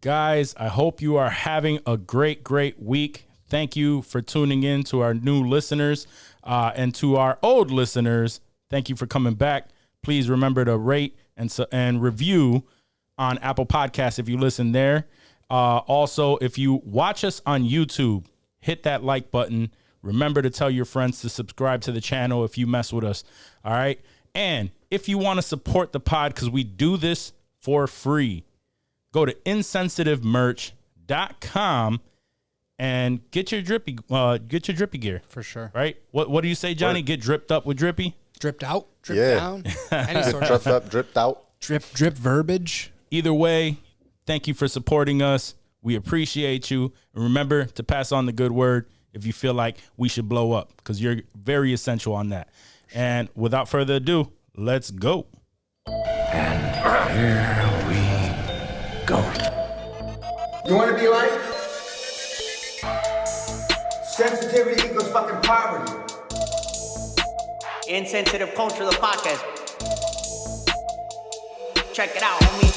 Guys, I hope you are having a great week. Thank you for tuning in to our new listeners and to our old listeners. Thank you for coming back. Please remember to rate and review on Apple Podcasts if you listen there. Also, if you watch us on YouTube, hit that like button. Remember to tell your friends to subscribe to the channel if you mess with us. All right. And if you want to support the pod, because we do this for free, go to insensitivemerch.com and get your drippy gear. For sure. Right? What do you say, Johnny? Get dripped up with drippy? Dripped out, dripped down, any sort of dripped up, dripped out. Drip verbiage. Either way, thank you for supporting us. We appreciate you. And remember to pass on the good word if you feel like we should blow up, because you're very essential on that. And without further ado, let's go. And here we go. You want to be like? Sensitivity equals fucking poverty. Insensitive Culture, the podcast. Check it out, homie.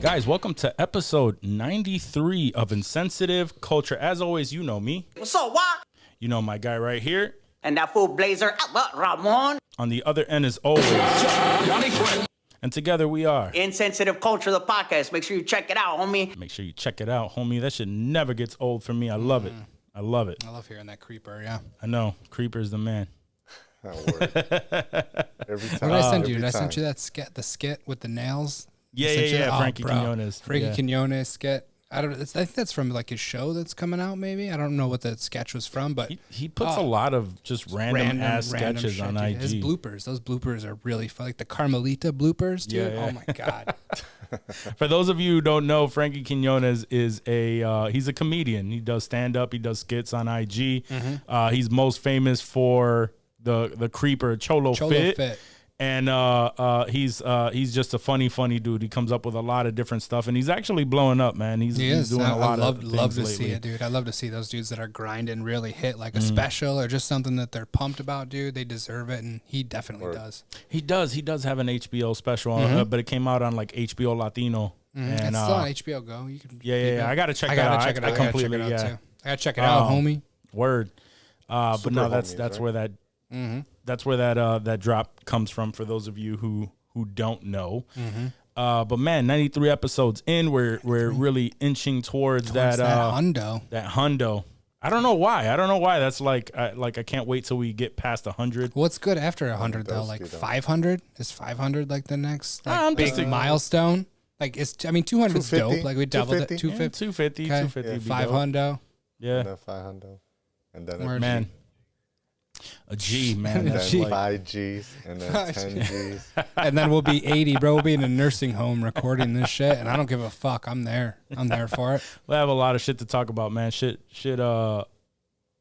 Guys, welcome to episode 93 of Insensitive Culture. As always, you know me. What's up, Juac? You know my guy right here. And that fool blazer, Ramon. On the other end, as always, JonniKuest. and together we are. Insensitive Culture, the podcast. Make sure you check it out, homie. Make sure you check it out, homie. That shit never gets old for me. I love it. I love it. I love hearing that creeper, yeah. I know. Creeper's the man. Oh, word. Every time. What did I send you? every Did I send time. you that skit, the skit with the nails? Yeah, I sent you that? Oh, Frankie bro. Quinones. Frankie Yeah. Quinones skit. I think that's from like his show that's coming out, maybe. I don't know what the sketch was from, but He puts a lot of just random ass sketches shit, on dude. IG. His bloopers, those bloopers are really fun. Like the Carmelita bloopers, dude. Yeah. Oh my God. For those of you who don't know, Frankie Quinones is he's a comedian. He does stand up. He does skits on IG. He's most famous for the creeper Cholo Fit. And he's just a funny dude. He comes up with a lot of different stuff, and he's actually blowing up, man. He's doing a lot of things love to lately. see it, dude. I love to see those dudes that are grinding really hit like a special or just something that they're pumped about, dude. They deserve it, and he definitely does. He does have an HBO special, but it came out on like HBO Latino. And It's still on HBO Go. You can yeah. I gotta check I that gotta out. check it I out. I gotta completely check it out yeah. too. I gotta check it out, homie. Word. But Super no, that's homies, where right? that's where that drop comes from for those of you who don't know. But man, 93 episodes in, we're really inching towards that hundo. That hundo. I don't know why. That's like I can't wait till we get past 100. What's good after 100 though? Like 500? Is 500 like the next like, big thinking- milestone? Like 200 is dope. 250? Like we doubled it. 250? 250. 250 Okay. would be 500. dope. Yeah, And then 500. And then Word. man. A G, man. and That's then like, 5 G's. And then 10 G's. And then we'll be 80, bro. We'll be in a nursing home recording this shit, and I don't give a fuck. I'm there for it. we'll have a lot of shit to talk about, man. Shit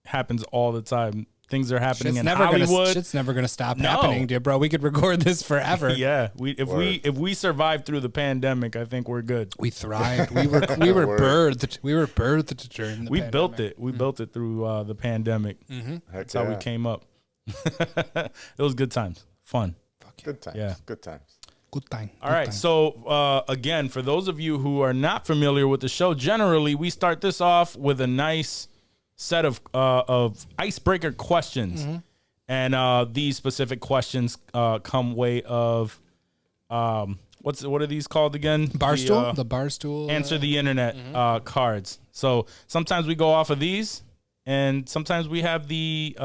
happens all the time. Things are happening in Hollywood. Shit's never gonna stop happening, dude, bro. We could record this forever. Yeah, if we survive through the pandemic, I think we're good. We thrived. We were birthed. We were birthed during the We pandemic. built it. We built it through the pandemic. Heck That's how we came up. It was good times, fun. Good times. Yeah. Good times. Good thing. All right. So again, for those of you who are not familiar with the show, generally we start this off with a nice set of icebreaker questions, and these specific questions come way of what are these called again? Barstool. The Barstool. Answer the internet cards. So sometimes we go off of these, and sometimes we have the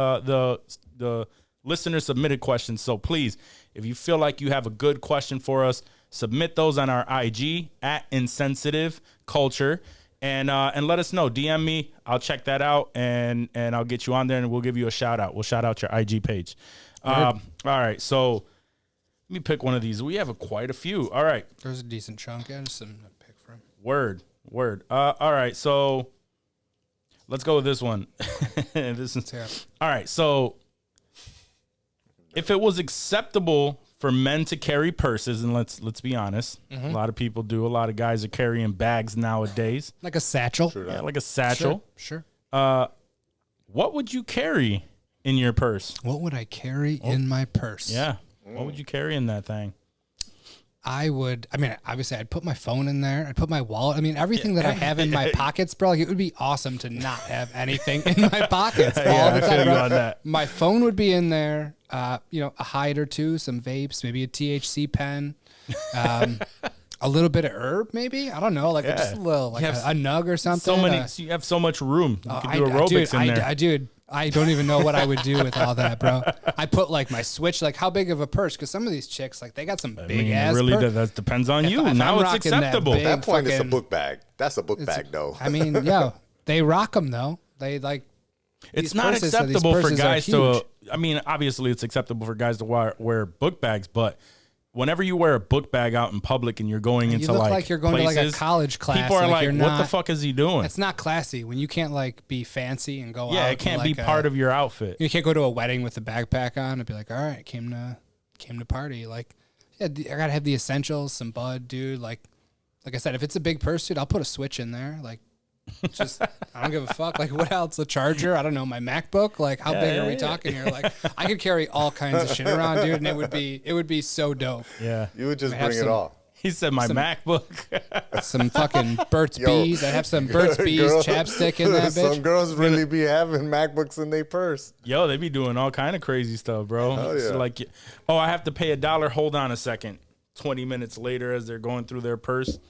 listener submitted questions. So please, if you feel like you have a good question for us, submit those on our IG at Insensitive Culture, and let us know. DM me. I'll check that out, and I'll get you on there, and we'll give you a shout out. We'll shout out your IG page. All right. So let me pick one of these. We have quite a few. All right. There's a decent chunk. Yeah, just something to pick from. Word. All right. So let's go with this one. All right. So if it was acceptable for men to carry purses, and let's be honest, a lot of people do. A lot of guys are carrying bags nowadays. Like a satchel. Yeah, like a satchel. Sure. What would you carry in your purse? What would I carry in my purse? Yeah. What would you carry in that thing? I mean, obviously, I'd put my phone in there. I'd put my wallet. I mean, everything that I have in my pockets, bro. Like, it would be awesome to not have anything in my pockets all the I time. feel you Bro. on that. My phone would be in there. You know, a hide or two, some vapes, maybe a THC pen, a little bit of herb, maybe. I don't know, like just a little, like a nug or something. So many. You have so much room. You can do aerobics in there. Dude, I don't even know what I would do with all that, bro. I put like my Switch, like how big of a purse? Because some of these chicks, like they got some big ass. Really, purse. that depends on you. if Now I'm it's rocking that acceptable. big At that point, it's a fucking- book bag. That's a book bag, though. I mean, yo, they rock them though. They like. It's these not purses, so these acceptable for purses are guys to. huge. I mean, obviously, it's acceptable for guys to wear book bags, but whenever you wear a book bag out in public and you're going into look like like you're going to, like, a places, college class, people are like, like, you're "What the not- fuck is he doing?" It's not classy when you can't like be fancy and go out. Yeah, it can't be part of your outfit. You can't go to a wedding with a backpack on and be like, all right, came to party. Like, yeah, I gotta have the essentials, some bud, dude. Like I said, if it's a big purse, dude, I'll put a Switch in there. Like, just I don't give a fuck. Like, what else? A charger? I don't know. My MacBook. Like, how big are we talking here? Like, I could carry all kinds of shit around, dude, and it would be so dope. Yeah, You would just have bring it some- all. he said my MacBook. Some fucking Burt's Yo. Bees. I'd have some Burt's Bees Girl- chapstick in that bitch. Some girls really be having MacBooks in their purse. Yo, they be doing all kind of crazy stuff, bro. Hell It's yeah. like, oh, I have to pay $1. Hold on a second. 20 minutes later, as they're going through their purse,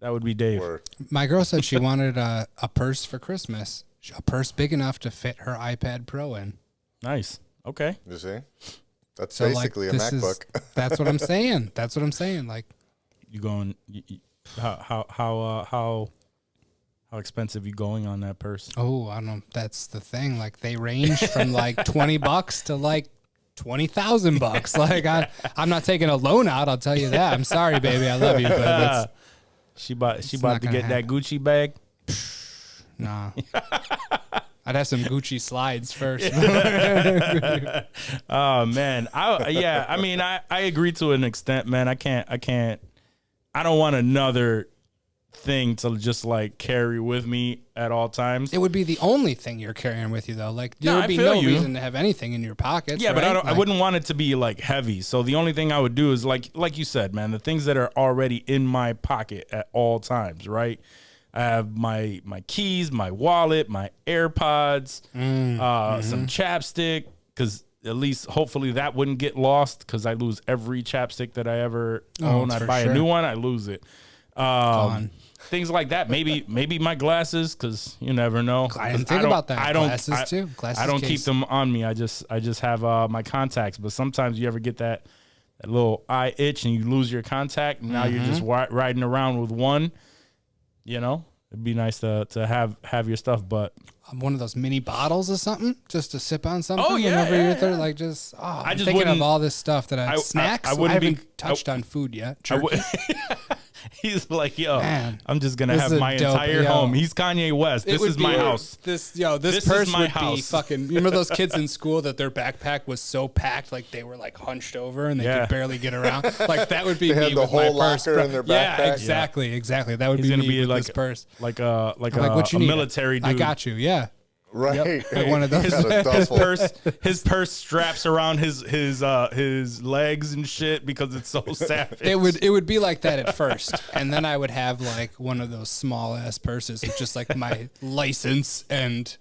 that would be Dave. Word. My girl said she wanted a purse for Christmas. A purse big enough to fit her iPad Pro in. Nice. Okay. You see? That's So basically like, a MacBook. That's what I'm saying. That's what I'm saying. Like, You going? How expensive you going on that purse? oh, I don't know. That's the thing. Like, they range from like $20 to like $20,000. Like, I'm not taking a loan out. I'll tell you that. I'm sorry, baby. I love you, but that's, She about not to gonna get that happen. Gucci bag. nah. I'd have some Gucci slides first. Oh man, I mean, I agree to an extent, man. I don't want another thing to just like carry with me at all times. It would be the only thing you're carrying with you, though. Like, there No, would I be feel no you. reason to have anything in your pockets. Yeah, but right? I wouldn't want it to be like heavy. So the only thing I would do is like you said, man, the things that are already in my pocket at all times, right? I have my keys, my wallet, my AirPods, some chapstick, because at least hopefully that wouldn't get lost, because I lose every chapstick that I ever own. I for buy sure. a new one, I lose it. Gone. Things like that. Maybe my glasses, because you never know. I didn't think don't- about that. I don't. Glasses, too. Glasses I don't keep case. them on me. I just have my contacts. But sometimes you ever get that little eye itch and you lose your contact, and now you're just riding around with one. You know, it'd be nice to have your stuff, but One of those mini bottles or something, just to sip on something. Oh, yeah, whenever yeah, you're there, yeah. like just. Oh, I'm just thinking of wouldn't- all this stuff that snacks. I wouldn't be- haven't touched on food yet. I Jerky. would- he's like, yo, Man, I'm just gonna this have is my dope, entire yo. home. He's Kanye West. It This would is be- my house. This This is purse my would be house. fucking. You remember those kids in school that their backpack was so packed, like they were like hunched over and they Yeah. could barely get around. Like that would be They me had the with my whole purse. locker bro. in their Yeah, backpack. exactly. That would He's be gonna me be with like this purse. like I'm like, what you a need? military dude. I got you. Yeah. Right. Like one of those. Got a duffel. His purse straps around his legs and shit because it's so savage. It would be like that at first, and then I would have like one of those small ass purses with just like my license and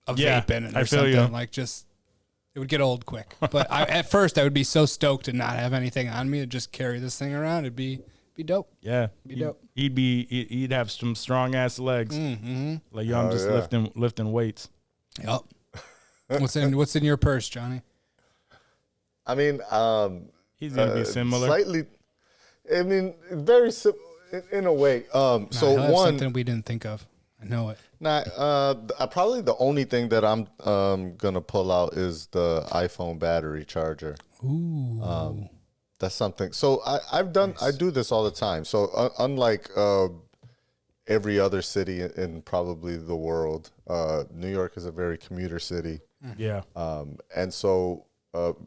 a Yeah, vape in it or I feel something. you. Like just it would get old quick. But at first I would be so stoked to not have anything on me to just carry this thing around. It'd be dope. Yeah, dope. he'd have some strong ass legs. Like yo, I'm just yeah. lifting weights. Yep. What's in your purse, Johnny? I mean, He's gonna be similar. Slightly. I mean, very in a way. So That's one, something we didn't think of. I know it. probably the only thing that I'm gonna pull out is the iPhone battery charger. Ooh. That's something. So I do this all the time. So unlike every other city in probably the world, New York is a very commuter city. Yeah, And so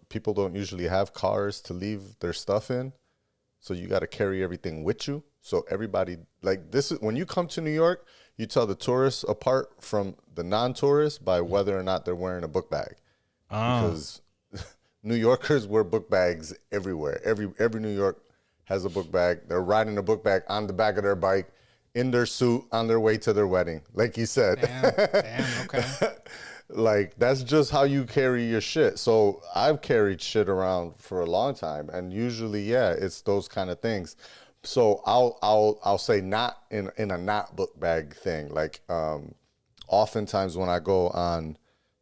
people don't usually have cars to leave their stuff in. So you got to carry everything with you. So everybody, like this is when you come to New York, you tell the tourists apart from the non-tourists by whether or not they're wearing a book bag. Because New Yorkers wear book bags everywhere. Every New York has a book bag. They're riding a book bag on the back of their bike in their suit on their way to their wedding. Like you said. Damn, okay. Like, that's just how you carry your shit. So I've carried shit around for a long time, and usually, yeah, it's those kind of things. So I'll say not in a not book bag thing. Like, oftentimes when I go on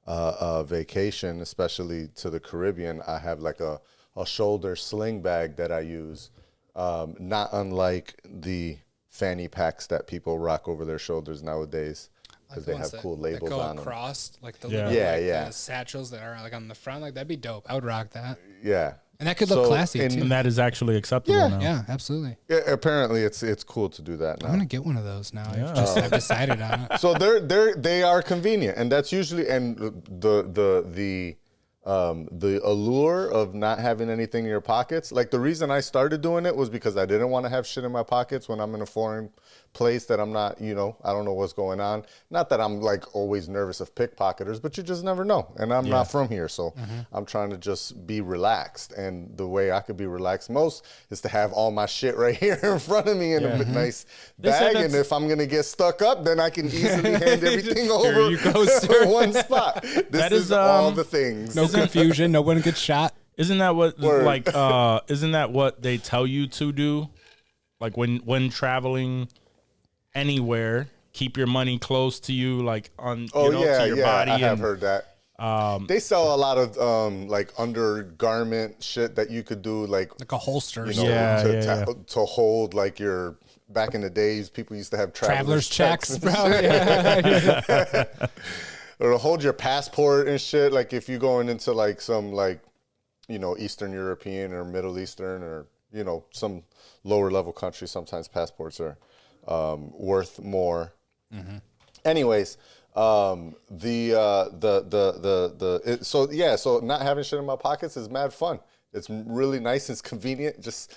a vacation, especially to the Caribbean, I have like a shoulder sling bag that I use, not unlike the fanny packs that people rock over their shoulders nowadays. Because they have cool labels that go on across, them. Like the Yeah. little the satchels that are like on the front. Like that'd be dope. I would rock that. Yeah. And that could look classy too. And that is actually acceptable now. Yeah, absolutely. Yeah, apparently it's cool to do that now. I'm gonna get one of those now. I've decided on it. So they are convenient, and that's usually the allure of not having anything in your pockets. Like, the reason I started doing it was because I didn't want to have shit in my pockets when I'm in a foreign place that I'm not, I don't know what's going on. Not that I'm like always nervous of pickpocketers, but you just never know. And I'm not from here, so I'm trying to just be relaxed. And the way I could be relaxed most is to have all my shit right here in front of me in a nice bag. And if I'm gonna get stuck up, then I can easily hand everything over you go, to one spot. This is all the things. No confusion. No one gets shot. Isn't that what isn't that what they tell you to do? Like when traveling anywhere, keep your money close to you, like on to your body. I have heard that. They sell a lot of like undergarment shit that you could do, like a holster. To hold like your. Back in the days, people used to have traveler's checks, bro. Or to hold your passport and shit. Like if you're going into like some like, Eastern European or Middle Eastern or, some lower level country, sometimes passports are worth more. Anyways, so not having shit in my pockets is mad fun. It's really nice. It's convenient. Just,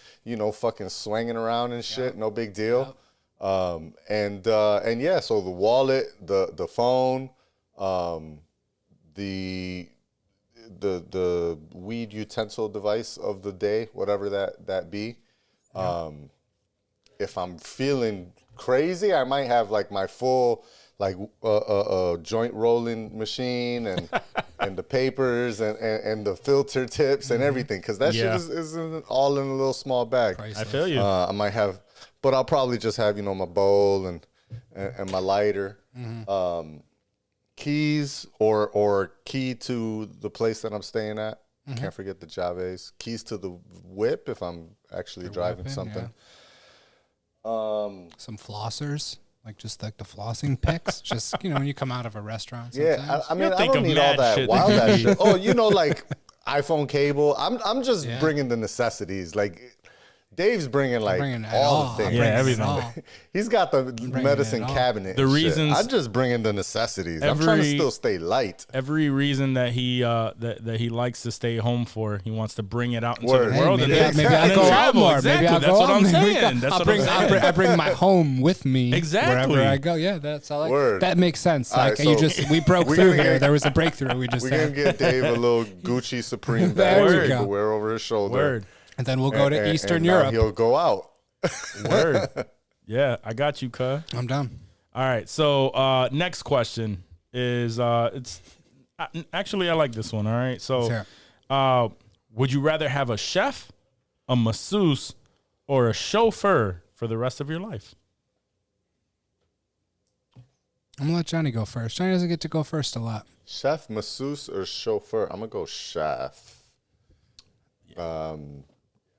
fucking swinging around and shit. No big deal. So the wallet, the phone, the weed utensil device of the day, whatever that be. If I'm feeling crazy, I might have like my full joint rolling machine and the papers and the filter tips and everything, because that shit is all in a little small bag. I feel you. I might have, but I'll probably just have my bowl and my lighter. Keys or key to the place that I'm staying at. Can't forget the Javes. Keys to the whip if I'm actually driving something. Some flossers, like just like the flossing picks. Just when you come out of a restaurant. Yeah, I mean, I think don't of need all mad that shit. wild ass shit. Oh, like iPhone cable. I'm just bringing the necessities. Like Dave's bringing all the things. Yeah, everything. He's got the medicine cabinet. The reasons. I'm just bringing the necessities. I'm trying to still stay light. Every reason that he that he likes to stay home for, he wants to bring it out into the Hey, world. maybe and I then go out travel. more. Exactly. Maybe I'll That's go what out I'm more. saying. That's what I'm saying. I bring my home with me. Exactly. Wherever I go. Yeah, that's all. Word. That makes sense. All Like right, we broke we're through gonna here. get- There was a breakthrough. We just We're gonna had. get Dave a little Gucci Supreme There bag you he go. can wear over his shoulder. Word. And then we'll go to And- Eastern and now Europe. he'll go out. Word. Yeah, I got you, cuz. I'm done. All right. So next question is it's actually I like this one. All right. So would you rather have a chef, a masseuse, or a chauffeur for the rest of your life? I'm gonna let Johnny go first. Johnny doesn't get to go first a lot. Chef, masseuse, or chauffeur? I'm gonna go chef.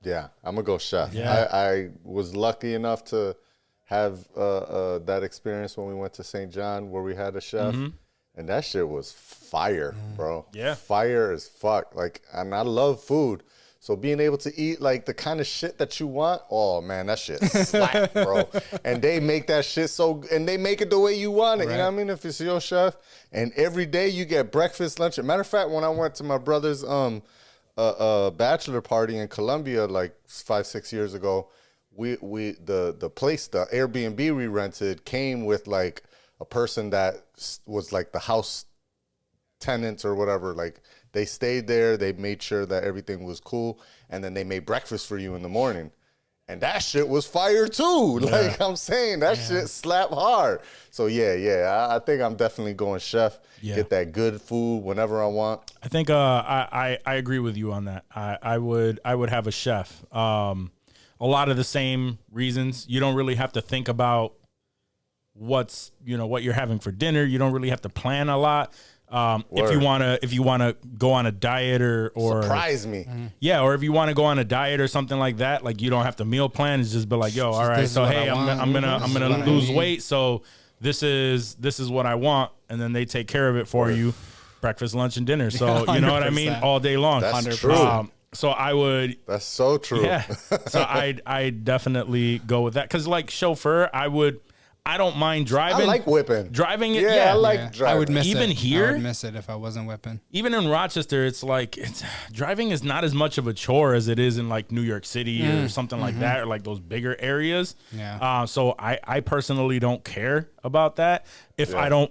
Yeah, I'm gonna go chef. Yeah. I was lucky enough to have that experience when we went to St. John where we had a chef, and that shit was fire, bro. Yeah. Fire as fuck. Like, and I love food. So being able to eat like the kind of shit that you want, oh man, that shit slap, bro. And they make that shit and they make it the way you want it. Right. You know what I mean? If it's your chef, and every day you get breakfast, lunch. Matter of fact, when I went to my brother's bachelor party in Colombia like 5-6 years ago, the place, the Airbnb we rented, came with like a person that was like the house tenants or whatever. Like, they stayed there, they made sure that everything was cool, and then they made breakfast for you in the morning. And that shit was fire too. Like I'm saying, that shit slap hard. So I think I'm definitely going chef. Yeah. Get that good food whenever I want. I think I agree with you on that. I would have a chef. A lot of the same reasons. You don't really have to think about what you're having for dinner. You don't really have to plan a lot. If you wanna go on a diet or surprise me, or if you want to go on a diet or something like that, like you don't have to meal plan. It's just be like, yo, all right, so hey, I'm gonna lose weight, so this is what I want, and then they take care of it for you, breakfast, lunch, and dinner. So you know what I mean, all day long. That's true. So I would. That's so true. Yeah. So I definitely go with that because like Chauffeur, I don't mind driving. I like whipping. Driving it, I like driving. I would miss even it. here. I would miss it if I wasn't whipping. Even in Rochester, it's like driving is not as much of a chore as it is in like New York City or something like that, or like those bigger areas. Yeah. So I personally don't care about that. If I don't.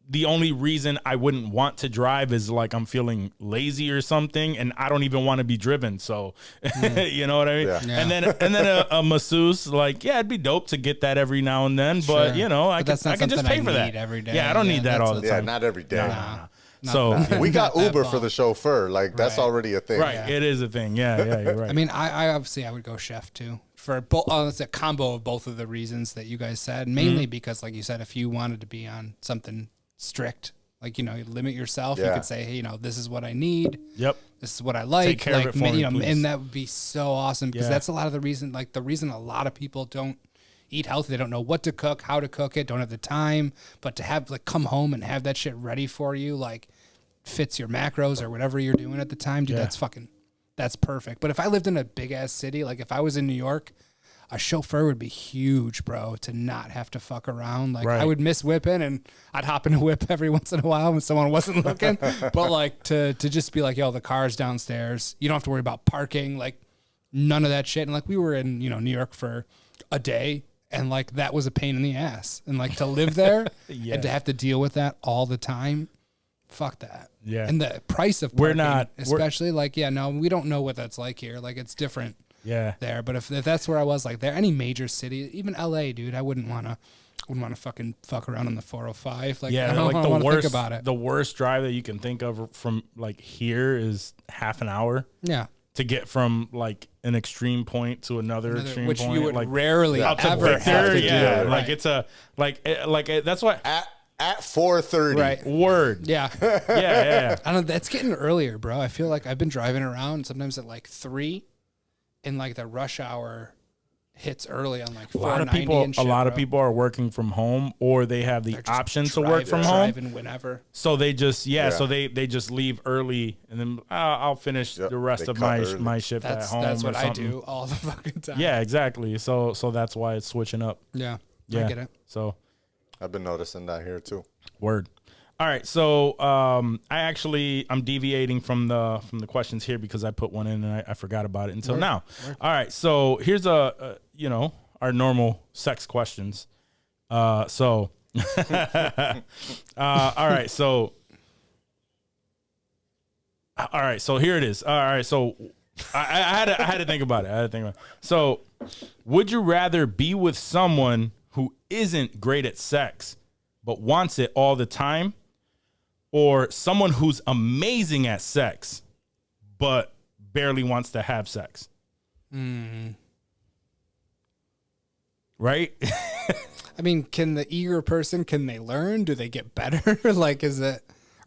The only reason I wouldn't want to drive is like I'm feeling lazy or something, and I don't even want to be driven. So, you know what I mean? Yeah. And then a masseuse, like, it'd be dope to get that every now and then. But I can just pay for that every day. Yeah, I don't need that all the time. Yeah, not every day. Nah. So we got Uber for the chauffeur. Like that's already a thing. right, it is a thing. Yeah, you're right. I mean, I obviously I would go chef too for both. It's a combo of both of the reasons that you guys said. Mainly because, like you said, if you wanted to be on something strict, like you limit yourself, you could say, hey, this is what I need. Yep. This is what I like. Take care of it for me, please. And that would be so awesome because that's a lot of the reason. Like the reason a lot of people don't eat healthy, they don't know what to cook, how to cook it, don't have the time. But to have come home and have that shit ready for you, like fits your macros or whatever you're doing at the time, dude, that's perfect. But if I lived in a big ass city, like if I was in New York, a chauffeur would be huge, bro, to not have to fuck around. Like I would miss whipping and I'd hop in a whip every once in a while when someone wasn't looking. But like to just be like, yo, the car's downstairs. You don't have to worry about parking, like none of that shit. And like we were in, New York for a day and like that was a pain in the ass. And like to live there and to have to deal with that all the time. Fuck that. Yeah. And the price of parking, especially we don't know what that's like here. Like it's different. Yeah. There, but if that's where I was, like there, any major city, even LA, dude, I wouldn't want to fucking fuck around on the 405. Like, I don't want to think about it. The worst drive that you can think of from like here is half an hour. Yeah. To get from like an extreme point to another extreme which point, you would like rarely ever have to do. Like Right. it's a that's why at 4:30. Right. Word. Yeah. Yeah. I don't know. That's getting earlier, bro. I feel like I've been driving around sometimes at like 3. And like the rush hour hits early on like 490 and shit, a lot of people are working from home or they have the option to work from home. Driving whenever. So they just so they just leave early and then I'll finish the rest of my shift at home. That's what or I something. do all the fucking time. Yeah, exactly. So that's why it's switching up. Yeah. Yeah. I get it. So I've been noticing that here too. Word. All right, so I'm deviating from the questions here because I put one in and I forgot about it until now. All right, so here's our normal sex questions. All right, so here it is. All right, so I had to think about it. So, would you rather be with someone who isn't great at sex but wants it all the time? Or someone who's amazing at sex, but barely wants to have sex. Right? I mean, can the eager person, can they learn? Do they get better? Like,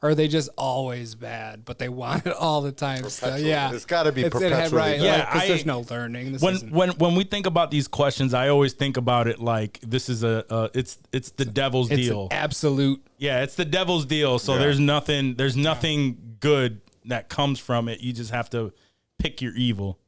or are they just always bad, but they want it all the time? So, yeah. It's got to be perpetually. Right. Yeah, because there's no learning. When we think about these questions, I always think about it like this is it's the devil's deal. Absolute. Yeah, it's the devil's deal. So there's nothing good that comes from it. You just have to pick your evil.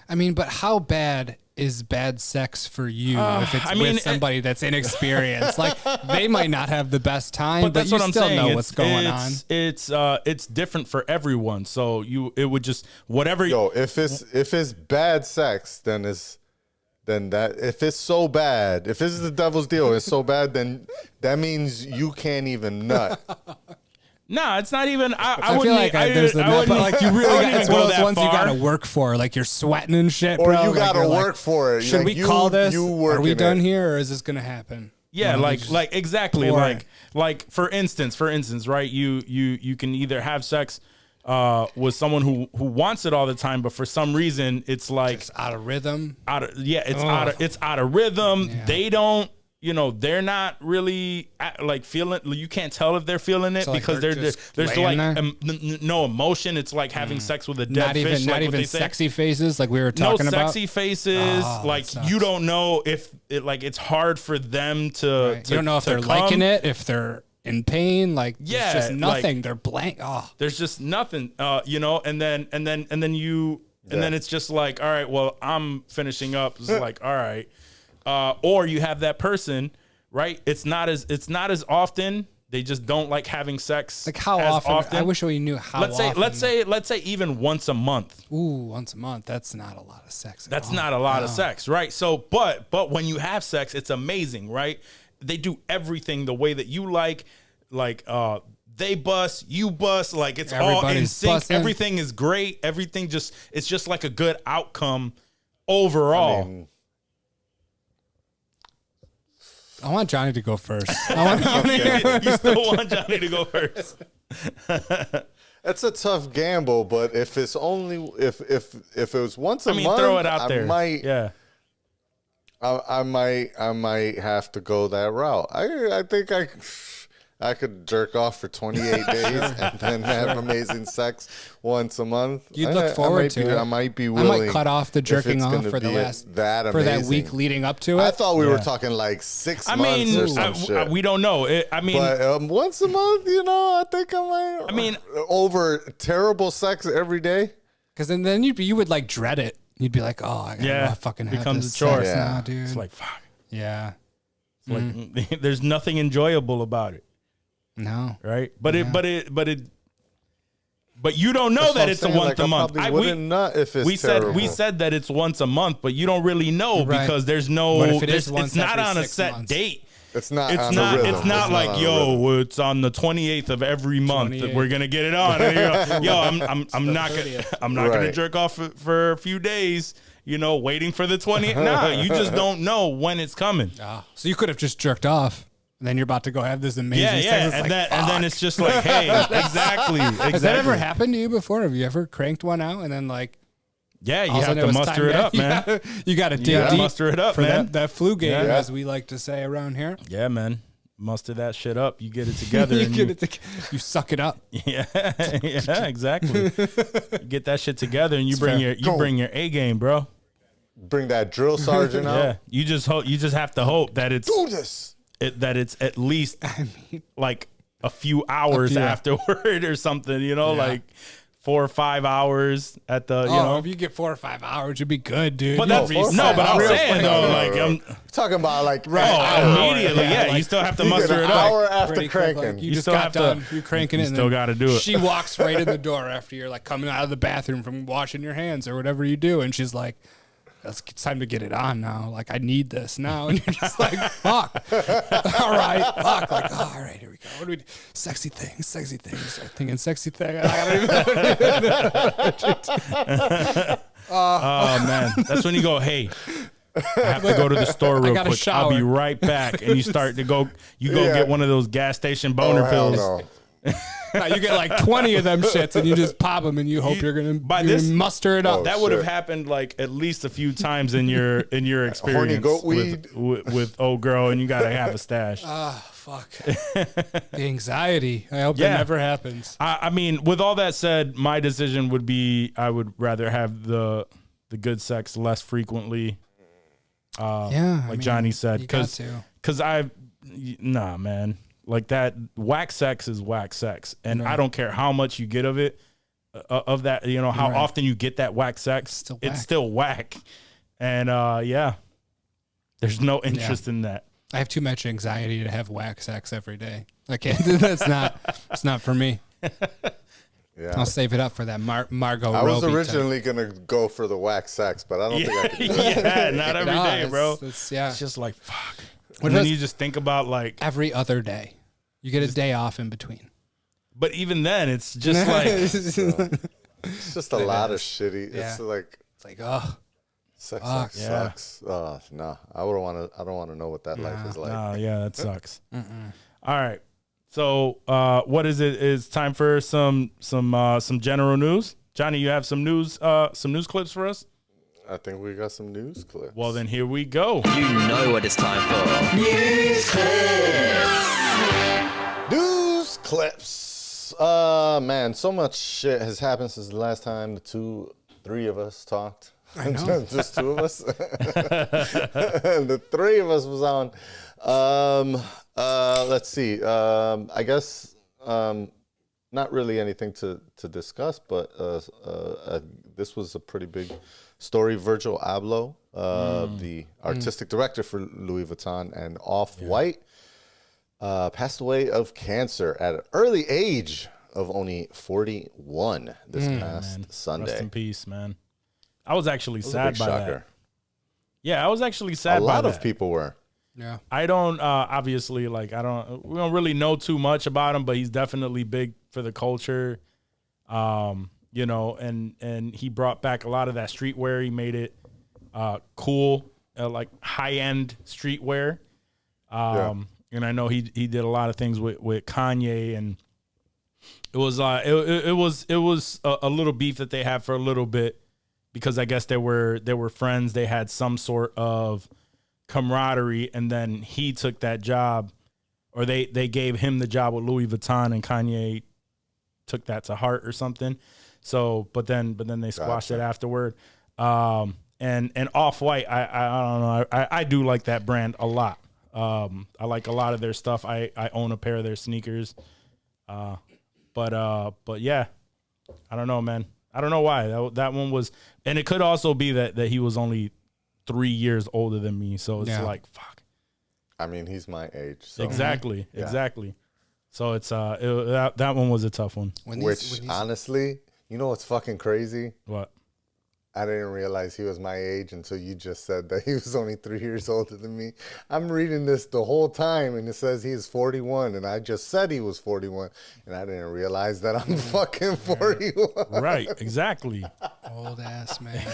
I mean, but how bad is bad sex for you if it's with somebody that's inexperienced? Like they might not have the best time, but you still know what's going on. It's different for everyone. So it would just whatever. Yo, if it's bad sex, then if it's so bad, if this is the devil's deal, it's so bad, then that means you can't even nut. Nah, it's not even. I I feel wouldn't. like there's the wouldn't- but like you really I got, wouldn't it's even one go of those that ones you far. gotta work for. Like you're sweating and shit, Or bro. you Like, gotta you're work like, for it. Should Like, we call this? You Are we working done it. here, or is this gonna happen? Yeah, You know, you just like exactly, pour like for instance, right? You can either have sex with someone who wants it all the time, but for some reason it's like it's out of rhythm. it's out of rhythm. Yeah. They don't. They're not really like feeling. You can't tell if they're feeling it So, like, because they're there's just like laying no emotion. It's like having sex with a dead Not fish. even like what they say. sexy faces like we were No talking about. sexy faces. Oh, like that sucks. you don't know if it like it's hard for them to. Right. You don't know if to they're come. liking it, if they're in pain. Like Yeah, there's just nothing. like- They're blank. Oh, There's just nothing. And then it's just like, all right, well, I'm finishing up. It's like, all right. Or you have that person, right? It's not as often. They just don't like having sex. like how as often? I wish we knew how. Let's say even once a month. Ooh, once a month. That's not a lot of sex. That's not a lot of sex, right? So, but when you have sex, it's amazing, right? They do everything the way that you like they bust, you bust, like it's all in Everybody's sync. busting. Everything is great. Everything it's just like a good outcome overall. I mean, I want Johnny to go first. I want Johnny. You still want Johnny to go first. it's a tough gamble, but if it's only if it was once a month, throw it out there. Yeah. I might have to go that route. I think I could jerk off for 28 days and then have amazing sex once a month. You'd look forward to it. I might be willing. I might cut off the if jerking it's off gonna for the be last that for that amazing. week leading up to it. I thought we were Yeah. talking like 6 I months mean, or some shit. we don't know. But once a month, I think I might. I mean, over terrible sex every day. Because then you would like dread it. You'd be like, oh, I gotta fucking have becomes this a chore. sex Yeah. now, dude. It's like fuck. yeah, Like there's nothing enjoyable about it, no. right? But you don't know That's that what it's I'm a saying, once like, a I month. probably wouldn't nut if it's we terrible. said that it's once a month, but you don't really know Right. because there's no. What if it is it's once not every on a 6 set months? date. It's not. It's on not. a rhythm. It's not like on a yo. rhythm. Well, it's on the 28th of every month that 28th. we're gonna get it on. And yo, I'm not gonna 30th. gonna Right. jerk off for a few days. Waiting for the 20th. Nah, you just don't know when it's coming. Ah, so you could have just jerked off, and then you're about to go have this amazing Yeah, sex. yeah, It's and like, then fuck. it's just like, hey, exactly. Has that ever happened to you before? Have you ever cranked one out and then like Yeah, you all of a have sudden to was muster time it up, man. Yeah, you got to dig gotta deep muster it up, for man. that flu game, Yeah. as we like to say around here. Yeah, man. Muster that shit up. You get it together. You and get it to- you suck it up. Yeah, yeah, exactly. You get that shit together, and you bring your A game, bro. Bring that drill sergeant out. Yeah, you just have to hope that it's Do this. that it's at least like a few hours few. afterward or something. Like 4 or 5 hours at the If you get 4 or 5 hours, you'd be good, dude. But You'll that's be four or no, five but I'm hours. saying though, like Talking about like immediately, yeah, you like, still have to You get muster an it up. hour after pretty quick, cranking. like, you You just still got have to- done. You're cranking you it. and still then gotta do it. She walks right in the door after you're like coming out of the bathroom from washing your hands or whatever you do, and she's like, it's time to get it on now. Like, I need this now. And you're just like, fuck. All right, fuck. Like, all right, here we go. What do we do? Sexy things. Start thinking sexy thing. Oh man, that's when you go, hey, I have to go to the store real gotta quick. I'll be shower. right back. And you start to go, Yeah. get one of those gas station boner hell pills. no. Now you get like 20 of them shits and you just pop them and you hope you're going to muster it up. Oh, That would have shit. happened like at least a few times in your experience goat with old girl, and you gotta have a stash. Fuck. The anxiety. I hope Yeah. that never happens. I mean, with all that said, my decision would be I would rather have the good sex less frequently. Yeah. Like Johnny said, you got to. because nah, man, like that whack sex is whack sex, and I don't care how much you get of it, of that, how Right. often you get that whack sex, Still it's whack. still whack, and yeah, there's no interest in that. I have too much anxiety to have whack sex every day. I can't. It's not for me. Yeah. I'll save it up for that Margot I was Robbie originally gonna go for the wax sex, but I don't think I could do it. Yeah, not every No, day, bro. It's It's just like fuck. What And then if you just think about like, every other day. You get a day off in between. But even then, it's just like It's just a lot of shitty. Yeah. It's like It's like, oh, sex fuck. sucks. No, I don't want to know what that life is like. oh yeah, that sucks. All right, so what is it? It's time for some general news. Johnny, you have some news clips for us? I think we got some news clips. Well, then here we go. You know what it's time for. News clips. Man, so much shit has happened since the last time the three of us talked. I know. Just two of us. The three of us was on. Let's see. I guess not really anything to discuss, but this was a pretty big story. Virgil Abloh, the artistic director for Louis Vuitton and Off-White, passed away of cancer at an early age of only 41 this past Sunday. Rest in peace, man. I was actually It was a sad big by shocker. that. Yeah, I was actually sad A by lot that. of people were. yeah. I don't obviously we don't really know too much about him, but he's definitely big for the culture. You know, and he brought back a lot of that streetwear. He made it cool, like high-end streetwear. And I know he did a lot of things with Kanye, and it was a little beef that they had for a little bit, because I guess they were friends. They had some sort of camaraderie, and then he took that job, or they gave him the job with Louis Vuitton, and Kanye took that to heart or something. So, but then they squashed it afterward. And Off-White, I don't know. I do like that brand a lot. I like a lot of their stuff. I own a pair of their sneakers. But yeah, I don't know, man. I don't know why that one was, and it could also be that he was only 3 years older than me. So it's like, fuck. I mean, he's my age. So. Exactly. So it's that one was a tough one. Honestly, you know what's fucking crazy? What? I didn't realize he was my age until you just said that he was only 3 years older than me. I'm reading this the whole time, and it says he's 41, and I just said he was 41, and I didn't realize that I'm fucking 41. Right, exactly. Old ass man.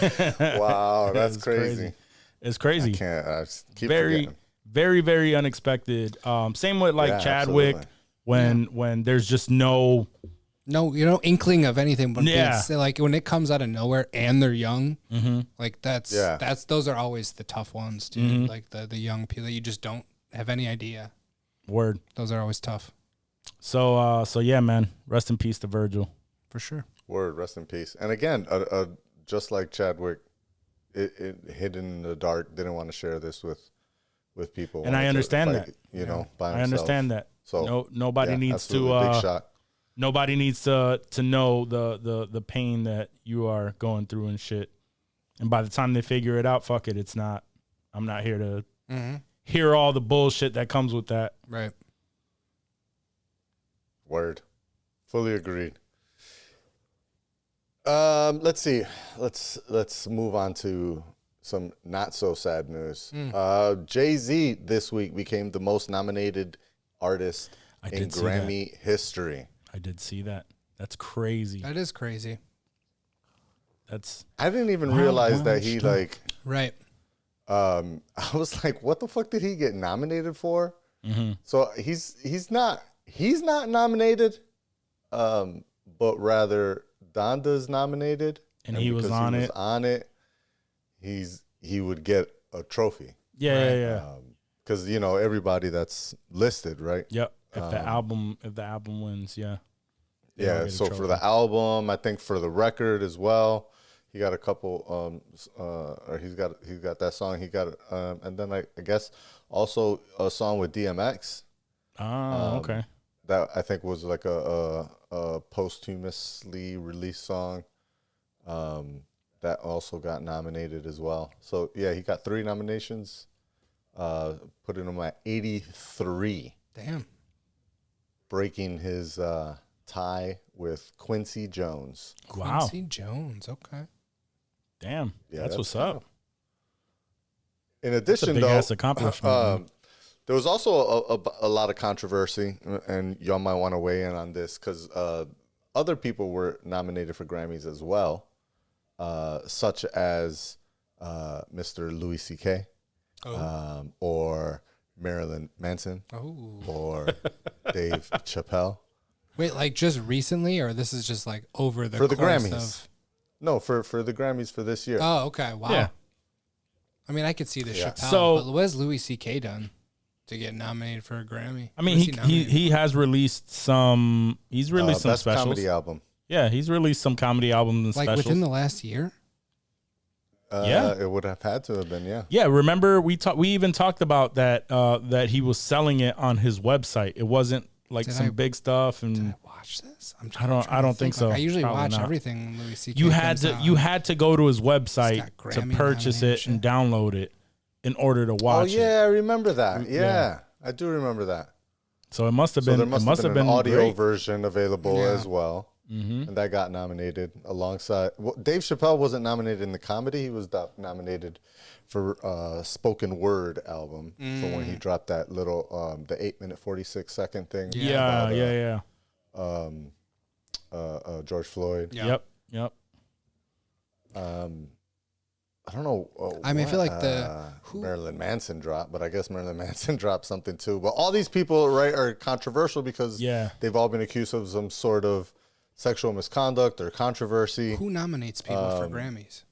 Wow, that's It's crazy. It's crazy. I just keep Very, forgetting. very, very unexpected. Same with like Yeah, Chadwick, absolutely. when there's just no. No, inkling of anything. But Yeah. it's like when it comes out of nowhere and they're young, like that's those are always the tough ones, dude. Like the young people that you just don't have any idea. Word. Those are always tough. So yeah, man. Rest in peace to Virgil. For sure. Word, rest in peace. And again, just like Chadwick, it hidden in the dark, didn't want to share this with people. And I understand that. You know, by I himself. understand that. So nobody needs absolutely, big shock. Nobody needs to know the pain that you are going through and shit. And by the time they figure it out, fuck it. It's not. I'm not here to hear all the bullshit that comes with that. Right. Word. Fully agreed. Let's see. Let's move on to some not so sad news. Jay-Z this week became the most nominated artist in did see Grammy history. I did see that. That's crazy. That is crazy. I didn't even realize that he like. Right. I was like, what the fuck did he get nominated for? So he's not nominated, but rather Donda's nominated, And he was on it. On it, he would get a trophy. Yeah. Because everybody that's listed, right? Yep. If the album wins, yeah. They all Yeah. get a So for trophy. the album, I think for the record as well, he got a couple. Or he's got that song. He got and then I guess also a song with DMX. Okay. That I think was like a posthumously released song. That also got nominated as well. So yeah, he got 3 nominations. Putting him at 83. Damn. Breaking his tie with Quincy Jones. Wow. Quincy Jones. Okay. Damn. Yeah, that's that's what's up. In addition, big ass accomplishment, man. There was also a lot of controversy, and y'all might want to weigh in on this because other people were nominated for Grammys as well, such as Mr. Louis C.K. Or Marilyn Manson or Dave Chappelle. Wait, like just recently, or this is just like over the For the course Grammys. of... No, for the Grammys for this year. Oh, okay. Wow. Yeah. I mean, I could see the Yeah. Chappelle, So- but what has Louis C.K. done to get nominated for a Grammy? I mean, What is nominated he has released some. He's released some Best specials. comedy album. Yeah, he's released some comedy albums and for? Like specials. within the last year? Yeah. It would have had to have been, yeah. Yeah, remember we even talked about that that he was selling it on his website. It wasn't like Did some I- big stuff, Did and I watch this? I don't think so. Like, I usually Probably watch not. everything Louis C.K. you had comes to out. go to his website got to Grammy purchase it and nomination. download it in order to Oh, watch it. yeah, I remember that. Yeah. Yeah, I do remember that. So it must have So been. there It must must have been an audio great. version available Yeah. as well. And that got nominated alongside. Well, Dave Chappelle wasn't nominated in the comedy. He was nominated for spoken word album. So when he dropped that little, the 8-minute 46-second thing. Yeah, about, yeah. George Floyd. Yeah. Yep. I don't know. I mean, I feel what, like who- Marilyn Manson dropped, but I guess Marilyn Manson dropped something too. But all these people, right, are controversial because they've all been accused of some sort of sexual misconduct or controversy. Who nominates people for Grammys?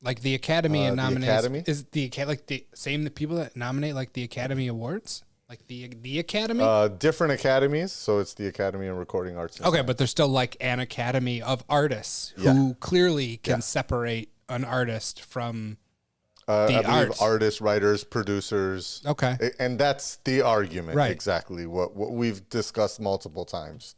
Like the Academy and the nominates Academy? is the like the same people that nominate like the Academy Awards, like the Academy. Different academies, so it's the Academy of Recording Arts. and Okay, Science. but there's still like an Academy of artists Yeah. who clearly can separate an artist from I the believe arts. artists, writers, producers. Okay. And that's the argument, Right. exactly what we've discussed multiple times,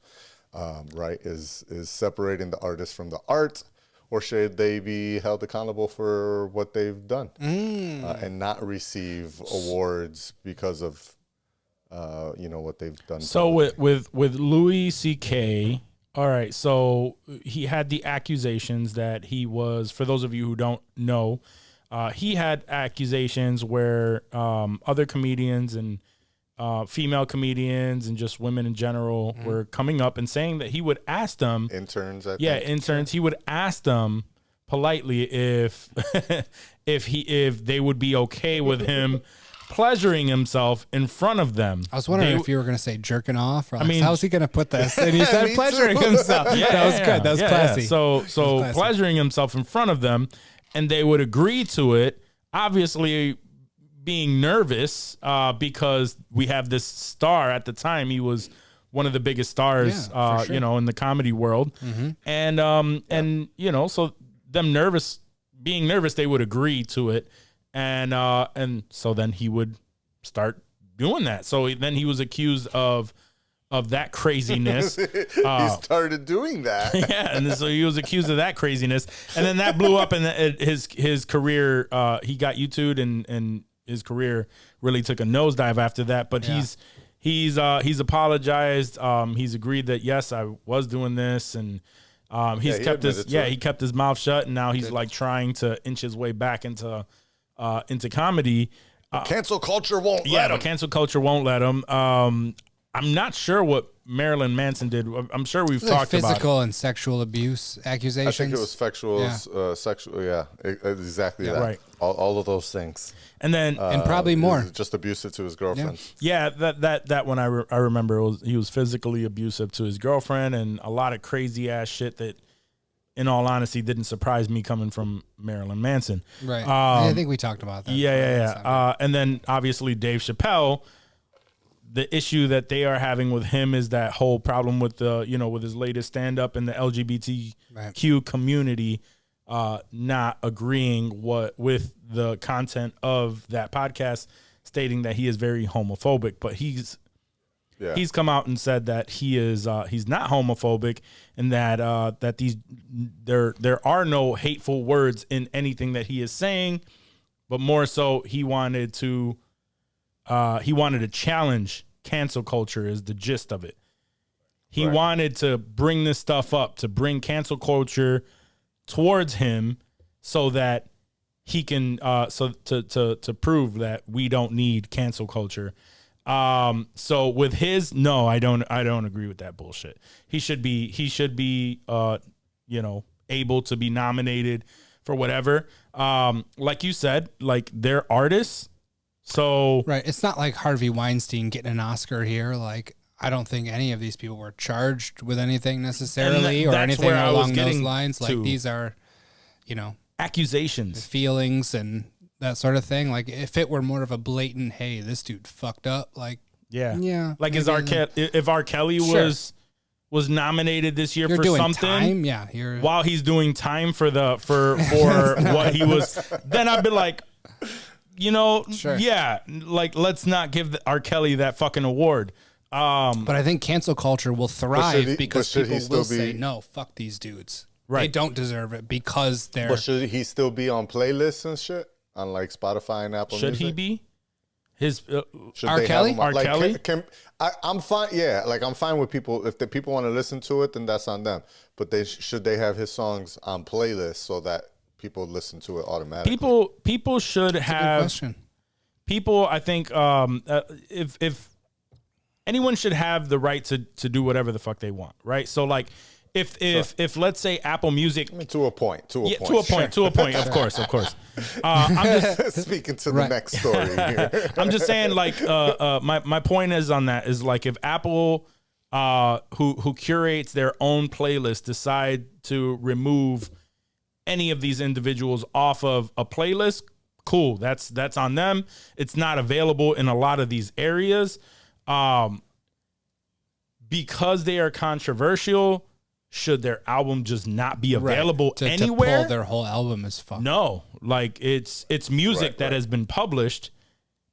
right? Is separating the artist from the art, or should they be held accountable for what they've done and not receive awards because of what they've done? So with Louis C.K., all right, so he had the accusations that he was, for those of you who don't know, he had accusations where other comedians and female comedians and just women in general were coming up and saying that he would ask them, interns, I yeah, think. interns, he would ask them politely if if they would be okay with him pleasuring himself in front of them. I was wondering if you were going to say jerking off. Or like, mean- how's he going to put this? And he said Me pleasuring too. himself. That was good. That was classy. So classy. pleasuring himself in front of them, and they would agree to it. Obviously, being nervous because we have this star at the time. He was one of the biggest stars, Yeah, for sure. in the comedy world, and so them being nervous, they would agree to it, and so then he would start doing that. So then he was accused of that craziness. He started doing that. Yeah, and so he was accused of that craziness, and then that blew up, and his career. He got YouTubed, and his career really took a nosedive after that. But he's apologized. He's agreed that yes, I was doing this, and he's he kept his admitted to it. he kept his mouth shut, and now he's like trying to inch his way back into comedy. Cancel culture won't let But him. cancel culture won't let him. I'm not sure what Marilyn Manson did. I'm sure we've Like talked about it. physical and sexual abuse accusations. I think it was sexual, exactly Yeah. that. Right. All of those things. And then and probably He more. was just abusive to his girlfriend. yeah, that one I remember he was physically abusive to his girlfriend, and a lot of crazy ass shit that, in all honesty, didn't surprise me coming from Marilyn Manson. Right. I think we talked about that. Yeah. And then obviously Dave Chappelle. The issue that they are having with him is that whole problem with with his latest stand up and the LGBTQ community not agreeing with the content of that podcast, stating that he is very homophobic. But he's come out and said that he's not homophobic, and that there are no hateful words in anything that he is saying, but more so he wanted to challenge cancel culture is the gist of it. He wanted to bring this stuff up, to bring cancel culture towards him, so that he can to prove that we don't need cancel culture. So with his, no, I don't agree with that bullshit. He should be, you know, able to be nominated for whatever. Like you said, like they're artists. So Right. It's not like Harvey Weinstein getting an Oscar here. Like, I don't think any of these people were charged with anything necessarily or that's anything where I was along those getting lines. Like, to. these are, you know, accusations. feelings and that sort of thing. Like, if it were more of a blatant, hey, this dude fucked up, like, Yeah. Like maybe if R. Kelly Sure. was nominated this year you're for doing something. time. Yeah. You're While he's doing time for what he was, then I'd be like, you know, Sure. yeah, like let's not give R. Kelly that fucking award. But I think cancel culture will thrive because should he people still will say, be- no, fuck these dudes. They Right. don't deserve it because they're. But should he still be on playlists and shit on like Spotify and Apple Should Music? he be? His Should R. they have Kelly? him on- R. like, Kelly? I'm fine. Yeah, like I'm fine with people. If the people want to listen to it, then that's on them. But should they have his songs on playlists so that people listen to it automatically? people should Good have question. people. I think if anyone should have the right to do whatever the fuck they want, right? So like if let's say Apple Music. I mean, to a point. To a Yeah, point. to a point. Of course. I'm just Speaking to Right. the next story here. I'm just saying, like, my point is on that is like if Apple, who curates their own playlist, decide to remove any of these individuals off of a playlist, cool. That's on them. It's not available in a lot of these areas, because they are controversial. Should their album just not be available To anywhere? pull their whole album is fucked. No, like it's music that has been published,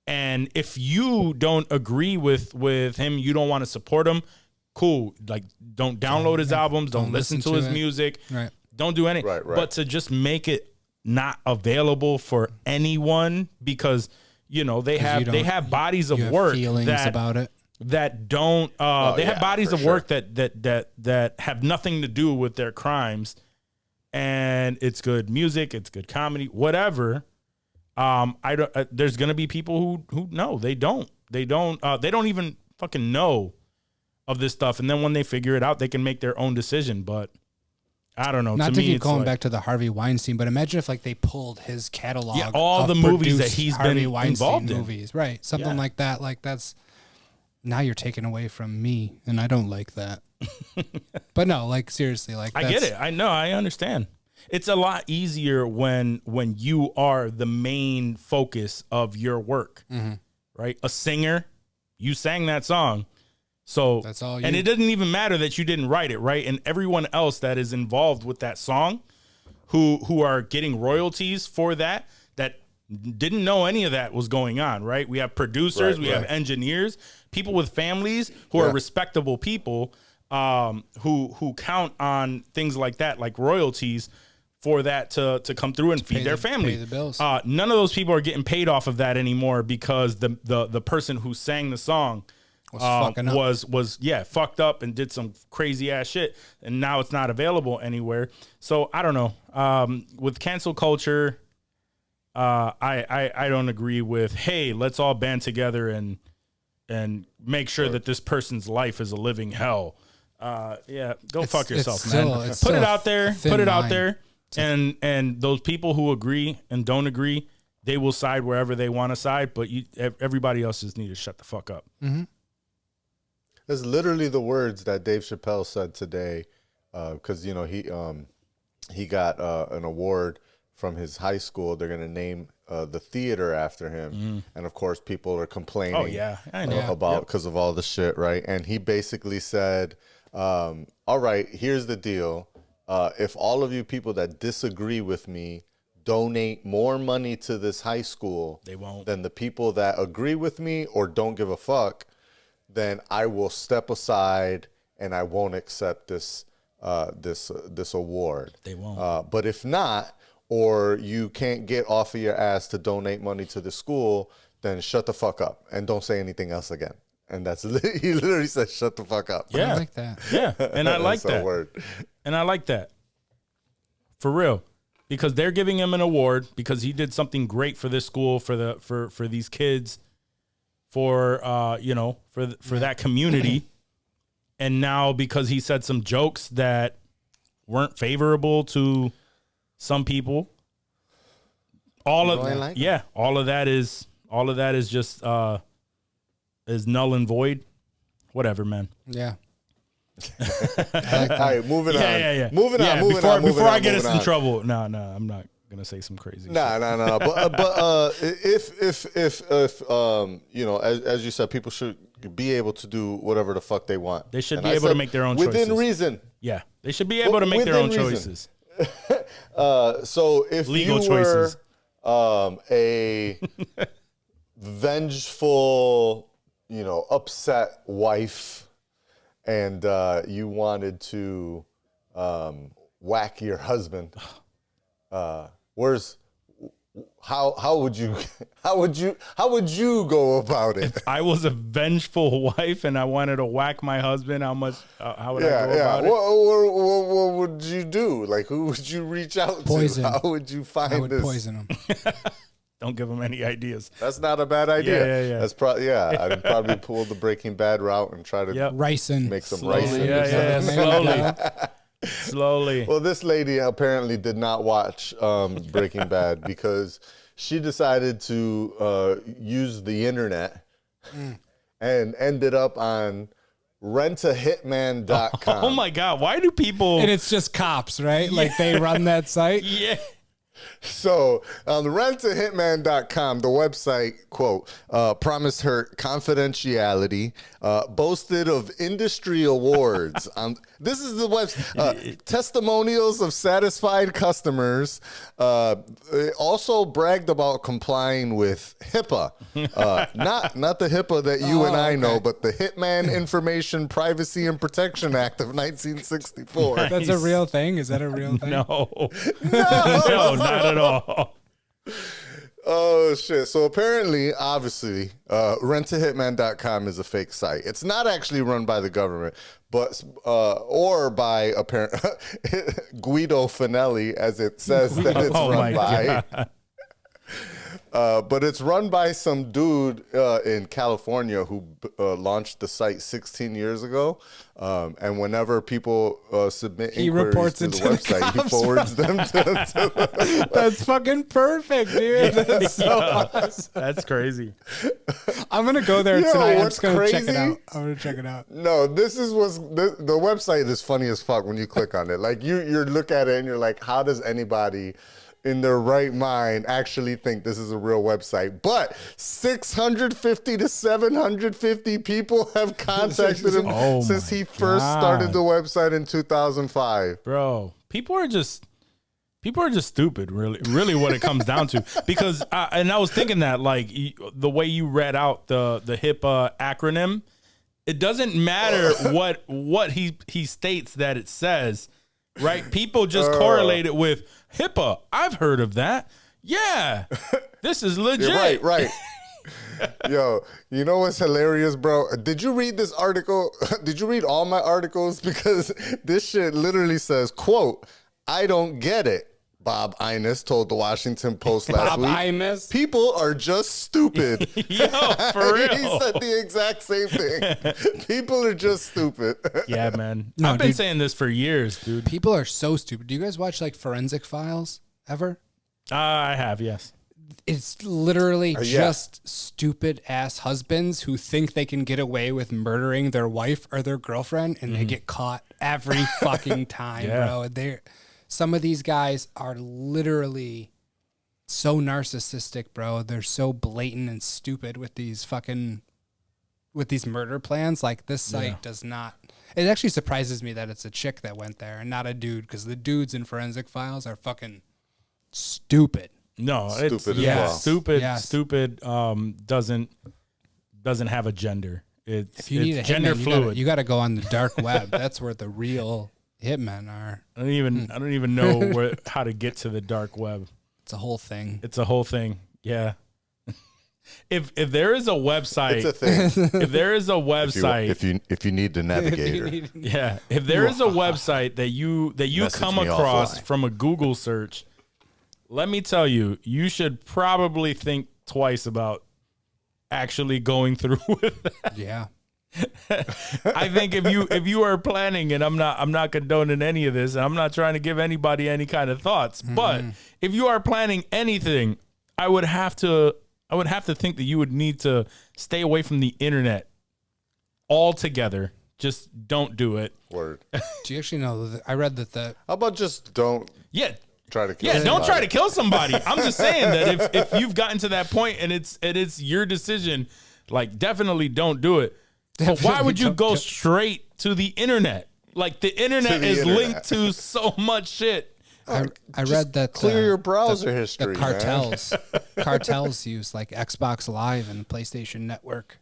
and if you don't agree with him, you don't want to support him, cool. Like don't download his albums, don't listen to his it. music, Right. don't do anything. Right. But to just make it not available for anyone because they have bodies of You have work feelings about it. that don't they have bodies for of work that have nothing to do with their crimes, and it's good music, it's good comedy, whatever. I don't there's gonna be people who no, they don't even fucking know of this stuff, and then when they figure it out they can make their own decision. But I don't know. Not to me, keep it's going like, back to the Harvey Weinstein, but imagine if like they pulled his catalog, Yeah, all of the movies that produced he's Harvey been Weinstein involved in. movies, right? Something Yeah. like that. Like that's now you're taking away from me, and I don't like that. But no, like seriously, like I get it. I know. I understand. It's a lot easier when you are the main focus of your work, right? A singer, you sang that song, so That's all And you. it doesn't even matter that you didn't write it, right? And everyone else that is involved with that song, who are getting royalties for that didn't know any of that was going on, right? We have producers, we have engineers, people with families who are respectable people, who count on things like that, like royalties, for that to come through and feed their family. pay the bills. None of those people are getting paid off of that anymore because the person who sang the song fucking up. was fucked up and did some crazy ass shit, and now it's not available anywhere. So I don't know. With cancel culture, I don't agree with, hey, let's all band together and make sure that this person's life is a living hell. Go fuck yourself, man. Put it out there. Put it out there. And those people who agree and don't agree, they will side wherever they want to side. But everybody else just need to shut the fuck up. That's literally the words that Dave Chappelle said today, because he got an award from his high school. They're gonna name the theater after him, and of course, people are complaining. Oh yeah, I know about because of all the shit, right? And he basically said, "All right, here's the deal. If all of you people that disagree with me donate more money to this high school, They won't. than the people that agree with me or don't give a fuck, then I will step aside and I won't accept this award. They won't. But if not, or you can't get off of your ass to donate money to the school, then shut the fuck up and don't say anything else again." And that's he literally said, "Shut the fuck up." Yeah, I like that. Yeah, and I like That's a that. word. And I like that. For real. Because they're giving him an award because he did something great for this school, for these kids, for for that community. And now because he said some jokes that weren't favorable to some people, all of that is just is null and void. Whatever, man. Yeah. All right, moving on. Yeah. Moving on. Before I get us in trouble. No, I'm not gonna say some crazy. No. But if as you said, people should be able to do whatever the fuck they want. They should be able to make their own choices. Within reason. Yeah, they should be able to make their own choices. So if Legal you choices. were a vengeful, upset wife, and you wanted to whack your husband, how would you go about it? If I was a vengeful wife and I wanted to whack my husband, how would I go about it? What would you do? Like, who would you reach out Poison. to? How would you find I would this? poison him. Don't give him any ideas. That's not a bad idea. Yeah. That's I'd probably pull the Breaking Bad route and try to Ricin. make some Slowly, ricin. Slowly. Well, this lady apparently did not watch Breaking Bad because she decided to use the internet and ended up on rentahitman.com. Oh my God! Why do people? And it's just cops, right? Like they run that site. Yeah. So on rentahitman.com, the website, quote, promised her confidentiality, boasted of industry awards. This is the website, testimonials of satisfied customers. Also bragged about complying with HIPAA, not the HIPAA that you and I know, but the Hitman Information Privacy and Protection Act of 1964. That's a real thing? Is that a real thing? No. No, not at all. Oh, shit. So apparently, obviously, rentahitman.com is a fake site. It's not actually run by the government, but or by Guido Finelli, as it says that it's run by. But it's run by some dude in California who launched the site 16 years ago. And whenever people submit inquiries to the website, he forwards them to That's fucking perfect, dude. That's so awesome. That's crazy. I'm going to go there tonight. I'm what's just going to check it crazy? out. I'm going to check it out. No, the website is funny as fuck when you click on it. Like you look at it and you're like, how does anybody in their right mind actually think this is a real website? But 650 to 750 people have contacted him since he first started the website in 2005. Bro, people are just stupid, really what it comes down to. Because and I was thinking that, like, the way you read out the HIPAA acronym, it doesn't matter what he states that it says, right? People just correlate it with HIPAA. I've heard of that. Yeah, this is legit. You're right. Yo, you know what's hilarious, bro? Did you read this article? Did you read all my articles? Because this shit literally says, quote, "I don't get it," Bob Innes told the Washington Post last week. Bob Innes? People are just stupid. Yo, for real. He said the exact same thing. People are just stupid. Yeah, man. No, I've been dude. saying this for years, dude. People are so stupid. Do you guys watch like Forensic Files ever? I have, yes. It's literally yeah. just stupid ass husbands who think they can get away with murdering their wife or their girlfriend, and they get caught every fucking time, Yeah. bro. Some of these guys are literally so narcissistic, bro. They're so blatant and stupid with these murder plans. Like, this site does not. It actually surprises me that it's a chick that went there and not a dude, because the dudes in Forensic Files are fucking stupid. No, it's Stupid as well. stupid. Yes. Stupid doesn't have a gender. If you need a gender hitman, fluid. you got to go on the dark web. That's where the real hitmen are. I don't even know how to get to the dark web. It's a whole thing. It's a whole thing. Yeah. If there is a website, It's a thing. if there is a website, If you need the navigator. yeah, if there is a website that you Message come me across offline. from a Google search, let me tell you, you should probably think twice about actually going through with that. Yeah. I think if you are planning, and I'm not condoning any of this, and I'm not trying to give anybody any kind of thoughts, but if you are planning anything, I would have to think that you would need to stay away from the internet altogether. Just don't do it. Word. Do you actually know that I read that How about just don't try to kill somebody? don't try to kill somebody. I'm just saying that if you've gotten to that point and it's your decision, like definitely don't do it. But why would you go straight to the internet? Like the internet is linked to so much shit. I read that clear your browser history. The cartels use like Xbox Live and PlayStation Network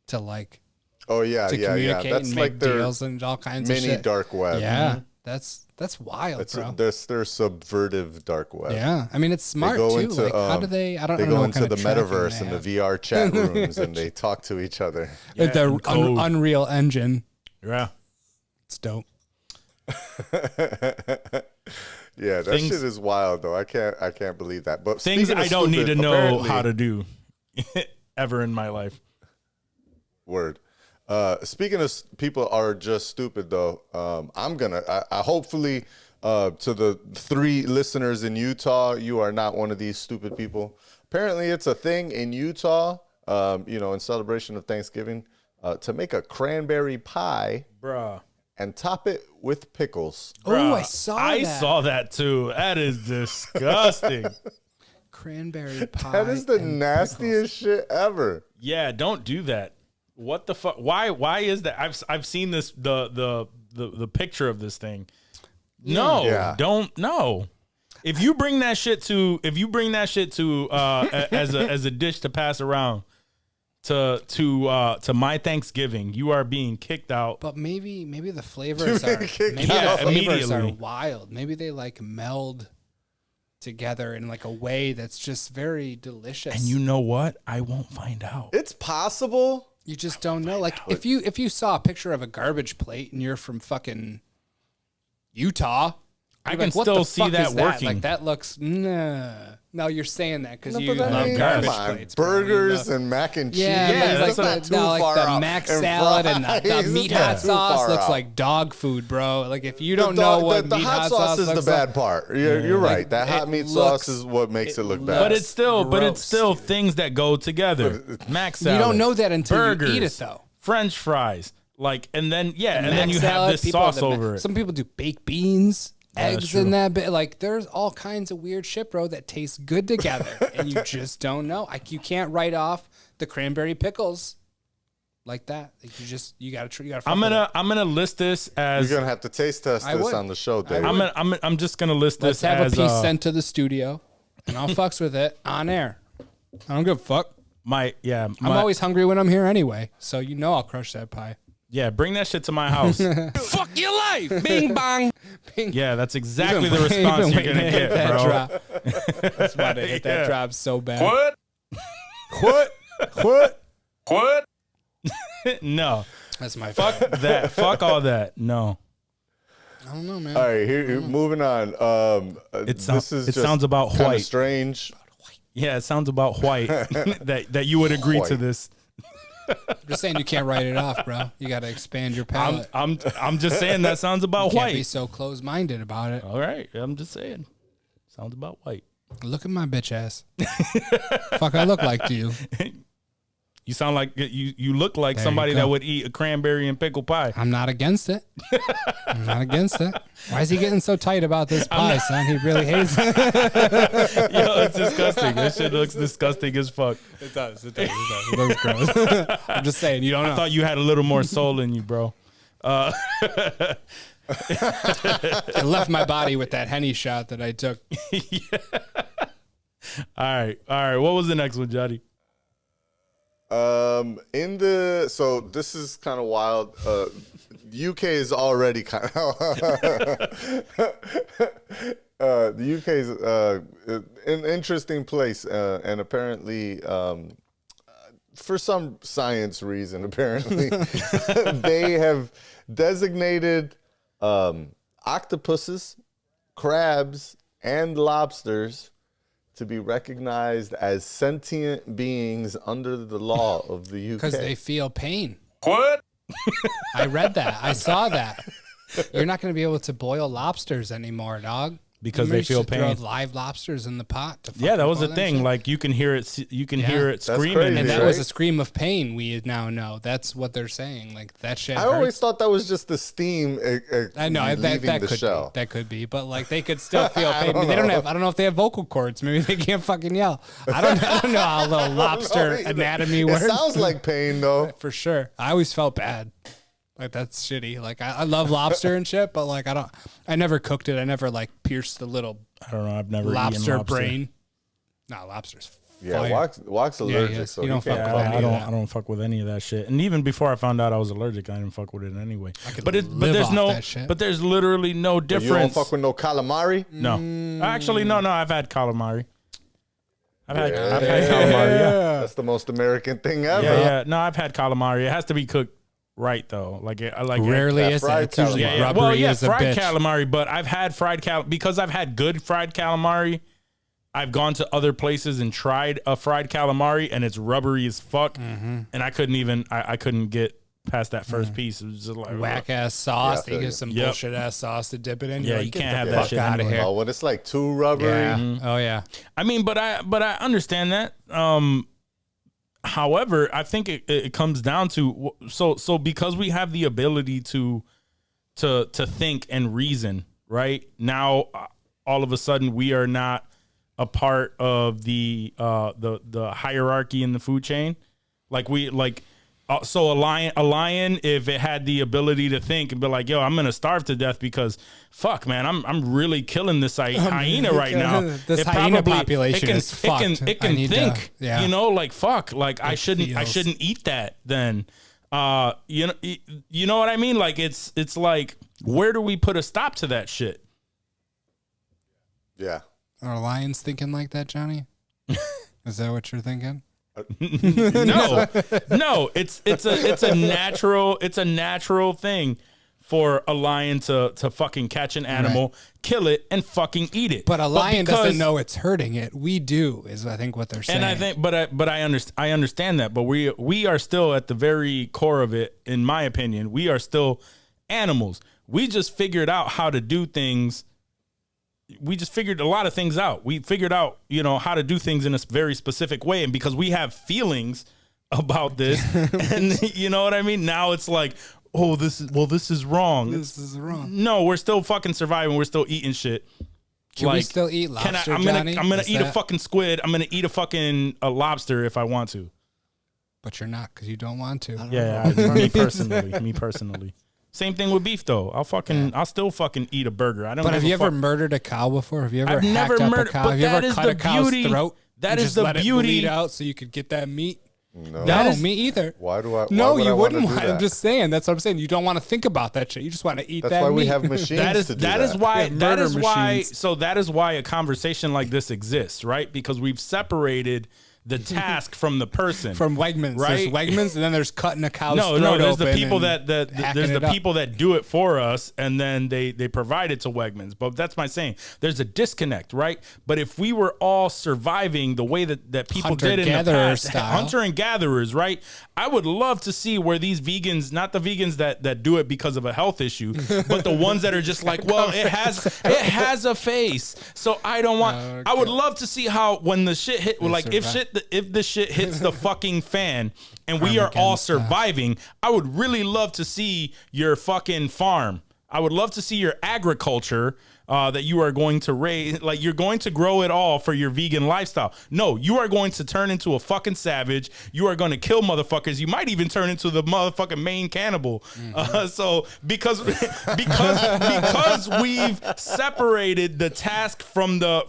to like communicate and That's make like their deals and all kinds of mini shit. dark web. Yeah, that's wild, bro. That's their subvertive dark web. Yeah, I mean it's smart go too. into, like, how do they? I don't They know. go what into kind the of tracking metaverse they and the have. VR chat rooms and they talk to each other. Like the code. Unreal Engine. Yeah. It's dope. Yeah, that shit is wild though. I can't believe that. But Things speaking of I don't need to stupid, know apparently- how to do ever in my life. Word. Speaking of people are just stupid though. I hopefully to the 3 listeners in Utah, you are not one of these stupid people. Apparently, it's a thing in Utah. In celebration of Thanksgiving, to make a cranberry pie, Bruh. and top it with pickles. Oh, I Bruh, saw I that. saw that too. That is disgusting. Cranberry pie. That is the and nastiest shit ever. Yeah, don't do that. What the fuck? Why is that? I've seen this the picture of this thing. No, Yeah. don't no. If you bring that shit to as a dish to pass around to my Thanksgiving, you are being kicked out. But maybe the flavors are immediately. wild. Maybe they like meld together in like a way that's just very delicious. And you know what? I won't find out. It's possible. You just don't know. Like if you saw a picture of a garbage plate and you're from fucking Utah, I you're can like, what still the see fuck that is working. Like that looks No, you're saying that because No, you but love I mean, garbage come on, plates. bro. You burgers love- and mac and cheese. Yeah, that's but not it's too like far the out. mac And salad and the fries, meat it's not hot too sauce far looks out. like dog food, bro. Like if you don't know what the meat hot sauce is the looks bad like, part. You're right. Like, That hot it meat looks- sauce is what makes it look it bad. But it's still gross, things that go together. Mac salad. You don't know that until burgers, you eat it, though. French fries, like, and then and then Mac you salad, have this people sauce have the- over it. Some people do baked beans, Yeah, that's eggs in true. that bit. Like there's all kinds of weird shit, bro, that tastes good together, and you just don't know. Like you can't write off the cranberry pickles like that. Like you gotta fuck I'm with it. gonna list this as You're gonna have to taste test I this would. on the show, Dave. I'm just gonna list Let's this have as a piece sent to the studio, and I'll fucks with it on air. I don't give a fuck. I'm I'm always hungry when I'm here anyway, so you know I'll crush that pie. bring that shit to my house. Fuck your life! Bing bang! Yeah, that's exactly the Even response you're waiting gonna to hit get, that bro. drop. That's why they hit that drop so bad. What? No, That's my fuck that. Fuck all that. No, I don't know, man. All right, here moving on. sounds about kinda white. strange. Yeah, it sounds about white that you would agree to White. this. I'm just saying you can't write it off, bro. You got to expand your palate. I'm just saying that sounds about Can't be white. so close-minded about it. All right, I'm just saying. Sounds about white. Look at my bitch ass. Fuck, I look like to you. You sound like you look like There you somebody go. that would eat a cranberry and pickle pie. I'm not against it. I'm not against it. Why is he getting so tight about this pie, son? He really hates it. Yo, it's disgusting. This shit looks disgusting as fuck. It does. It looks gross. I'm just saying, you don't I know. thought you had a little more soul in you, bro. I left my body with that Henny shot that I took. All right. What was the next one, Johnny? So this is kind of wild. UK is already kind of the UK is an interesting place, and apparently, for some science reason, apparently, they have designated octopuses, crabs, and lobsters to be recognized as sentient beings under the law of the UK. Because they feel pain. What? I read that. I saw that. You're not going to be able to boil lobsters anymore, dog. Because Remember they you feel should throw pain. live lobsters in the pot. To Yeah, that was fucking the boil thing. shit. Like you can hear it. You can hear it That's screaming. crazy, And that right? was a scream of pain. We now know that's what they're saying. Like that shit. I always hurts. thought that was just the steam. I know leaving that the could shell. be. That could be, but like they could still feel I pain. don't They don't know. have. I don't know if they have vocal cords. Maybe they can't fucking yell. I don't know how little lobster either. anatomy It works. sounds like pain though. For sure. I always felt bad. Like that's shitty. Like I love lobster and shit, but like I never cooked it. I never like pierced the little I don't know. I've never lobster eaten lobster brain. Nah, lobster's Yeah, fire. Wac's allergic, yes. so You he don't can't fuck Yeah, with fuck any I of don't. that. I don't fuck with any of that shit. And even before I found out I was allergic, I didn't fuck with it anyway. could But live there's off no. that shit. But there's literally no You don't difference. fuck with no calamari? No, actually, no. I've had calamari. I've had Yeah. calamari. Yeah. That's the most American thing ever. Yeah. No, I've had calamari. It has to be cooked right though. Like I like it. Rarely that is it. fried It's usually calamari. rubbery Well, yeah, as a fried bitch. calamari, but I've had because I've had good fried calamari. I've gone to other places and tried a fried calamari, and it's rubbery as fuck. Mm-hmm. And I couldn't even I couldn't get past that first piece. It was just like Whack ass sauce. Yeah, I they feel give you. some Yep. bullshit ass sauce to dip it in. Yeah, You're like, you get can't the have fuck that shit out of anywhere. here. Oh, when it's like too rubbery. Yeah. Oh yeah. I mean, but I understand that. However, I think it comes down to so because we have the ability to think and reason, right? Now, all of a sudden, we are not a part of the hierarchy in the food chain. So a lion, if it had the ability to think and be like, yo, I'm gonna starve to death because fuck, man, I'm really killing this hyena right now. This It hyena probably- population it can, is it can, fucked. it I can need to- think, yeah. you know, like fuck, like I shouldn't feels. eat that then. You know what I mean? Like it's like, where do we put a stop to that shit? Yeah. Are lions thinking like that, Johnny? Is that what you're thinking? No, it's a natural thing for a lion to fucking catch an animal, kill it, and fucking eat it. But a lion because- doesn't know it's hurting it. We do, is I think what they're saying. And I think, I understand that. But we are still at the very core of it. In my opinion, we are still animals. We just figured out how to do things. We just figured a lot of things out. We figured out, how to do things in a very specific way. And because we have feelings about this, and you know what I mean? Now it's like, oh, this is wrong. This is wrong. No, we're still fucking surviving. We're still eating shit. Can we still eat lobster, I'm Johnny? gonna Is eat a that- fucking squid. I'm gonna eat a fucking lobster if I want to. But you're not because you don't want to. Yeah, me personally. Same thing with beef though. I'll still fucking eat a burger. I don't. But have give a you ever fuck. murdered a cow before? Have you ever I've hacked never up murdered- a cow? but Have you that ever is cut the a cow's beauty- throat? that and is just the let beauty- it bleed out so you could get that meat? No. No, is- me either. Why do I? No, why would I you wanna wouldn't do want. that? I'm just saying. That's what I'm saying. You don't want to think about that shit. You just want to eat That's that why meat. we have machines That is to do that is that. why Yeah, that murder is why machines. so that is why a conversation like this exists, right? Because we've separated the task from the person. From Wegmans, Right? There's Wegmans, and then there's cutting a cow's No, throat there's the open people and that hacking there's it the up. people that do it for us, and then they provide it to Wegmans. But that's my saying. There's a disconnect, right? But if we were all surviving the way that people did in the Hunter-gatherer past, style. hunter and gatherers, right? I would love to see where these vegans, not the vegans that do it because of a health issue, but the ones that are just like, well, it has a face, so I don't want. I would love to see how when the shit hit, like if the shit hits the fucking fan and we are all Armageddon style. surviving, I would really love to see your fucking farm. I would love to see your agriculture that you are going to raise. Like you're going to grow it all for your vegan lifestyle. No, you are going to turn into a fucking savage. You are going to kill motherfuckers. You might even turn into the motherfucking main cannibal. So because we've separated the task from the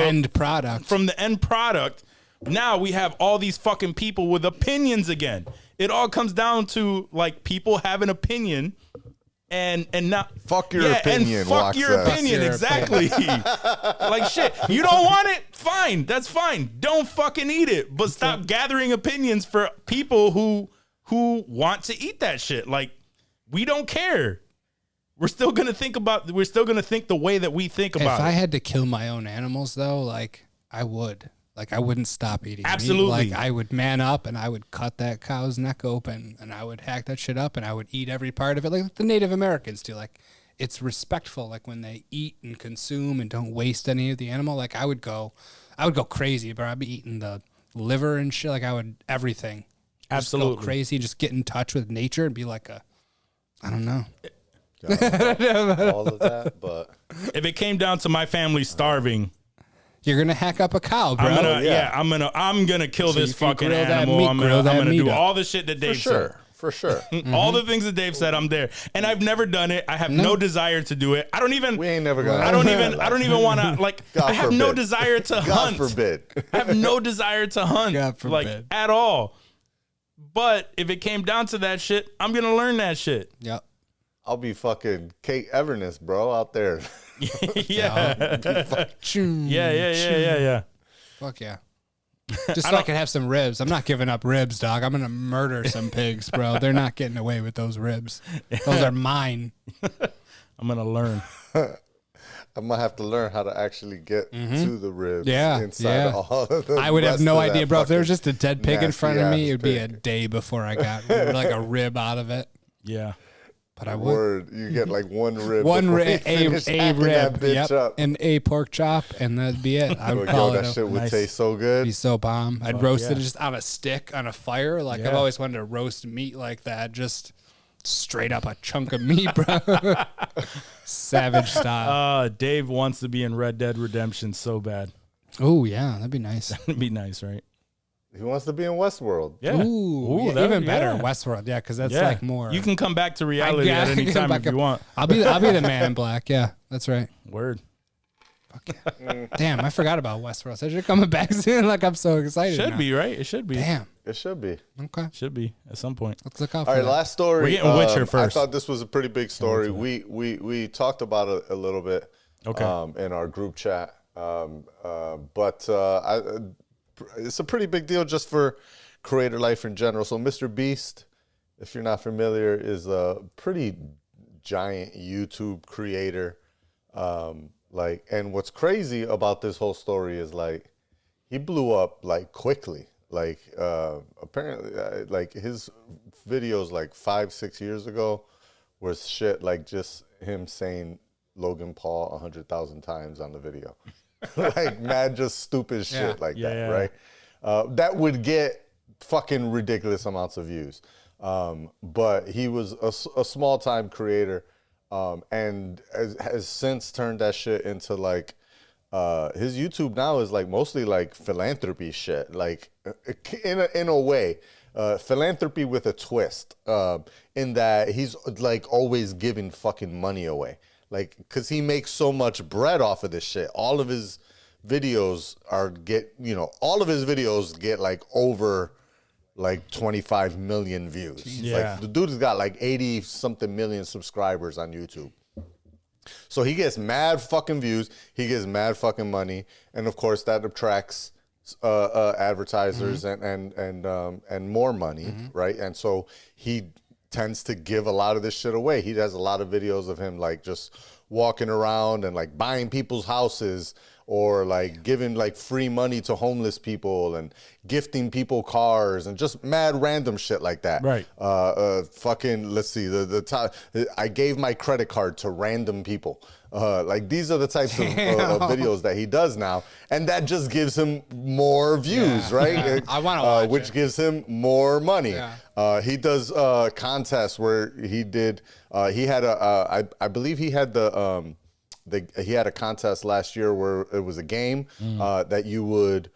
end product. from the end product. Now we have all these fucking people with opinions again. It all comes down to like people have an opinion and not Fuck your opinion, and fuck Juac your says. opinion, exactly. Like shit, you don't want it? Fine, that's fine. Don't fucking eat it, but stop gathering opinions for people who want to eat that shit. Like we don't care. We're still gonna think the way that we think about If I it. had to kill my own animals, though, like I would. Like, I wouldn't stop eating Absolutely. meat. Like, I would man up and I would cut that cow's neck open and I would hack that shit up and I would eat every part of it like the Native Americans do. Like, it's respectful. Like, when they eat and consume and don't waste any of the animal, like, I would go crazy, bro. I'd be eating the liver and shit. Like, I would, everything. Absolutely. Just go crazy, just get in touch with nature and be like I don't know. All of that, but If it came down to my family starving, You're gonna hack up a cow, bro. I'm gonna kill So this you can fucking grill that animal. meat, I'm grill gonna that meat do up. all the shit that Dave said. for sure. All the things that Dave said, I'm there, and I've never done it. I have no desire to do it. I don't even. We ain't never gonna. I don't even want to. Like, God I have no forbid. desire to God hunt. forbid. I have no desire to hunt, God like forbid. at all. But if it came down to that shit, I'm gonna learn that shit. Yep. I'll be fucking Kate Everness, bro, out there. Yeah, yeah. Fuck yeah. Just so I can have some ribs. I'm not giving up ribs, dog. I'm gonna murder some pigs, bro. They're not getting away with those ribs. Those are mine. I'm gonna learn. I'm gonna have to learn how to actually get to the ribs. Yeah, inside yeah. all of the I would have rest no of that idea, bro. If there was fucking just a dead pig in front of me, nasty it would be a pig. day before I got like a rib out of it. Yeah. But I would. Word, you get like one rib. One before you rib, finish a hacking rib, that bitch yep, up. and a pork chop, and that'd be it. I would Yo, call that it. shit would Nice. taste so good. Be so bomb. I'd roast it yeah. just on a stick on a fire. Like I've Yeah. always wanted to roast meat like that, just straight up a chunk of meat, bro. Savage style. Dave wants to be in Red Dead Redemption so bad. Oh yeah, that'd be nice. It'd be nice, right? He wants to be in Westworld. Yeah. Ooh, yeah, that- even better. yeah. Westworld, yeah, because that's Yeah. like more. You can come back to reality Yeah, at any I can come time back if you up. want. I'll be the man in black. Yeah, that's right. Word. Damn, I forgot about Westworld. So you're coming back soon. Like I'm so excited. Should now. be, right? It should be. Damn. It should be. Okay. Should be at some point. Let's look out for All right, that. last story. We're getting Witcher I first. thought this was a pretty big story. We talked about it a little bit Okay. in our group chat. But it's a pretty big deal just for creator life in general. So Mr. Beast, if you're not familiar, is a pretty giant YouTube creator. And what's crazy about this whole story is like he blew up like quickly. Like apparently, like his videos like 5-6 years ago was shit like just him saying Logan Paul 100,000 times on the video, like mad just stupid shit like that, Yeah. right? That would get fucking ridiculous amounts of views. But he was a small time creator, and has since turned that shit into like. His YouTube now is like mostly like philanthropy shit, like in a way, philanthropy with a twist, in that he's like always giving fucking money away, like because he makes so much bread off of this shit. All of his videos get like over like 25 million views. Yeah. Like the dude has got like 80 something million subscribers on YouTube. So he gets mad fucking views, he gets mad fucking money, and of course that attracts advertisers and more money, right? And so he tends to give a lot of this shit away. He has a lot of videos of him like just walking around and like buying people's houses or like giving like free money to homeless people and gifting people cars and just mad random shit like that. Right. Fucking, let's see, the top, I gave my credit card to random people. Like these are the types of videos that he does now, and that just gives him more views, right? Yeah. I wanna watch which it. gives him more money. Yeah. He does contests where he did. He had I believe he had he had a contest last year where it was a game that you would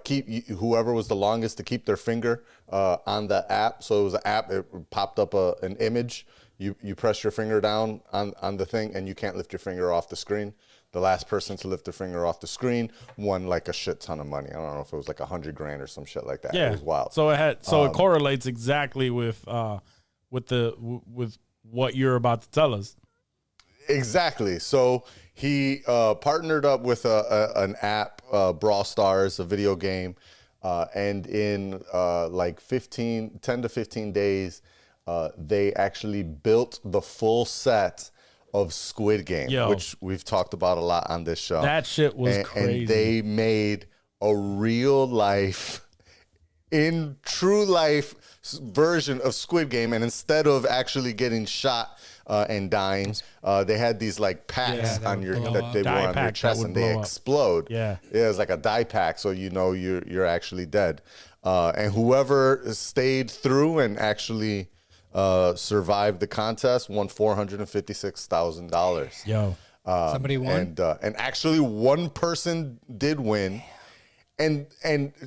keep whoever was the longest to keep their finger on the app. So it was an app. It popped up an image. You press your finger down on the thing, and you can't lift your finger off the screen. The last person to lift their finger off the screen won like a shit ton of money. I don't know if it was like $100 grand or some shit like that. Yeah. It was wild. So it correlates exactly with what you're about to tell us. Exactly. So he partnered up with an app, Brawl Stars, a video game, and in like 10 to 15 days, they actually built the full set of Squid Game, Yo. which we've talked about a lot on this show. That shit was crazy. And they made a real life, in true life version of Squid Game, and instead of actually getting shot and dying, they had these like packs on your that they were on your chest and they explode. Yeah, it's like a die pack, so you know you're actually dead. And whoever stayed through and actually survived the contest won $456,000. Yo, somebody won, and actually one person did win. And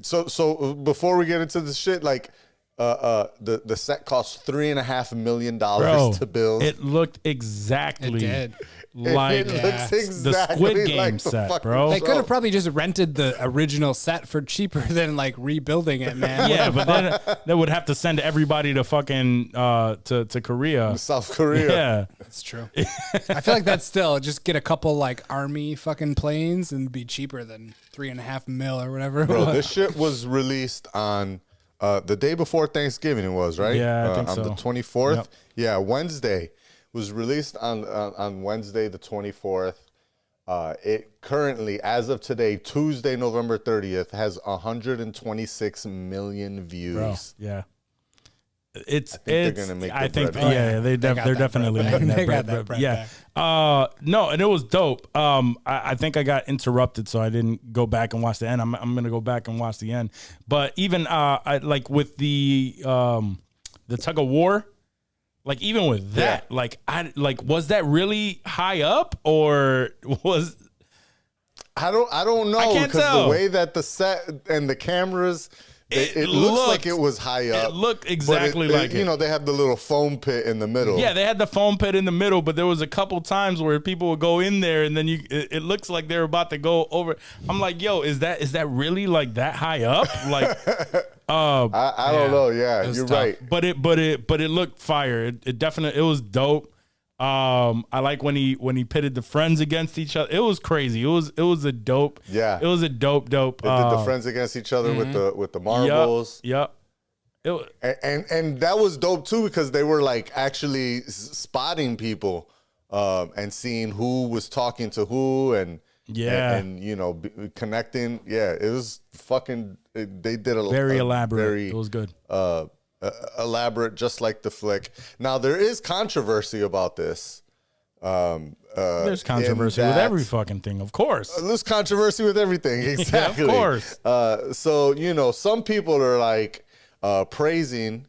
so before we get into the shit, like the set cost $3.5 million to build. It looked exactly like it looks exactly the Squid Game like the set, bro. They could have probably just rented the original set for cheaper than like rebuilding it, man. Yeah, but then they would have to send everybody to fucking to Korea, South Korea. Yeah, that's true. I feel like that's still just get a couple like army fucking planes and be cheaper than $3.5 million or whatever. Bro, this shit was released on the day before Thanksgiving. It was right. Yeah, I think on so. the 24th. Yep. Yeah, Wednesday. Was released on Wednesday the 24th. It currently, as of today, Tuesday, November 30th, has 126 million views. bro. Yeah, it's they're gonna make. I think bread yeah, they're definitely making that They got bread. that bread Yeah. back. No, and it was dope. I think I got interrupted, so I didn't go back and watch the end. I'm gonna go back and watch the end. But even I like with the tug of war. Like even with that, like was that really high up or was? I don't know because the way that the set and the cameras, it looks like it was high up. It looked exactly like it. You know, they have the little foam pit in the middle. Yeah, they had the foam pit in the middle, but there was a couple times where people would go in there and then it looks like they're about to go over. I'm like, yo, is that really like that high up? Like. I don't know. Yeah, you're tough. right. But it looked fire. It definitely was dope. I like when he pitted the friends against each other. It was crazy. It was a dope. Yeah. It was a dope. They did the friends against each other with the marbles. Yep. And that was dope too because they were like actually spotting people and seeing who was talking to who and you know connecting. Yeah, it was fucking. They did a very a elaborate. Very, it was good. Elaborate, just like the flick. Now there is controversy about this. There's controversy with every fucking thing, of course. There's controversy with everything, exactly. Yeah, of course. So you know, some people are like praising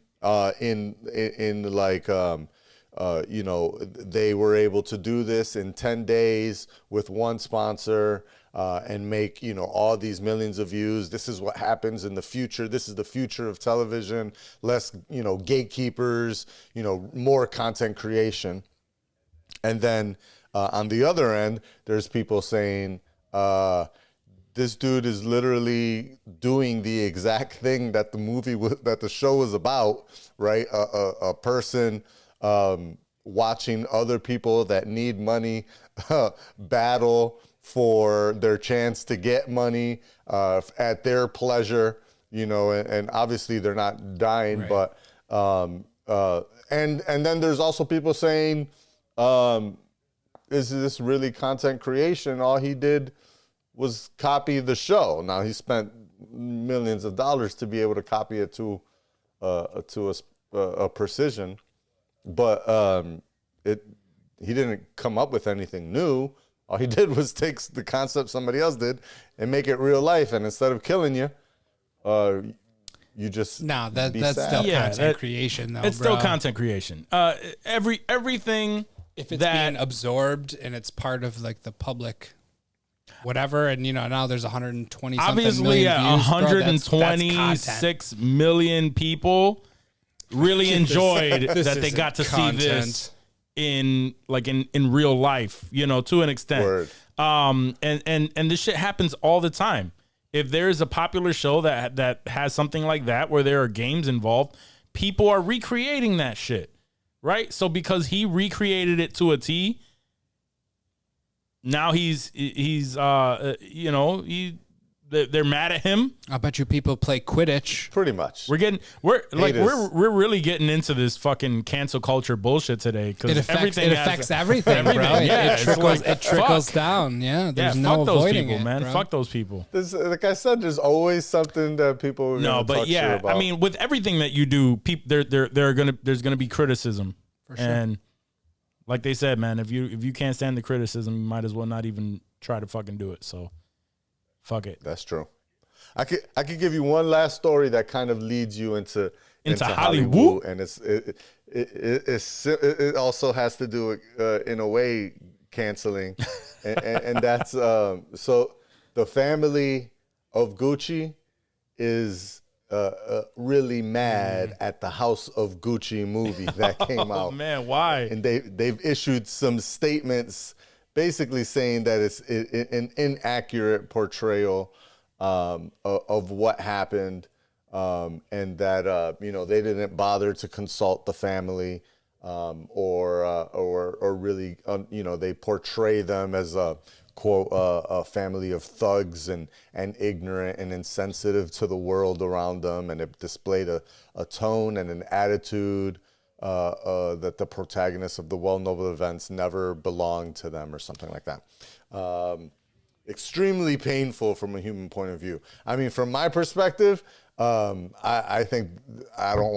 in like you know, they were able to do this in 10 days with one sponsor. And make, you know, all these millions of views. This is what happens in the future. This is the future of television. Less, you know, gatekeepers, you know, more content creation. And then on the other end, there's people saying, this dude is literally doing the exact thing that that the show is about, right? A person watching other people that need money battle for their chance to get money at their pleasure, you know, and obviously they're not dying, right. But and then there's also people saying, is this really content creation? All he did was copy the show. Now he spent millions of dollars to be able to copy it to a precision, but he didn't come up with anything new. All he did was take the concept somebody else did and make it real life. And instead of killing you, you just that's still content creation, though. It's still content creation. Everything if it's being absorbed and it's part of like the public, whatever. And you know now there's 120 obviously million views, 126 million people really enjoyed that they got to see this. In real life, you know, to an extent. Word. And this shit happens all the time. If there's a popular show that has something like that where there are games involved, people are recreating that shit, right? So because he recreated it to a T, now he's you know, they're mad at him. I bet you people play Quidditch. Pretty much. We're really getting into this fucking cancel culture bullshit today because It affects everything, bro. Yeah, it trickles down. Yeah, there's no fuck those avoiding people, it, man. bro. Fuck those people. Like I said, there's always something that people are gonna talk shit about. I mean, with everything that you do, there's gonna be criticism, for sure. And like they said, man, if you can't stand the criticism, you might as well not even try to fucking do it. So, fuck it. That's true. I could give you one last story that kind of leads you into Hollywood, and it also has to do with in a way canceling, and that's so the family of Gucci is really mad at the House of Gucci movie that came out. Man, why? And they've issued some statements basically saying that it's an inaccurate portrayal of what happened, and that they didn't bother to consult the family, or really they portray them as a quote a family of thugs and ignorant and insensitive to the world around them, and it displayed a tone and an attitude that the protagonists of the well-noble events never belonged to them, or something like that. Extremely painful from a human point of view. I mean, from my perspective, I think I'm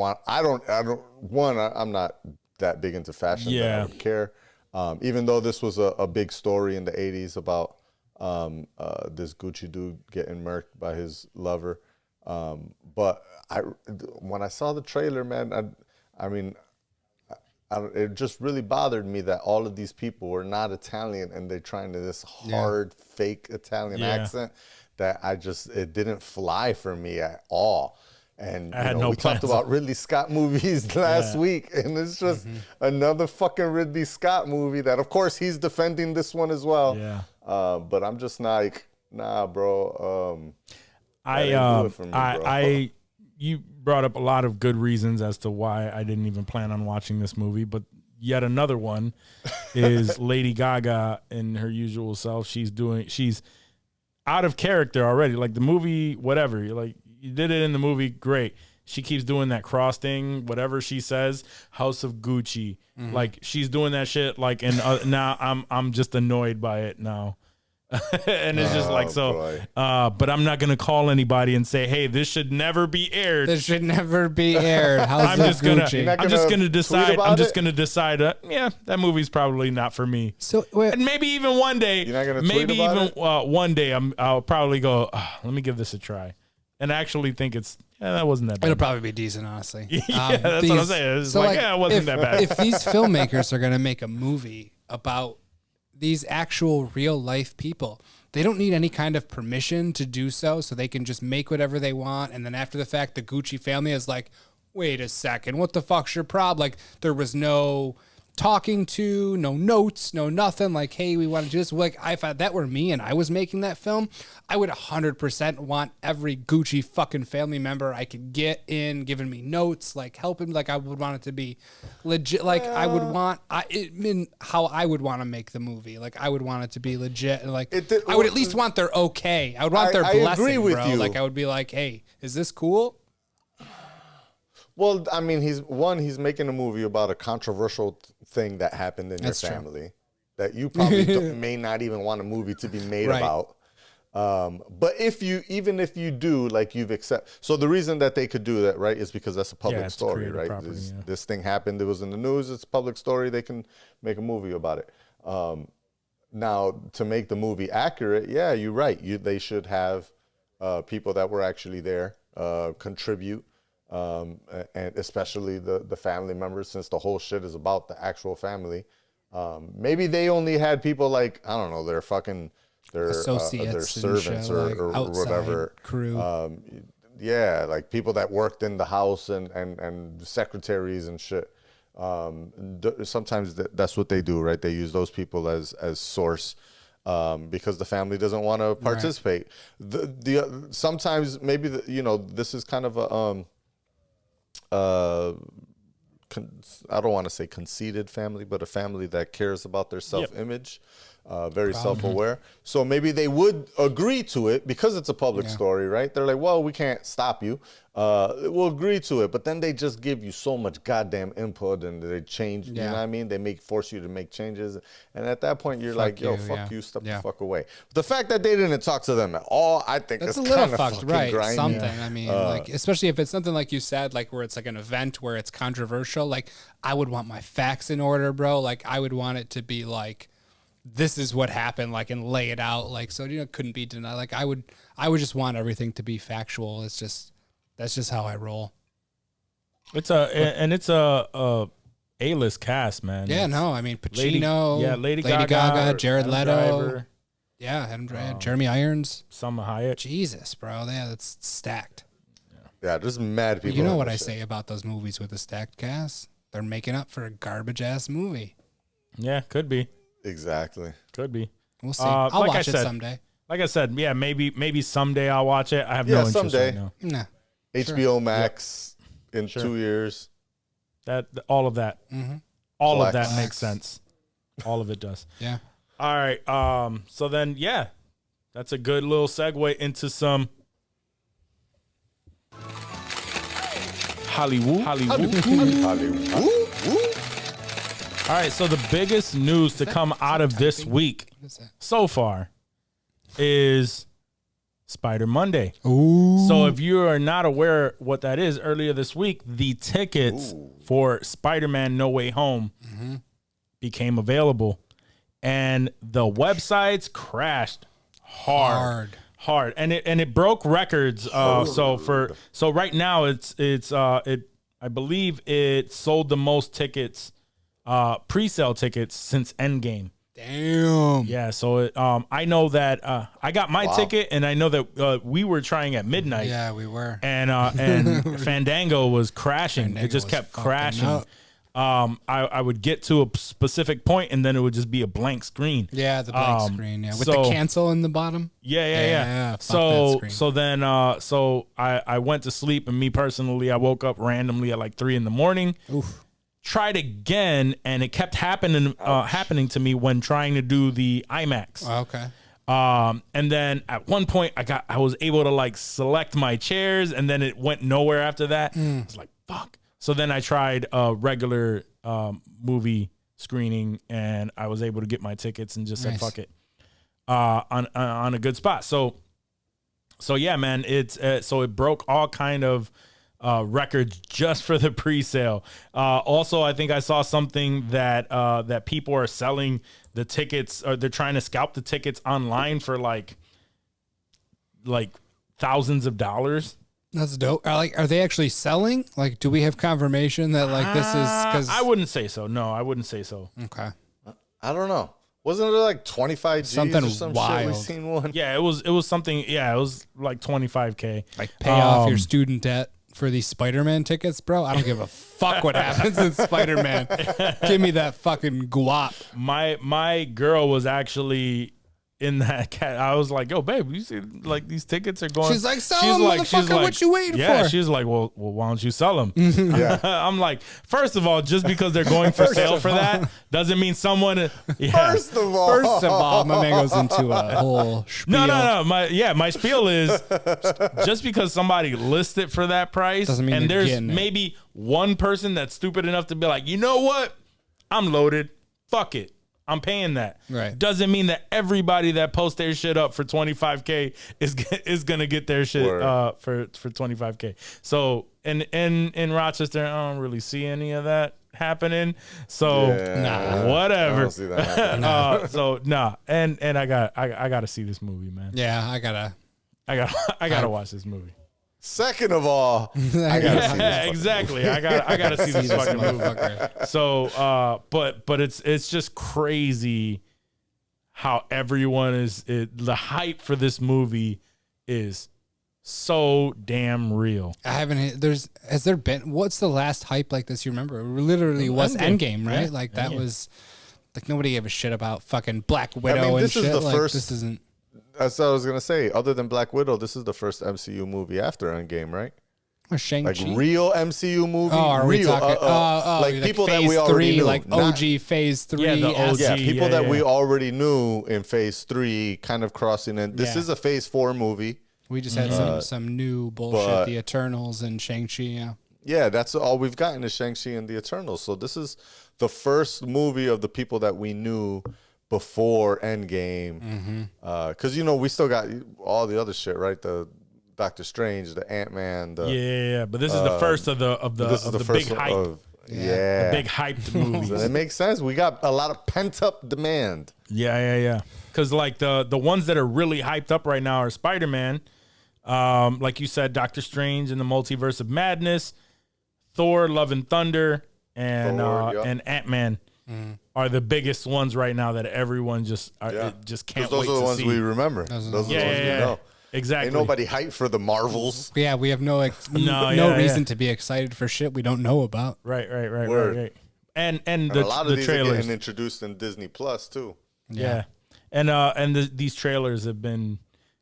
not that big into fashion. Yeah. That I don't care. Even though this was a big story in the 80s about this Gucci dude getting murked by his lover. But when I saw the trailer, man, it just really bothered me that all of these people were not Italian, and they're trying to this hard, fake Italian accent that it didn't fly for me at all. And we talked about Ridley Scott movies last week, and it's just another fucking Ridley Scott movie that, of course, he's defending this one as well. Yeah. But I'm just like, nah, bro. You brought up a lot of good reasons as to why I didn't even plan on watching this movie, but yet another one is Lady Gaga in her usual self. She's out of character already. Like the movie, whatever. You did it in the movie, great. She keeps doing that cross thing, whatever she says, House of Gucci. Mm-hmm. Like she's doing that shit. Like, and now I'm just annoyed by it now. And it's just like, so, but I'm not going to call anybody and say, hey, this should never be aired. This should never be aired. I'm just going to decide. That movie's probably not for me. So, and maybe even one day, one day I'll probably go, let me give this a try. And I actually think that wasn't that bad. It'll probably be decent, honestly. That's what I'm saying. It's it wasn't that bad. If these filmmakers are going to make a movie about these actual real life people, they don't need any kind of permission to do so they can just make whatever they want. And then after the fact, the Gucci family is like, wait a second, what the fuck's your problem? Like, there was no talking to, no notes, no nothing. Like, hey, we want to do this. Like, if that were me and I was making that film, I would 100% want every Gucci fucking family member I could get in giving me notes, like helping. Like, I would want it to be legit. Like, I would want, how I would want to make the movie. Like, I would want it to be legit. And like, I would at least want their okay. I would want their blessing, agree with bro. You. Like, I would be like, hey, is this cool? Well, I mean, he's making a movie about a controversial thing that happened in your family that you probably may not even want a movie to be made about. But even if you do, like you've accepted. So the reason that they could do that, right, is because that's a public story, right? This thing happened. It was in the news. It's a public story. They can make a movie about it. Now, to make the movie accurate, yeah, you're right. They should have people that were actually there contribute. And especially the family members, since the whole shit is about the actual family. Maybe they only had people like, I don't know, their associates, their servants or whatever crew. Like people that worked in the house and secretaries and shit. Sometimes that's what they do, right? They use those people as source. Because the family doesn't want to participate. Right. Sometimes maybe this is kind of a I don't want to say conceited family, but a family that cares about their self-image. very self-aware. So maybe they would agree to it because it's a public story, right? They're like, well, we can't stop you. We'll agree to it. But then they just give you so much goddamn input and they change, you know what I mean? They force you to make changes. And at that point, you're like, yo, fuck you, step the fuck away. But the fact that they didn't talk to them at all, I think that's it's a little kind of fucked, fucking right? grimy. Something. I mean, like, especially if it's something like you said, like where it's like an event where it's controversial. Like, I would want my facts in order, bro. Like, I would want it to be like, this is what happened, like, and lay it out, like, so it couldn't be denied. Like, I would just want everything to be factual. That's just how I roll. It's a A-list cast, man. Yeah, no, I mean Pacino, Lady Gaga, Gaga, Jared Adam Leto, Driver, Jeremy Irons, Salma Hayek. Jesus, bro, yeah, that's stacked. Yeah, there's mad people. You know what I say about those movies with a stacked cast? They're making up for a garbage ass movie. Yeah, could be. Exactly. Could be. We'll see. I'll watch it someday. Like I said, yeah, maybe someday I'll watch it. I have no interest someday. right now. Nah. HBOMax in 2 years. All of that. Mm-hmm. All of that makes sense. All of it does. Yeah. All right. So then, yeah, that's a good little segue into some Hollywood. All right. So the biggest news to come out of this week so far is Spider Monday. Ooh. So if you are not aware what that is, earlier this week, the tickets for Spider-Man No Way Home became available. And the websites crashed hard. And it broke records. So right now I believe it sold the most tickets, pre-sale tickets since Endgame. Damn. Yeah, so I know that I got my ticket, and I know that we were trying at midnight. Yeah, we were. And Fandango was crashing. It just kept crashing. I would get to a specific point, and then it would just be a blank screen. Yeah, the blank screen. Yeah, with the cancel in the bottom. Yeah. So then I went to sleep, and me personally, I woke up randomly at like 3 a.m. Oof. Tried again, and it kept happening to me when trying to do the IMAX. Oh, okay. And then at one point I was able to like select my chairs, and then it went nowhere after that. I was like, fuck. So then I tried a regular movie screening, and I was able to get my tickets and just said, fuck it, on a good spot. So yeah, man, so it broke all kind of records just for the pre-sale. Also, I think I saw something that people are selling the tickets, or they're trying to scalp the tickets online for like thousands of dollars. That's dope. Are they actually selling? Like, do we have confirmation that like this is? Because I wouldn't say so. No, I wouldn't say so. Okay. I don't know. Wasn't it like 25 G's Something or some wild. shit? We seen one. Yeah, it was something. Yeah, it was like $25K. Like pay off your student debt for these Spider-Man tickets, bro. I don't give a fuck what happens in Spider-Man. Give me that fucking guap. My girl was actually in that cat. I was like, yo, babe, you see like these tickets are going. She's like, sell them, motherfucker. What you waiting for? Yeah, she was like, well, why don't you sell them? Yeah. I'm like, first of all, just because they're going for sale for that doesn't mean someone. Yeah. First of all, my man goes into a whole spiel. No. My spiel is just because somebody lists it for that price, Doesn't mean and they're there's getting it. maybe one person that's stupid enough to be like, you know what, I'm loaded. Fuck it. I'm paying that. Right. Doesn't mean that everybody that posts their shit up for $25K is gonna get their shit for $25K. So in Rochester, I don't really see any of that happening. So whatever. I don't see that happening. So nah. And I gotta see this movie, man. Yeah, I gotta watch this movie. Second of all, I gotta see this. Exactly. I gotta see this fucking movie. So, but it's just crazy how everyone the hype for this movie is so damn real. I haven't. Has there been? What's the last hype like this? You remember? It literally was Endgame, right? Yeah, like that Endgame. was like nobody gave a shit about fucking Black Widow and this shit. is the like, first. This isn't. That's what I was gonna say. Other than Black Widow, this is the first MCU movie after Endgame, right? Or Shang-Chi. Like real MCU movie. Oh, are we real, talking? like people that we phase already 3, knew. like Not- OG phase 3. Yeah, the OG. Yeah, people yeah, that yeah. we already knew in phase 3 kind of crossing in. This Yeah. is a phase 4 movie. We just had some new bullshit, but- the Eternals and Shang-Chi. Yeah. Yeah, that's all we've gotten is Shang-Chi and the Eternals. So this is the first movie of the people that we knew before Endgame. Because, we still got all the other shit, right? The Doctor Strange, the Ant-Man. Yeah. But this is the first of the This is the first big hype. of, The yeah. big hyped movies. So it makes sense. We got a lot of pent-up demand. Yeah. Because like the ones that are really hyped up right now are Spider-Man, like you said, Doctor Strange and the Multiverse of Madness, Thor, Love and Thunder, and Thor, yep. and Ant-Man are the biggest ones right now that everyone just can't Because wait those are the to ones see. we remember. Those are the ones we know. Exactly. Ain't nobody hyped for the Marvels. Yeah, we have no reason to be excited for shit we don't know about. Right. Word. And And the a lot of these are trailers. getting introduced in Disney Plus too. Yeah. And these trailers have been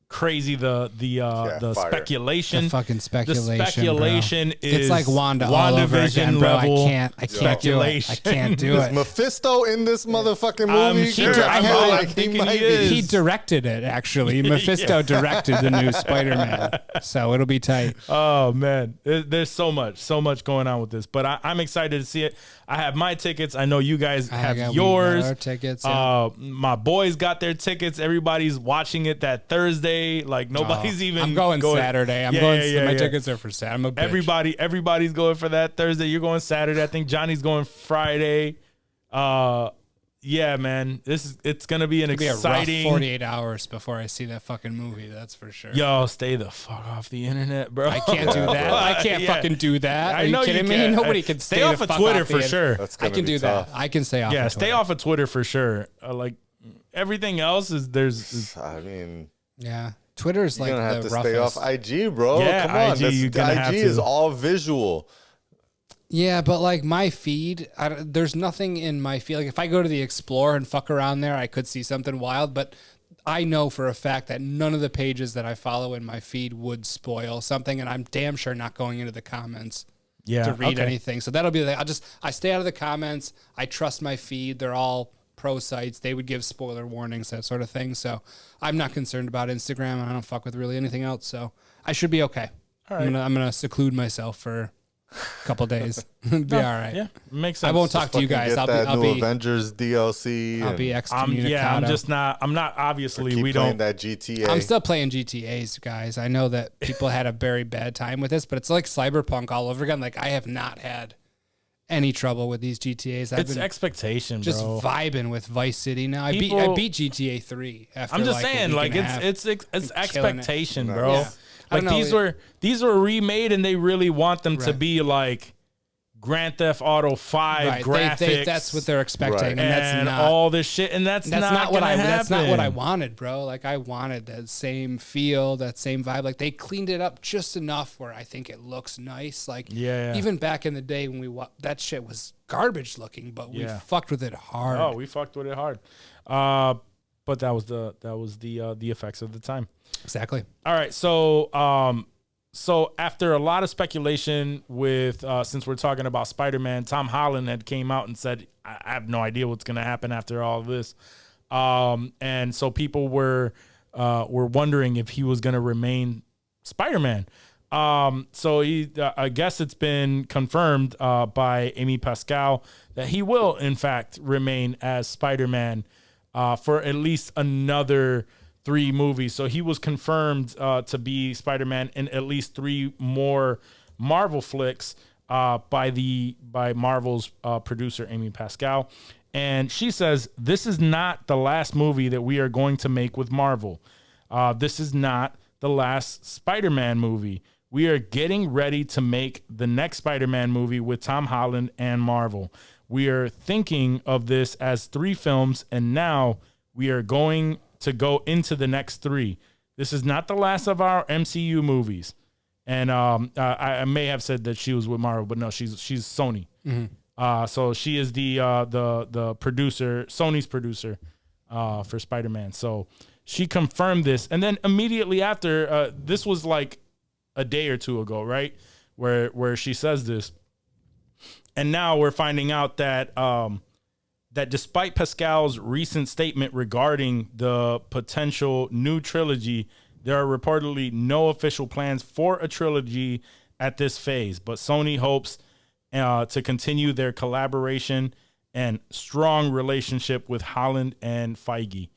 crazy. The fire. speculation. The fucking speculation. The speculation is It's like Wanda all over again, bro. level I can't do it. I can't do Is it. Mephisto in this motherfucking I'm movie? sure. I feel I'm like he thinking might he be. is. He directed it, actually. Mephisto directed the new Spider-Man. So it'll be tight. Oh man, there's so much going on with this, but I'm excited to see it. I have my tickets. I know you guys have We got yours. our tickets. Yeah. My boys got their tickets. Everybody's watching it that Thursday. Like nobody's even. I'm going Saturday. I'm going. My tickets are for Saturday. I'm a bitch. Everybody's going for that Thursday. You're going Saturday. I think Johnny's going Friday. Yeah, man, it's gonna be an It'll be exciting. a rough 48 hours before I see that fucking movie. That's for sure. Yo, stay the fuck off the internet, bro. I can't do that. I can't fucking do that. Are I know you kidding me? can. Nobody can stay stay off the of fuck Twitter off for the sure. That's I gonna can be do tough. that. I can stay off. Yeah, of stay Twitter. off of Twitter for sure. Like everything else is I mean, Yeah, Twitter's you're like gonna have the to roughest. stay off IG, bro. Yeah, Come on, IG, you're gonna have IG to. is all visual. Yeah, but like my feed, there's nothing in my feed. Like if I go to the Explore and fuck around there, I could see something wild. But I know for a fact that none of the pages that I follow in my feed would spoil something, and I'm damn sure not going into the comments to read anything. So that'll be like I stay out of the comments. I trust my feed. They're all pro sites. They would give spoiler warnings, that sort of thing. So I'm not concerned about Instagram, and I don't fuck with really anything else. So I should be okay. All right. I'm gonna seclude myself for a couple days. Be all right. Yeah, makes sense. I won't talk to you guys. Get that new Avengers DLC. I'll be and excommunicado. I'm not obviously keep we playing don't that GTA. I'm still playing GTAs, guys. I know that people had a very bad time with this, but it's like Cyberpunk all over again. Like I have not had any trouble with these GTAs. I've it's been expectation, just bro. vibing with Vice City now. I People- beat GTA 3 after I'm just like, a saying, week like and a half. it's killing it. expectation, bro. Yeah. I Like don't know. these were remade, and they really want them to Right. be like Grand Theft Auto 5 Right. graphics. That's what they're expecting, Right. and that's and not all this shit, and that's not what gonna that's not what I happen. wanted, bro. Like I wanted that same feel, that same vibe. Like they cleaned it up just enough where I think it looks nice. Like Yeah. even back in the day when that shit was garbage looking, but we Yeah. fucked with it hard. Oh, we fucked with it hard. But that was the effects of the time. Exactly. All right, so after a lot of speculation with since we're talking about Spider-Man, Tom Holland had came out and said, I have no idea what's going to happen after all of this. And so people were wondering if he was going to remain Spider-Man. So I guess it's been confirmed by Amy Pascal that he will in fact remain as Spider-Man for at least another 3 movies. So he was confirmed to be Spider-Man in at least 3 more Marvel flicks by Marvel's producer Amy Pascal. And she says, this is not the last movie that we are going to make with Marvel. This is not the last Spider-Man movie. We are getting ready to make the next Spider-Man movie with Tom Holland and Marvel. We are thinking of this as 3 films, and now we are going to go into the next 3. This is not the last of our MCU movies. And I may have said that she was with Marvel, but no, she's Sony. So she is the producer, Sony's producer for Spider-Man. So she confirmed this, and then immediately after, this was like a day or 2 ago, right? where she says this. And now we're finding out that that despite Pascal's recent statement regarding the potential new trilogy, there are reportedly no official plans for a trilogy at this phase. But Sony hopes to continue their collaboration and strong relationship with Holland and Feige.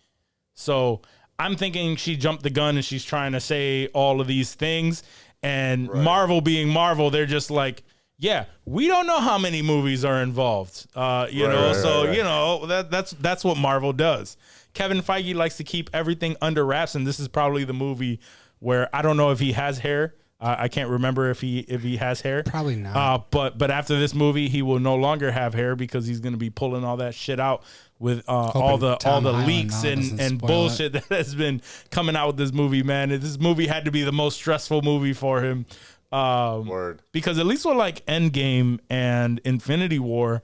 So I'm thinking she jumped the gun and she's trying to say all of these things. And Marvel being Marvel, they're just like, yeah, we don't know how many movies are involved. You know, that's what Marvel does. Kevin Feige likes to keep everything under wraps, and this is probably the movie where I don't know if he has hair. I can't remember if he has hair. Probably not. But after this movie, he will no longer have hair because he's going to be pulling all that shit out with all the leaks and bullshit that has been coming out with this movie. Man, this movie had to be the most stressful movie for him. Because at least with like Endgame and Infinity War,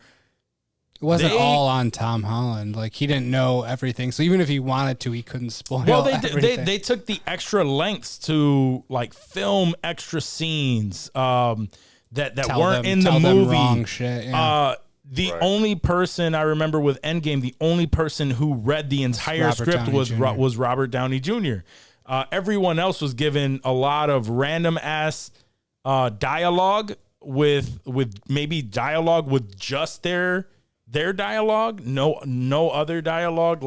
it wasn't all on Tom Holland. Like he didn't know everything, so even if he wanted to, he couldn't spoil. Well, they took the extra lengths to like film extra scenes that weren't in the movie. Wrong shit. Yeah. The only person I remember with Endgame, the only person who read the entire script was Robert Downey Jr. Everyone else was given a lot of random ass dialogue with maybe dialogue with just their dialogue, no other dialogue.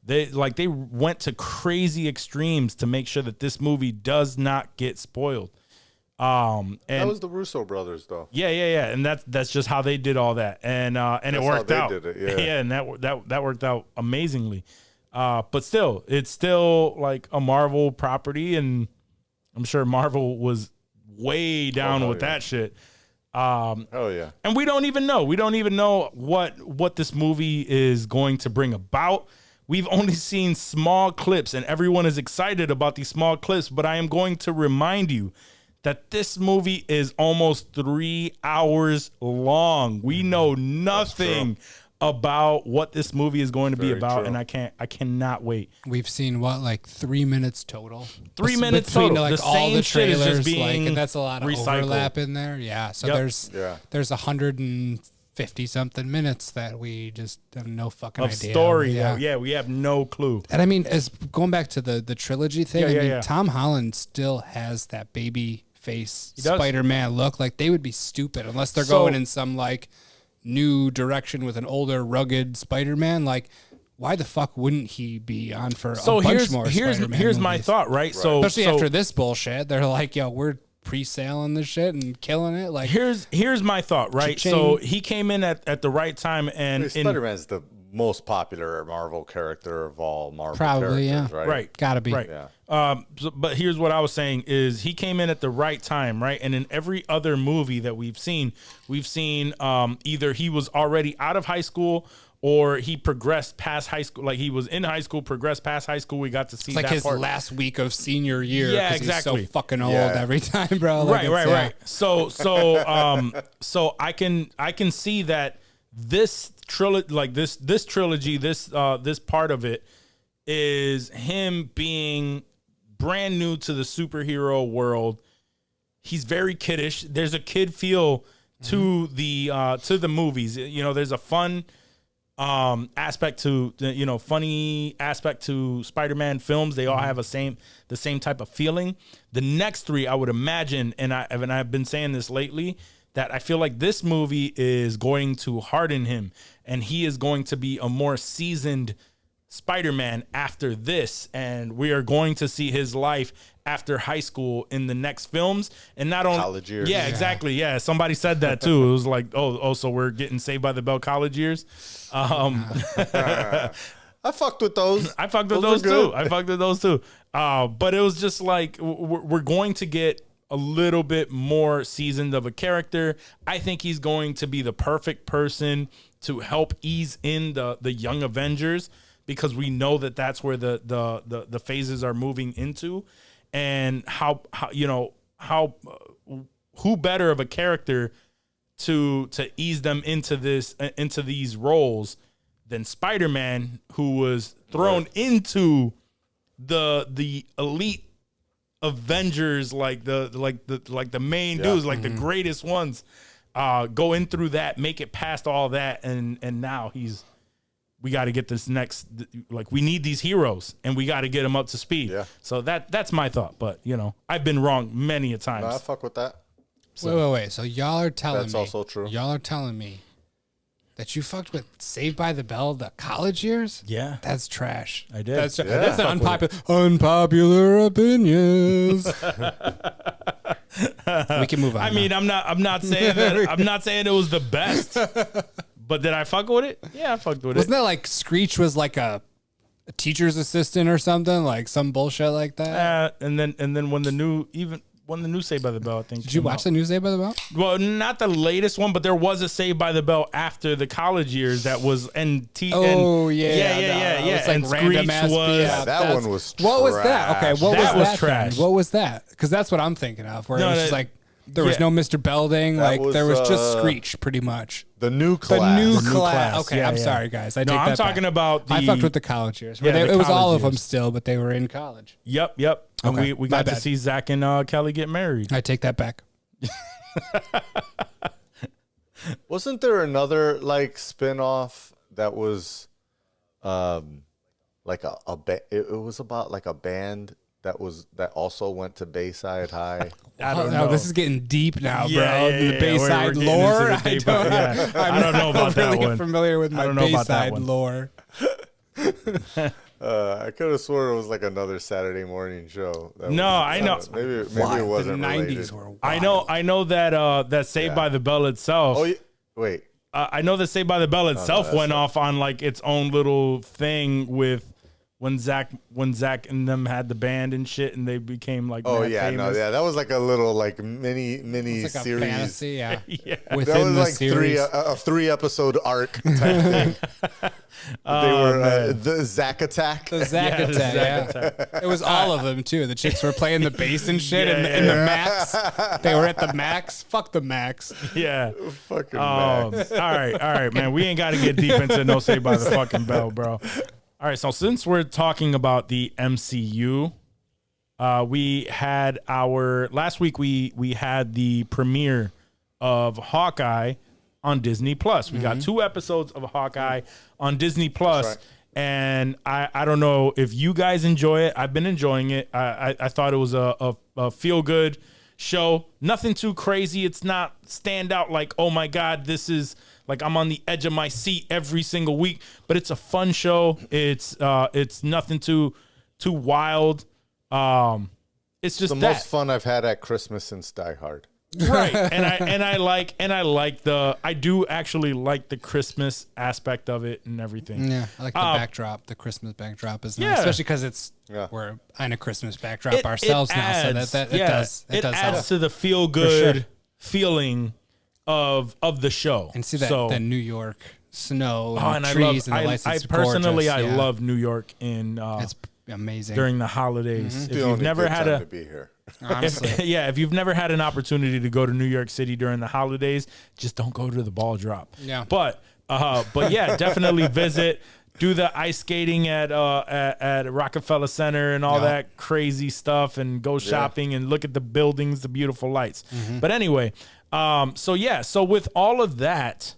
They went to crazy extremes to make sure that this movie does not get spoiled. And that was the Russo brothers, though. Yeah, and that's just how they did all that, and it worked out. Did it, yeah, and that worked out amazingly. But still, it's still like a Marvel property, and I'm sure Marvel was way down with that shit. Oh yeah. And we don't even know. We don't even know what this movie is going to bring about. We've only seen small clips, and everyone is excited about these small clips. But I am going to remind you that this movie is almost 3 hours long. We know nothing about what this movie is going to be about, and I cannot wait. We've seen like 3 minutes total. 3 minutes between, total. Like the all same the shit is trailers, just being and that's a lot of recycled. overlap in there. Yeah, so there's 150 something minutes that we just have no fucking idea story. Yeah, we have no clue. And I mean, as going back to the trilogy thing, Tom Holland still has that baby face Spider-Man look. Like they would be stupid unless they're going in some like new direction with an older, rugged Spider-Man. Like, why the fuck wouldn't he be on for a bunch more Spider-Man here's my movies? thought, right? So especially after this bullshit, they're like, yo, we're pre-selling this shit and killing it. Like, here's my thought, right? Cha-ching. So he came in at the right time, and Spider-Man's the most popular Marvel character of all Marvel probably, characters, right? Gotta be. Right. Yeah. But here's what I was saying is he came in at the right time, right? And in every other movie that we've seen either he was already out of high school or he progressed past high school. Like he was in high school, progressed past high school. We got to see it's like that his part. last week of senior year. Yeah, exactly. He's so fucking old every time, bro. Like Right. So I can see that this trilogy, this part of it is him being brand new to the superhero world. He's very kiddish. There's a kid feel to the movies. You know, there's a fun aspect to funny aspect to Spider-Man films. They all have the same type of feeling. The next three, I would imagine, and I've been saying this lately, that I feel like this movie is going to harden him, and he is going to be a more seasoned Spider-Man after this, and we are going to see his life after high school in the next films, and not only college years. Yeah, exactly. Yeah, somebody said that too. It was like, oh, so we're getting Saved by the Bell college years. I fucked with those. I fucked with those too. But it was just like we're going to get a little bit more seasoned of a character. I think he's going to be the perfect person to help ease in the young Avengers, because we know that that's where the phases are moving into, and who better of a character to ease them into these roles than Spider-Man, who was thrown into the elite Avengers, like the main dudes, like the greatest ones, go in through that, make it past all that, and now we got to get this next, like we need these heroes and we got to get them up to speed. Yeah. So that's my thought, but I've been wrong many a times. No, I fuck with that. Wait. So y'all are telling me. That's also true. Y'all are telling me that you fucked with Saved by the Bell the college years? Yeah. That's trash. I did. That's, Yeah. that's an unpopular opinions. We can move on. I mean, I'm not saying that. I'm not saying it was the best, but did I fuck with it? Yeah, I fucked with wasn't it. that like Screech was like a teacher's assistant or something, like some bullshit like that? And then when the new Saved by the Bell, I think. Did you watch the new Saved by the Bell? Well, not the latest one, but there was a Saved by the Bell after the college years that was Yeah. and It's like and random Screech ass. was. Yeah, That one was What was that? Okay, what That was was that? trash. Then? What was that? Because that's what I'm thinking of. Where No, it was no, just like there was yeah. no Mr. Belding. That Like there was was, just Screech, pretty much. The new The class. new The new class. class. Okay, Yeah, I'm yeah. sorry, guys. I No, take I'm that talking back. about I the- fucked with the college years. Yeah, Where the it was all college of them years. still, but they were in college. Yep. And Okay, we my got to bad. see Zach and Kelly get married. I take that back. Wasn't there another like spin-off that was like it was about like a band that also went to Bayside High? I don't No, know. this is getting deep now, bro. Yeah, The we're Bayside getting lore. into the I deep- don't, yeah. I'm I don't know about not that really one. familiar with I my don't know about that Bayside one. lore. I could have sworn it was like another Saturday morning show. That No, was- I know. Maybe it The wasn't 90s related. were wild. I know that that Saved by the Bell itself. Oh, wait. I know that Saved by the Bell itself that's went not- off on like its own little thing with when Zach and them had the band and shit, and they became like Oh mad yeah, famous. that was like a little like mini It's like series. a fantasy, yeah. Yeah. That Within was the like series. a 3-episode arc type thing. They were the Zack Attack. The Zack Yeah, the Attack, Zack yeah. Attack. It was all of them too. The chicks were playing the bass and shit, Yeah, and, yeah, and the yeah. Max. They were at the Max. Fuck the Max. Yeah. Fucking All Max. right, man. We ain't got to get deep into no Saved by the fucking Bell, bro. All right, so since we're talking about the MCU, we had last week we had the premiere of Hawkeye on Disney Plus. We got 2 episodes of Hawkeye on Disney Plus. right. And I don't know if you guys enjoy it. I've been enjoying it. I thought it was a feel good show. Nothing too crazy. It's not stand out like, oh my God, this is like I'm on the edge of my seat every single week. But it's a fun show. It's nothing too wild. It's just The that. most fun I've had at Christmas since Die Hard. Right. I do actually like the Christmas aspect of it and everything. Yeah, I like the backdrop. The Christmas backdrop is nice, Yeah. especially because we're in a Christmas backdrop ourselves now, so that it does adds help. to the feel good sure. feeling of the show. And see that the New York snow and, and trees and the lights. I It's personally gorgeous, yeah. love New York in It's amazing. during the holidays. If The you've only never good had time a to be here. honestly. if you've never had an opportunity to go to New York City during the holidays, just don't go to the ball drop. Yeah. But yeah, definitely visit. Do the ice skating at Rockefeller Center and all Yeah. that crazy stuff, and go shopping and look at the buildings, the beautiful lights. But anyway, so with all of that,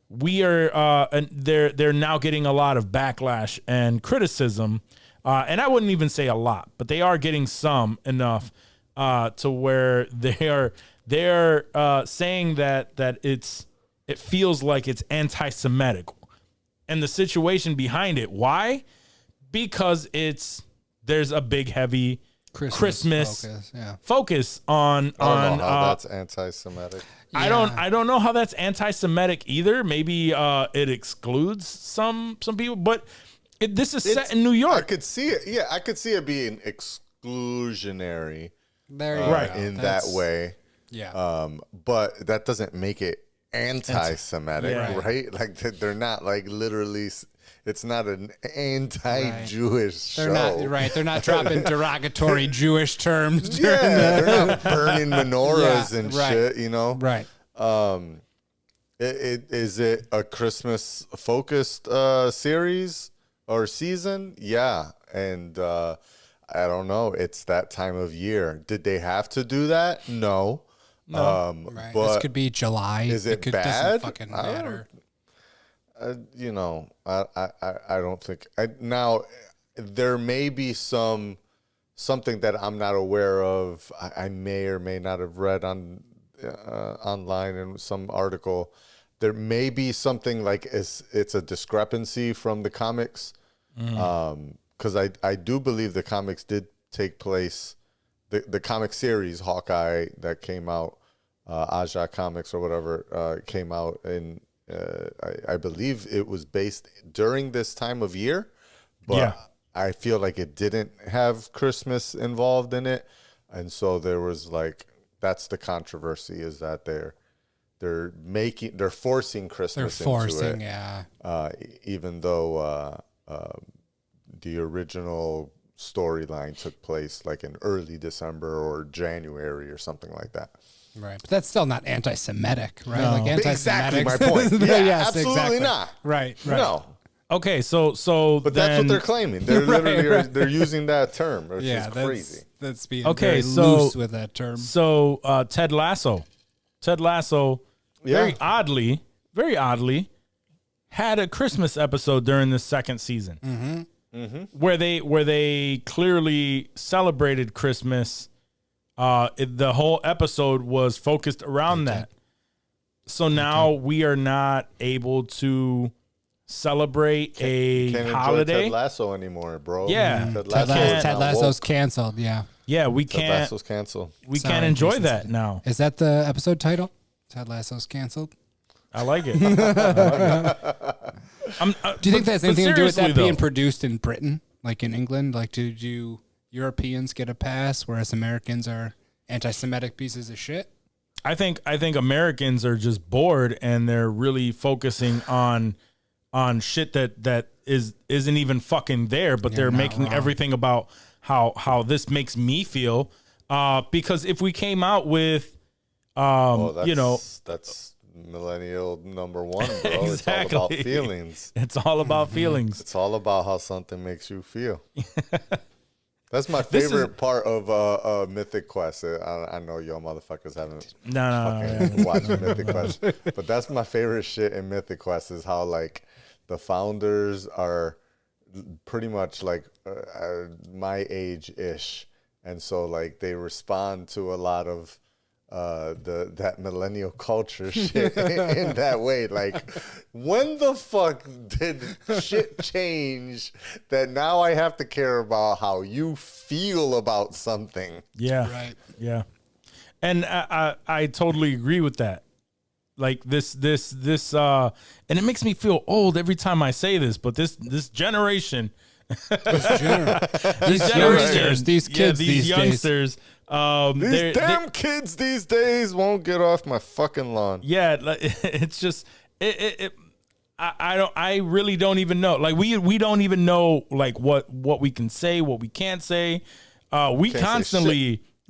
we are and they're now getting a lot of backlash and criticism. And I wouldn't even say a lot, but they are getting some enough to where they're saying that it feels like it's anti-Semitic, and the situation behind it. Why? Because there's a big heavy Christmas focus on I don't know how that's anti-Semitic. I don't know how that's anti-Semitic either. Maybe it excludes some people, but this is set in New York. I could see it. Yeah, I could see it being exclusionary There you Right. go. in That's- that way. Yeah. But that doesn't make it anti-Semitic, Yeah. right? Like they're not like literally. It's not an anti-Jewish They're show. not right. They're not dropping derogatory Jewish terms. Yeah, they're not burning menorahs Yeah, and right. shit. You know, Right. Is it a Christmas focused series or season? Yeah, and I don't know. It's that time of year. Did they have to do that? No. Right. But This could be July. is it doesn't bad? fucking I don't- matter. you know, I don't think. Now, there may be something that I'm not aware of. I may or may not have read on online in some article. There may be something like it's a discrepancy from the comics, because I do believe the comics did take place. The comic series Hawkeye that came out, Aja Comics or whatever, came out in. I believe it was based during this time of year, but I feel like it didn't have Christmas involved in it, and so there was like that's the controversy is that they're forcing Christmas into it, even though the original storyline took place like in early December or January or something like that. Right, but that's still not anti-Semitic, right? No. Like Exactly anti-Semitic. my point. Yeah, Yes, absolutely exactly. not. Right. No, Okay, so but that's what they're claiming. They're literally they're using that term, which is that's crazy. That's being Okay, very so- loose with that term. So Ted Lasso, very oddly, had a Christmas episode during the second season, where they clearly celebrated Christmas. The whole episode was focused around that. So now we are not able to celebrate a Can't holiday. enjoy Ted Lasso anymore, bro. Yeah. Ted Ted Lasso Lasso's canceled. Yeah, Yeah, we Ted can't. Lasso's canceled. We Sorry, can't enjoy Jason that said. now. is that the episode title? Ted Lasso's canceled. I like it. Do you think that has anything to do with that being though, produced in Britain, like in England? Like, do Europeans get a pass, whereas Americans are anti-Semitic pieces of shit? I think Americans are just bored and they're really focusing on shit that isn't even fucking there, but they're not making wrong. everything about how this makes me feel. Because if we came out with That's millennial number one, bro. It's all Exactly. about feelings. it's all about feelings. It's all about how something makes you feel. That's my This is- favorite part of Mythic Quest. I know y'all motherfuckers haven't No. watched Mythic Quest, but that's my favorite shit in Mythic Quest is how like the founders are pretty much like my age-ish, and so like they respond to a lot of that millennial culture shit in that way. Like, when the fuck did shit change that now I have to care about how you feel about something? Yeah. Right. Yeah. And I totally agree with that. Like this and it makes me feel old every time I say this, but this generation These youngsters, these kids, these youngsters, These damn kids these days won't get off my fucking lawn. yeah, like, it's just I really don't even know. Like we don't even know like what we can say, what we can't say.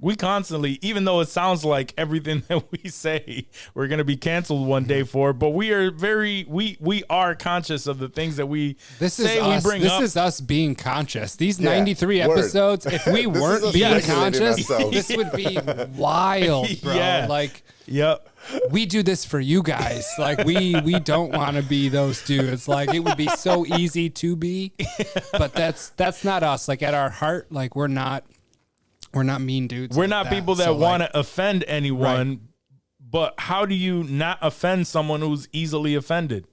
We constantly, even though it sounds like everything that we say we're gonna be canceled one day for, but we are we are conscious of the things that we say. Us. We bring this up. is us being conscious. These Yeah, 93 word. episodes, if we This is weren't us being regulating conscious, ourselves. this would be wild, bro. Yeah. Like, Yep. we do this for you guys. Like, we don't want to be those dudes. Like, it would be so easy to be, but that's not us. Like, at our heart, like, we're not mean dudes. We're like not that. people that So, want like, to offend anyone, Right. but how do you not offend someone who's easily offended?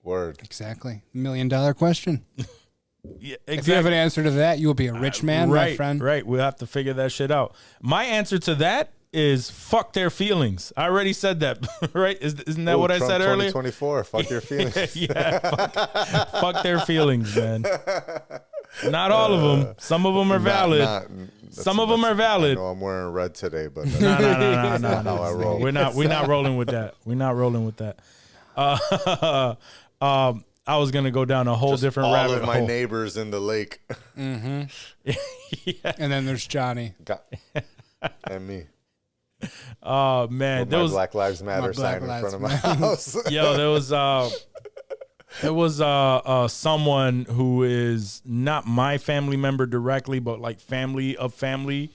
Word. Exactly. $1 million question. Yeah, If you have an answer to that, you will be a rich man, right, my friend. Right. We'll have to figure that shit out. My answer to that is fuck their feelings. I already said that, right? Isn't that Ooh, what I Trump said earlier? 2024. Fuck your feelings. Yeah, fuck their feelings, man. Not all of them. Some of them are valid. Some of them are valid. I know I'm wearing red today, but No. not how I roll. We're not rolling with that. We're not rolling with that. I was gonna go down a whole different all rabbit of my hole. neighbors in the lake. And then there's Johnny. And me. Oh man, With there my was Black Lives Matter Black sign in Lives front of my Matter. house. yo, there was It was someone who is not my family member directly, but like family of family.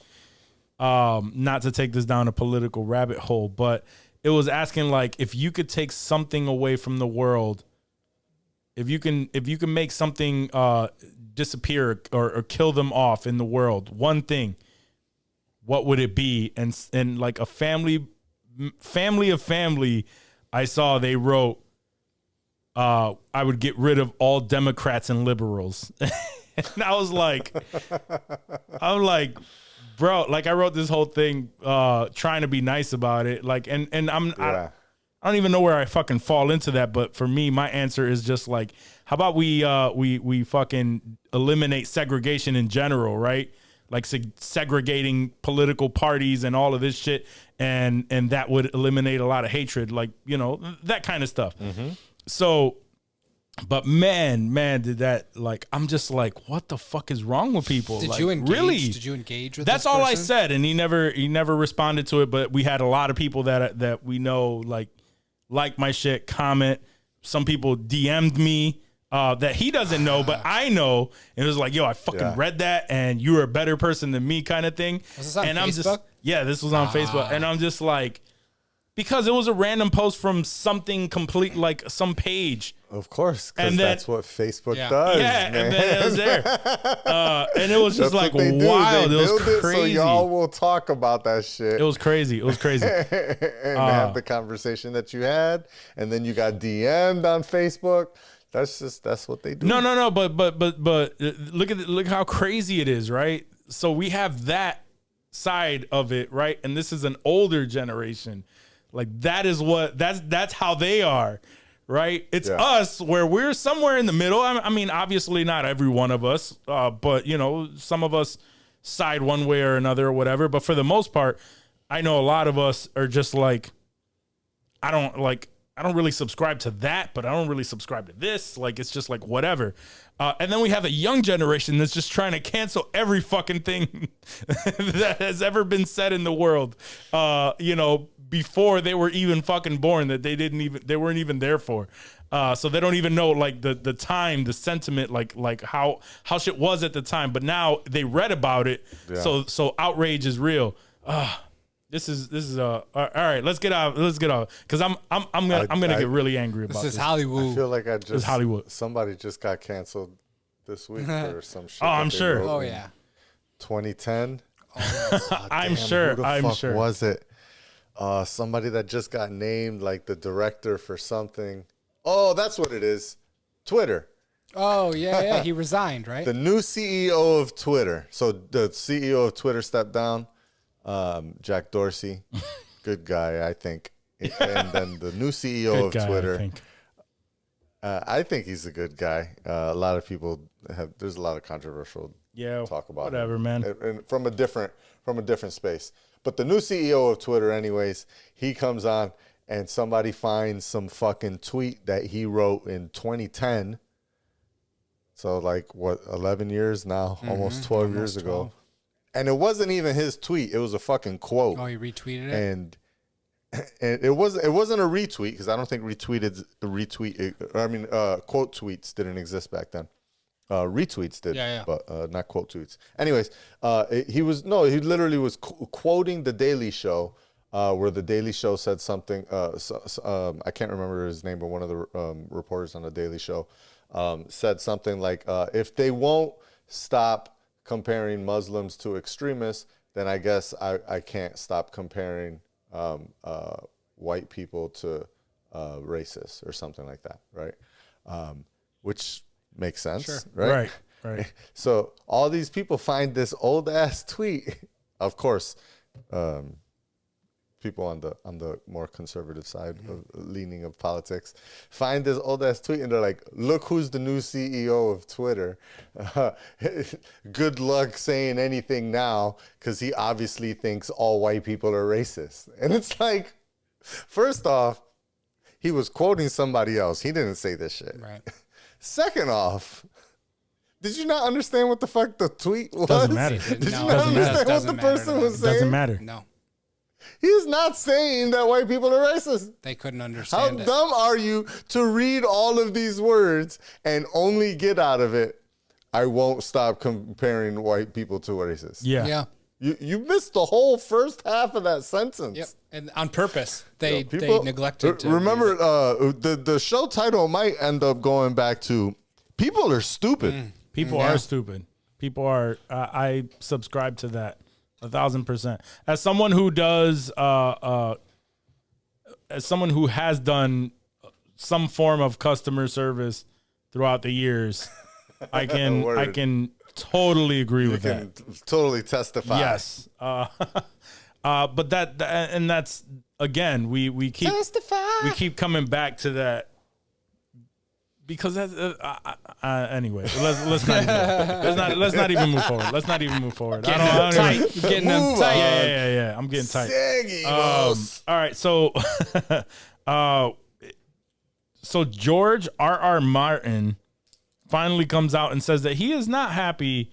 Not to take this down a political rabbit hole, but it was asking like if you could take something away from the world, if you can make something disappear or kill them off in the world, one thing, what would it be? And like a family of family, I saw they wrote, I would get rid of all Democrats and liberals. And I was like, bro, like I wrote this whole thing trying to be nice about it. Like, and I don't even know where I fucking fall into that. But for me, my answer is just like, how about we fucking eliminate segregation in general, right? Like segregating political parties and all of this shit. And that would eliminate a lot of hatred, like, you know, that kind of stuff. Mm-hmm. So, but man, did that, like, I'm just like, what the fuck is wrong with people? Did like, you engage? Really? Did you engage with That's this all I person? said. And he never responded to it, but we had a lot of people that we know, like my shit, comment. Some people DM'd me that he doesn't know, but I know. And it was like, yo, I fucking read that and you're a better person than me kind of thing. Was this on and Facebook? This was on Facebook. And I'm just like, because it was a random post from something complete, like some page. Of course, because And then- that's what Facebook does. Yeah, man. and then it was there. And it was just That's like what they do. wild. They It was build it crazy. so y'all will talk about that shit. It was crazy. and have the conversation that you had, and then you got DM'd on Facebook. That's what they do. No. But look how crazy it is, right? So we have that side of it, right? And this is an older generation. Like that's how they are, right? It's us where we're somewhere in the middle. I mean, obviously not every one of us, but you know, some of us side one way or another or whatever. But for the most part, I know a lot of us are just like, I don't really subscribe to that, but I don't really subscribe to this. Like, it's just like whatever. And then we have a young generation that's just trying to cancel every fucking thing that has ever been said in the world. You know, before they were even fucking born, that they weren't even there for. So they don't even know like the time, the sentiment, like how shit was at the time. But now they read about it. Yeah. So outrage is real. This is all right. Let's get out because I'm gonna get really angry about this. This is Hollywood. I feel like It's Hollywood. Somebody just got canceled this week for some shit. Oh, I'm sure. Oh yeah. 2010. I'm sure. Who the I'm fuck sure. was it? Somebody that just got named like the director for something. Oh, that's what it is. Twitter. Oh yeah. He resigned, right? The new CEO of Twitter. So the CEO of Twitter stepped down. Jack Dorsey, good guy, I think. And then the new CEO of Twitter. I think he's a good guy. A lot of people there's a lot of controversial talk about whatever, him. man. And from a different space. But the new CEO of Twitter, anyways, he comes on and somebody finds some fucking tweet that he wrote in 2010. So like what, 11 years now, almost 12 years ago. And it wasn't even his tweet. It was a fucking quote. Oh, he retweeted it? And it wasn't a retweet because I don't think quote tweets didn't exist back then. Retweets did, but not quote tweets. Anyways, he literally was quoting The Daily Show, where The Daily Show said something. I can't remember his name, but one of the reporters on The Daily Show said something like, if they won't stop comparing Muslims to extremists, then I guess I can't stop comparing white people to racists or something like that, right? Which makes sense, right? Right. So all these people find this old ass tweet. Of course, people on the more conservative side of leaning of politics find this old ass tweet and they're like, look who's the new CEO of Twitter. Good luck saying anything now because he obviously thinks all white people are racist. And it's like, first off, he was quoting somebody else. He didn't say this shit. Right. Second off, did you not understand what the fuck the tweet was? Doesn't matter. Did you not understand what the person was saying? Doesn't matter. No. He's not saying that white people are racist. They couldn't How understand it. dumb are you to read all of these words and only get out of it, I won't stop comparing white people to racist. Yeah. Yeah. You missed the whole first half of that sentence. Yep. And on purpose, they People- neglected to remember, use it. the show title might end up going back to "People are stupid." People are stupid. People are. I subscribe to that 1,000%. As someone who does, as someone who has done some form of customer service throughout the years, I Word. can totally agree with You that. can totally testify. Yes. But and that's again, we keep coming back to that because that's, anyway. Let's not even move forward. Let's not even move forward. Getting them tight. Getting them Move tight. on. Yeah. I'm getting tight. Saggy, All right, so so George R.R. Martin finally comes out and says that he is not happy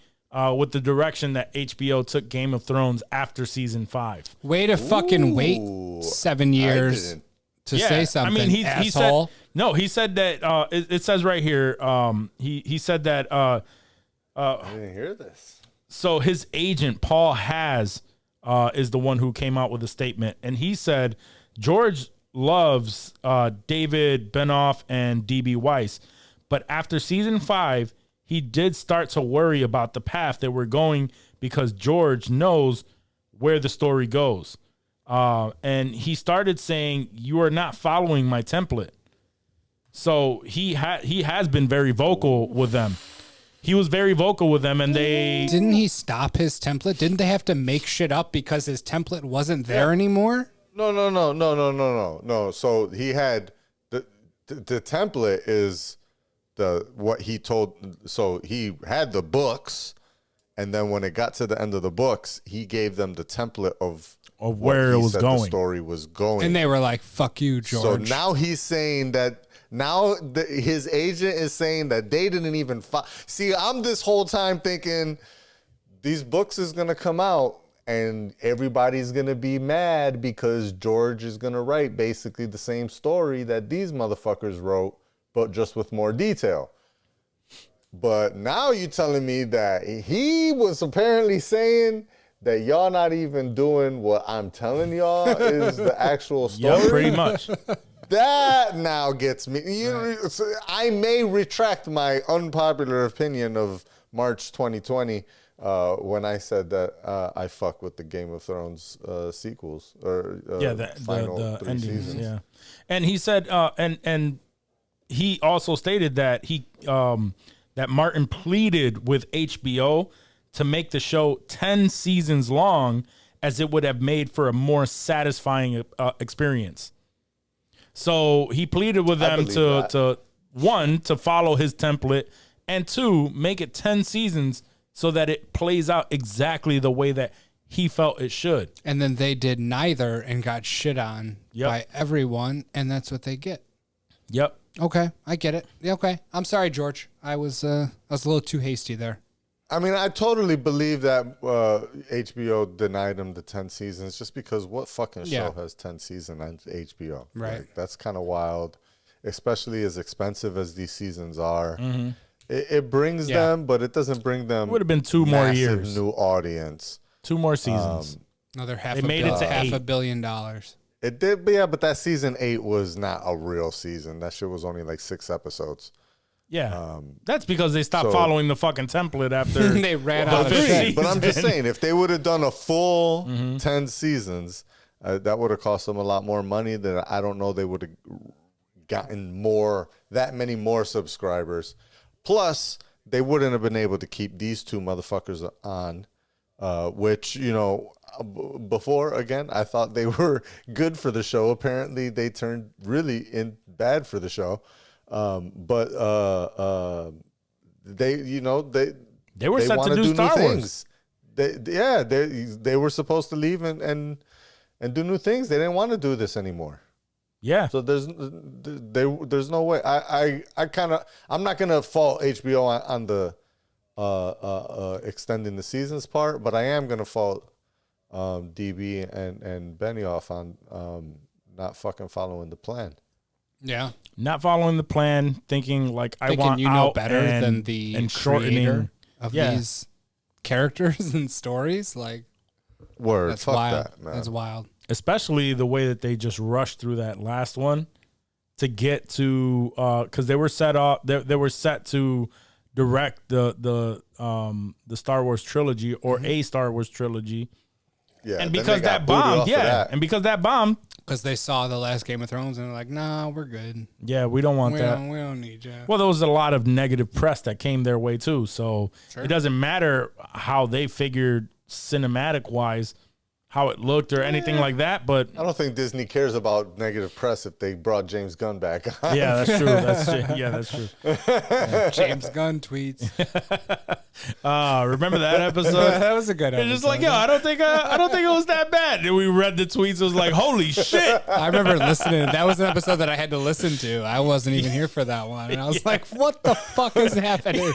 with the direction that HBO took Game of Thrones after season 5. Way to fucking Ooh, wait 7 years didn't. to say something. I mean, he asshole. said no. He said that it says right here. He said that. I didn't hear this. So his agent Paul is the one who came out with a statement, and he said George loves David Benoff and DB Weiss, but after season 5, he did start to worry about the path that we're going because George knows where the story goes. And he started saying, "You are not following my template." So he has been very vocal with them. He was very vocal with them, and they Didn't he stop his template? Didn't they have to make shit up because his template wasn't there anymore? No. So he had the template is what he told. So he had the books, and then when it got to the end of the books, he gave them the template of where what it he was said going. The story was going, And they were like, "Fuck you, So George." now he's saying that his agent is saying that they didn't even see. I'm this whole time thinking these books is gonna come out and everybody's gonna be mad because George is gonna write basically the same story that these motherfuckers wrote, but just with more detail. But now you're telling me that he was apparently saying that y'all not even doing what I'm telling y'all is the actual story. yeah, pretty much. That now gets me. So I may retract my unpopular opinion of March 2020 when I said that I fuck with the Game of Thrones sequels or The final 3 endings. seasons. Yeah, and he said, and he also stated that that Martin pleaded with HBO to make the show 10 seasons long, as it would have made for a more satisfying experience. So he pleaded with them to one, to follow his template, and 2, make it 10 seasons so that it plays out exactly the way that he felt it should. And then they did neither and got shit on by everyone, and that's what they get. Yep. Okay, I get it. Yeah, okay, I'm sorry, George. I was a little too hasty there. I mean, I totally believe that HBO denied him the 10 seasons just because what fucking show has 10 seasons on HBO? Right. Like, that's kind of wild, especially as expensive as these seasons are. Mm-hmm. It brings them, but it doesn't bring them. It would have been 2 more massive years. new audience. 2 more seasons. Another They made it to half 8. $1 billion. It did, but yeah, but that season 8 was not a real season. That shit was only like 6 episodes. Yeah. That's because they stopped so- following the fucking template after They ran out of fifth shit. season. But I'm just saying, if they would have done a full 10 seasons, that would have cost them a lot more money. Than I don't know they would have gotten that many more subscribers. Plus, they wouldn't have been able to keep these 2 motherfuckers on, which, before, again, I thought they were good for the show. Apparently, they turned really bad for the show. But they were set to wanna do Star new Wars. things. They were supposed to leave and do new things. They didn't want to do this anymore. Yeah. So there's no way. I'm not gonna fault HBO on the extending the seasons part, but I am gonna fault DB and Benioff on not fucking following the plan. Yeah. Not following the plan, thinking like I Thinking want you know out better and, than the and creator shortening. of Yeah. these characters and stories. Like, Word, that's fuck wild. that, man. That's wild. Especially the way that they just rushed through that last one to get to because they were set up. They were set to direct the Star Wars trilogy or a Star Wars trilogy. Yeah, And then because they got that booted bombed, off of yeah, that. and because that bombed, Because they saw the last Game of Thrones and they're like, nah, we're good. yeah, we don't want We that. don't need you. Well, there was a lot of negative press that came their way too. So it doesn't matter how they figured cinematic wise how it looked or anything like that. But I don't think Disney cares about negative press if they brought James Gunn back. yeah, that's true. That's true. James Gunn tweets. Remember that episode? That was a good They're episode. just like, yo, I don't think it was that bad. And we read the tweets. It was like, holy shit. I remember listening. That was an episode that I had to listen to. I wasn't even here for that one. And I was like, what the fuck is happening?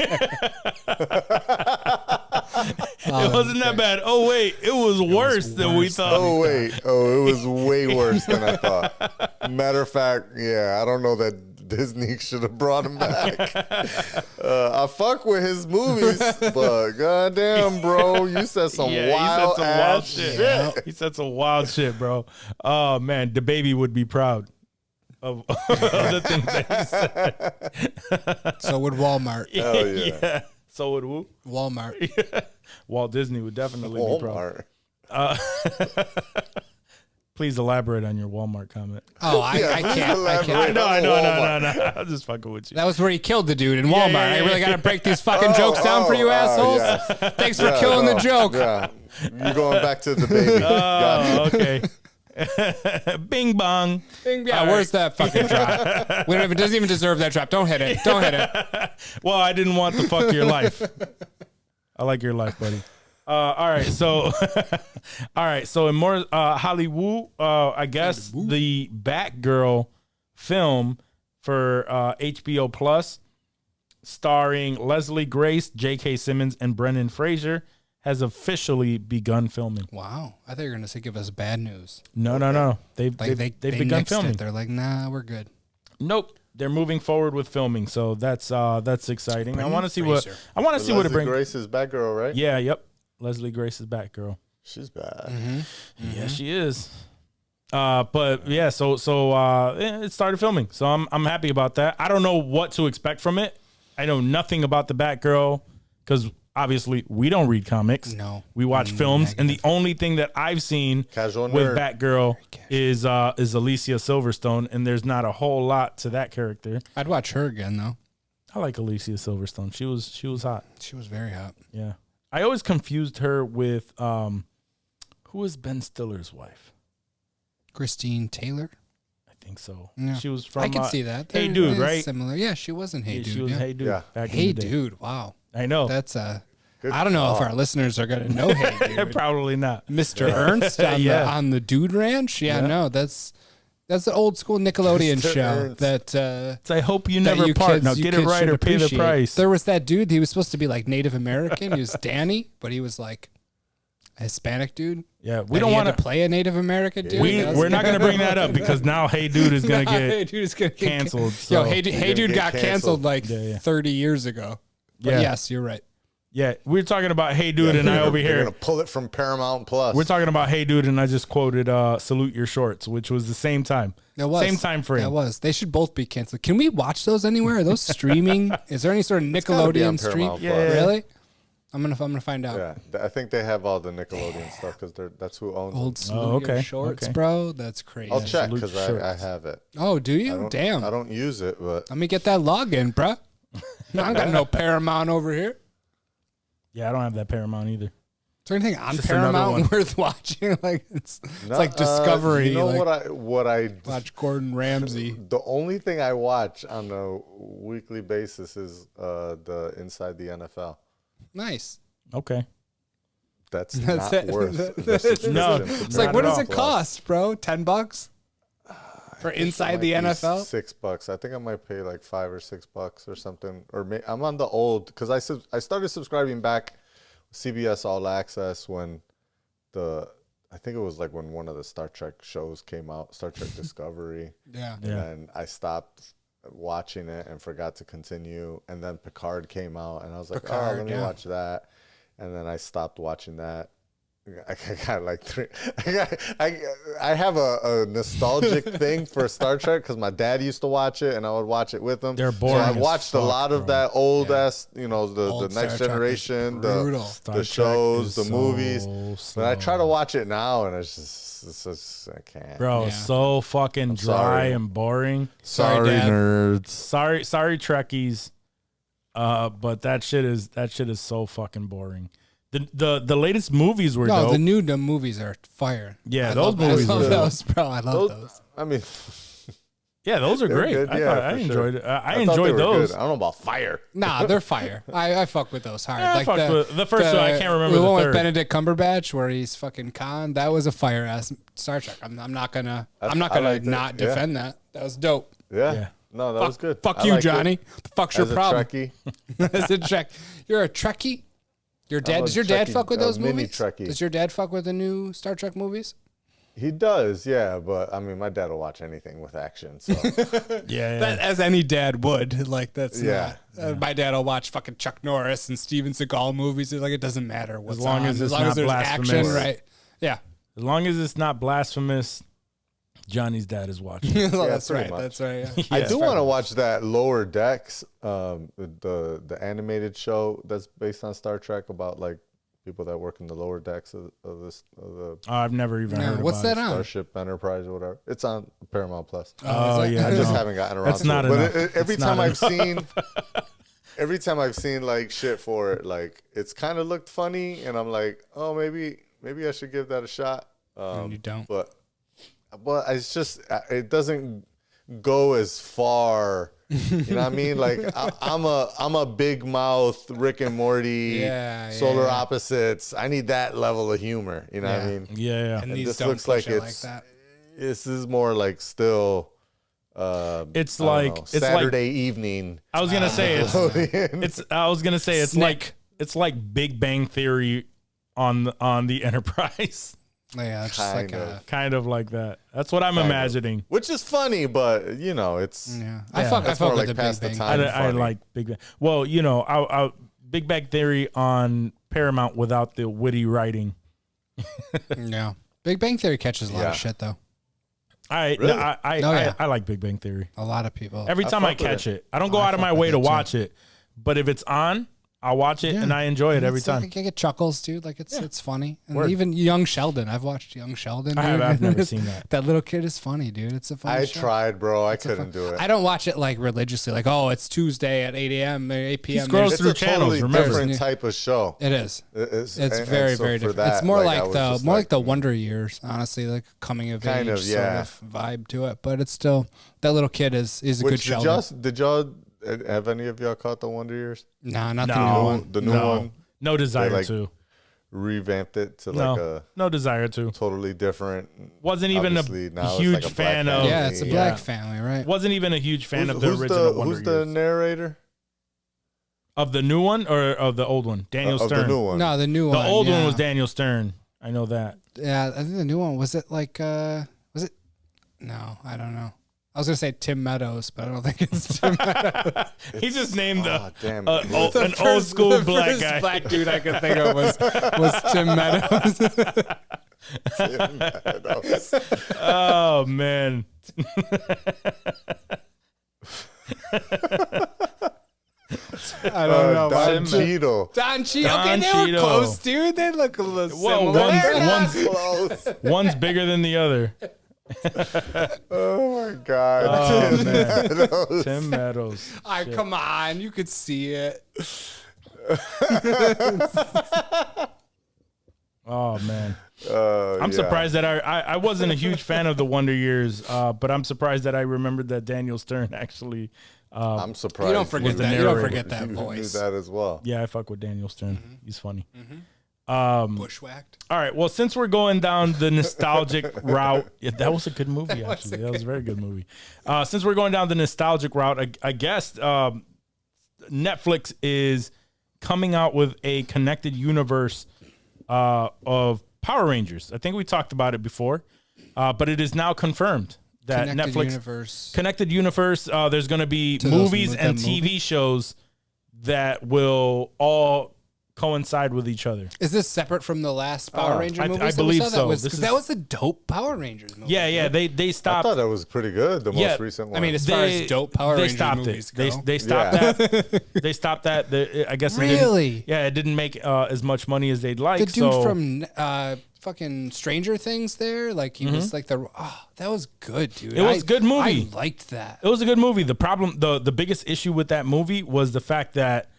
It wasn't that bad. Oh wait, it was worse than we thought. Oh wait, it was way worse than I thought. Matter of fact, yeah, I don't know that Disney should have brought him back. I fuck with his movies, but goddamn, bro, you said some wild ass shit. Yeah. He said some wild shit, bro. Oh man, the baby would be proud of the things that he said. So would Walmart. Hell yeah. So would who? Walmart. Walt Disney would definitely be proud. Walmart. Please elaborate on your Walmart comment. Oh, I Yeah, can't. please I elaborate. can't. No. I'm just fucking with you. That was where he killed the dude in Walmart. yeah, I really got to break these fucking jokes down for you oh, assholes. yeah. Thanks for killing the joke. Yeah, you going back to the baby. Oh, okay. Bing bong. Yeah, where's that fucking drop? We don't even, doesn't even deserve that drop. Don't hit it. Don't hit it. Well, I didn't want to fuck your life. I like your life, buddy. All right, so in more Hollywood, I guess the Batgirl film for HBO Plus, starring Leslie Grace, J.K. Simmons, and Brendan Fraser, has officially begun filming. Wow. I thought you were going to say give us bad news. No. They've They begun nixed filming. it. They're like, nah, we're good. Nope. They're moving forward with filming, so that's exciting. Brendan I want to see Fraser. what it Leslie brings. Grace is Batgirl, right? Yeah, yep. Leslie Grace is Batgirl. She's bad. Yeah, she is. But yeah, so it started filming, so I'm happy about that. I don't know what to expect from it. I know nothing about the Batgirl because obviously we don't read comics. No. We watch films, and the only thing that I've seen Casual with nerd. Batgirl is Alicia Silverstone, and there's not a whole lot to that character. I'd watch her again, though. I like Alicia Silverstone. She was hot. She was very hot. Yeah. I always confused her with who is Ben Stiller's wife? Christine Taylor. I think so. Yeah. She was from I can see that. Hey They're- Dude, they're right? Similar. Yeah, she was in Hey Yeah, Dude. she was yeah. Hey Dude. Yeah. Back Hey in the day. Dude. Wow. I know. That's Good I don't know if call. our listeners are going to know Hey Dude. Probably not. Mr. Ernst on, Yeah. on the Dude Ranch. Yeah, Yeah. no, that's an old school Nickelodeon Mr. show Ernst. that So I hope you that never you part. kids- Now you get it kids right should or pay the appreciate. price. There was that dude. He was supposed to be like Native American. He was Danny, but he was like a Hispanic dude. Yeah, And we don't he had want to play a Native American dude. That was- We're not going to bring that up because now Hey Dude is going to Hey get Dude is gonna get canceled. Yo, So, Hey gonna Dude get got canceled canceled. like Yeah. 30 years ago. But Yeah. yes, you're right. yeah, we're talking about Hey Dude, and I over They're here gonna pull it from Paramount Plus. we're talking about Hey Dude, and I just quoted "Salute Your Shorts," which was the same time. It was. Same time frame. That was. They should both be canceled. Can we watch those anywhere? Are those streaming? Is there any sort of gotta be on Nickelodeon stream? Paramount Yeah. Plus. Really? I'm gonna find out. Yeah, I think they have all the Nickelodeon stuff because that's who owns Old it. Salute Your okay, Shorts, okay. bro. That's crazy. I'll check Salute because Shorts. I have it. Oh, do you? Damn. I don't use it, but Let me get that login, bro. I don't got no Paramount over here. Yeah, I don't have that Paramount either. Is there anything on Just another Paramount one. worth watching? Like it's No, like Discovery. You know like, what I watch Gordon Ramsay. The only thing I watch on a weekly basis is the Inside the NFL. Nice. Okay. That's That's not it. worth the That's- subscription. No. to It's like, Not what at does all. it cost, bro? $10 for Inside the Might be NFL? $6. I think I might pay like $5 or $6 or something. Or I'm on the old because I started subscribing back CBS All Access when the I think it was like when one of the Star Trek shows came out, Star Trek Discovery. Yeah. And then I stopped watching it and forgot to continue. And then Picard came out, and I was like, Picard, let me watch that. And then I stopped watching that. I got like three. I have a nostalgic thing for Star Trek because my dad used to watch it, and I would watch it with him. They're boring. So I watched a lot of that old ass, the Old Next Star Trek Generation, is brutal. the shows, the movies. Slow. But I try to watch it now, and it's just I can't. Bro, Yeah. so fucking dry sorry. and boring. Sorry, Dad. nerds. Sorry, Trekkies. But that shit is so fucking boring. The latest movies were dope. The movies are fire. Yeah, I those love- movies I love are those, bro. I love those. I mean, Yeah, those are they're great. good, I yeah, thought I for enjoyed sure. it. I thought they enjoyed were those. good. I don't know about fire. Nah, they're fire. I fuck with those hard. Yeah, I like fucked with the first one. I can't remember the the one third. with Benedict Cumberbatch where he's fucking Khan. That was a fire ass Star Trek. I'm not gonna I liked it, not yeah. defend that. That was dope. Yeah. No, that was good. Fuck I you, liked it. Johnny. The fuck's your As a problem? Trekkie, As a Trek, you're a Trekkie. Your dad a does your dad Trekkie, fuck with a those mini movies? Trekkie. Does your dad fuck with the new Star Trek movies? he does, yeah. But I mean, my dad will watch anything with action. So Yeah. As any dad would. Like that's Yeah. my dad will watch fucking Chuck Norris and Steven Seagal movies. Like it doesn't matter what's long on. as it's long not as there's action, blasphemous. right? Yeah. As long as it's not blasphemous, Johnny's dad is watching. Well, that's pretty right. much. That's right. Yeah. I do want to watch that Lower Decks, the animated show that's based on Star Trek about like people that work in the lower decks of the I've never even heard What's about that it. on? Starship Enterprise or whatever. It's on Paramount Plus. Oh, is that- yeah. I just no. haven't gotten around That's to not it. But enough. every It's time not every time I've seen like shit for it, like it's kind of looked funny, and I'm like, oh, maybe I should give that a shot. And you don't. But it's just it doesn't go as far. You know what I mean? Like I'm a big mouth Rick and Morty, Yeah, solar yeah. opposites. I need that level of humor. You know what I Yeah. mean? Yeah. And And these this don't looks like push it it's that. this is more like still. It's I don't like know, it's like Saturday evening. I was gonna say Nickelodeon. I was gonna say it's Snick. like Big Bang Theory on the Enterprise. Yeah, it's just like Kind a. Kind of like that. That's what I'm imagining. Which is funny, but it's Yeah, Yeah. I fuck That's with more like the past Big the Bang. time. I funny. like Big Bang. Well, I Big Bang Theory on Paramount without the witty writing. Yeah, Big Bang Theory catches a lot Yeah. of shit though. Really? I like Big Bang Theory. A lot of people. Every time I fuck with catch it. it, I don't go I out of fuck my with way it to too. watch it, but if it's on, I'll watch it and I enjoy it every time. I get chuckles, dude. Like it's funny. And Word. even Young Sheldon. I've watched Young Sheldon. I have- dude. I've never seen that. That little kid is funny, dude. It's a funny I show. tried, bro. I It's a couldn't fun- do it. I don't watch it like religiously. Like, oh, it's Tuesday at 8 a.m. or 8 p.m. scrolls It's through a channels, totally remember. different type of show. It is. It's It's very, so very for different. that, It's more I like was the just more like the Wonder Years, honestly, like coming of Kind age of, yeah. sort of vibe to it. But it's still that little kid is a good Which Sheldon. did y'all have any of y'all caught the Wonder Years? Nah, not the No. new one. The new No. one No desire They, like, to. revamped it to like No, a no desire to. totally different. Wasn't even Obviously, now a it's huge like a black fan family. of. Yeah, it's a Yeah. black family, right? Wasn't even a huge fan of the original Wonder Who's the Years. narrator Of the new one or of the old one? Daniel of Stern. the new one? No, the new The one. old one yeah. was Daniel Stern. I know that. Yeah, I think the new one was it like was it? No, I don't know. I was gonna say Tim Meadows, but I don't think it's Tim Meadows. He just named Oh, damn an it. old school the black first guy. black dude I could think of was Tim Meadows. Oh man. I don't know. Don Tim- Cheadle. Don Cheadle. Don Okay, they were Cheadle. close, dude. They look a little Well, similar. one's one's bigger than the other. Oh my God. Oh, Tim man. Meadows. Tim Meadows. Come on, you could see it. Oh man. Yeah. I'm surprised that I wasn't a huge fan of the Wonder Years, but I'm surprised that I remembered that Daniel Stern actually. I'm surprised. You don't forget the that. You don't narrator. forget that you voice. knew that as well. Yeah, I fuck with Daniel Stern. Mm-hmm. He's funny. Bushwhacked. All right. Well, since we're going down the nostalgic route, yeah, that was a good movie. Actually, that was a very good movie. Since we're going down the nostalgic route, I guess Netflix is coming out with a connected universe of Power Rangers. I think we talked about it before, but it is now confirmed that Connected Netflix universe. Connected Universe. There's going to be To those movies and that TV movie? shows that will all coincide with each other. Is this separate from the last Power Ranger I movie? believe so. That was a dope Power Rangers movie. Yeah. They I stopped. thought that was pretty good. The Yeah, most recent one. I mean, as far as dope Power they Rangers stopped movies it. go. They stopped Yeah. that. They stopped that. I guess it Really? didn't, it didn't make as much money as they'd like. The dude so, from fucking Stranger Things there, like he was like that was good, dude. It was a good movie. I liked that. It was a good movie. The problem, the biggest issue with that movie was the fact that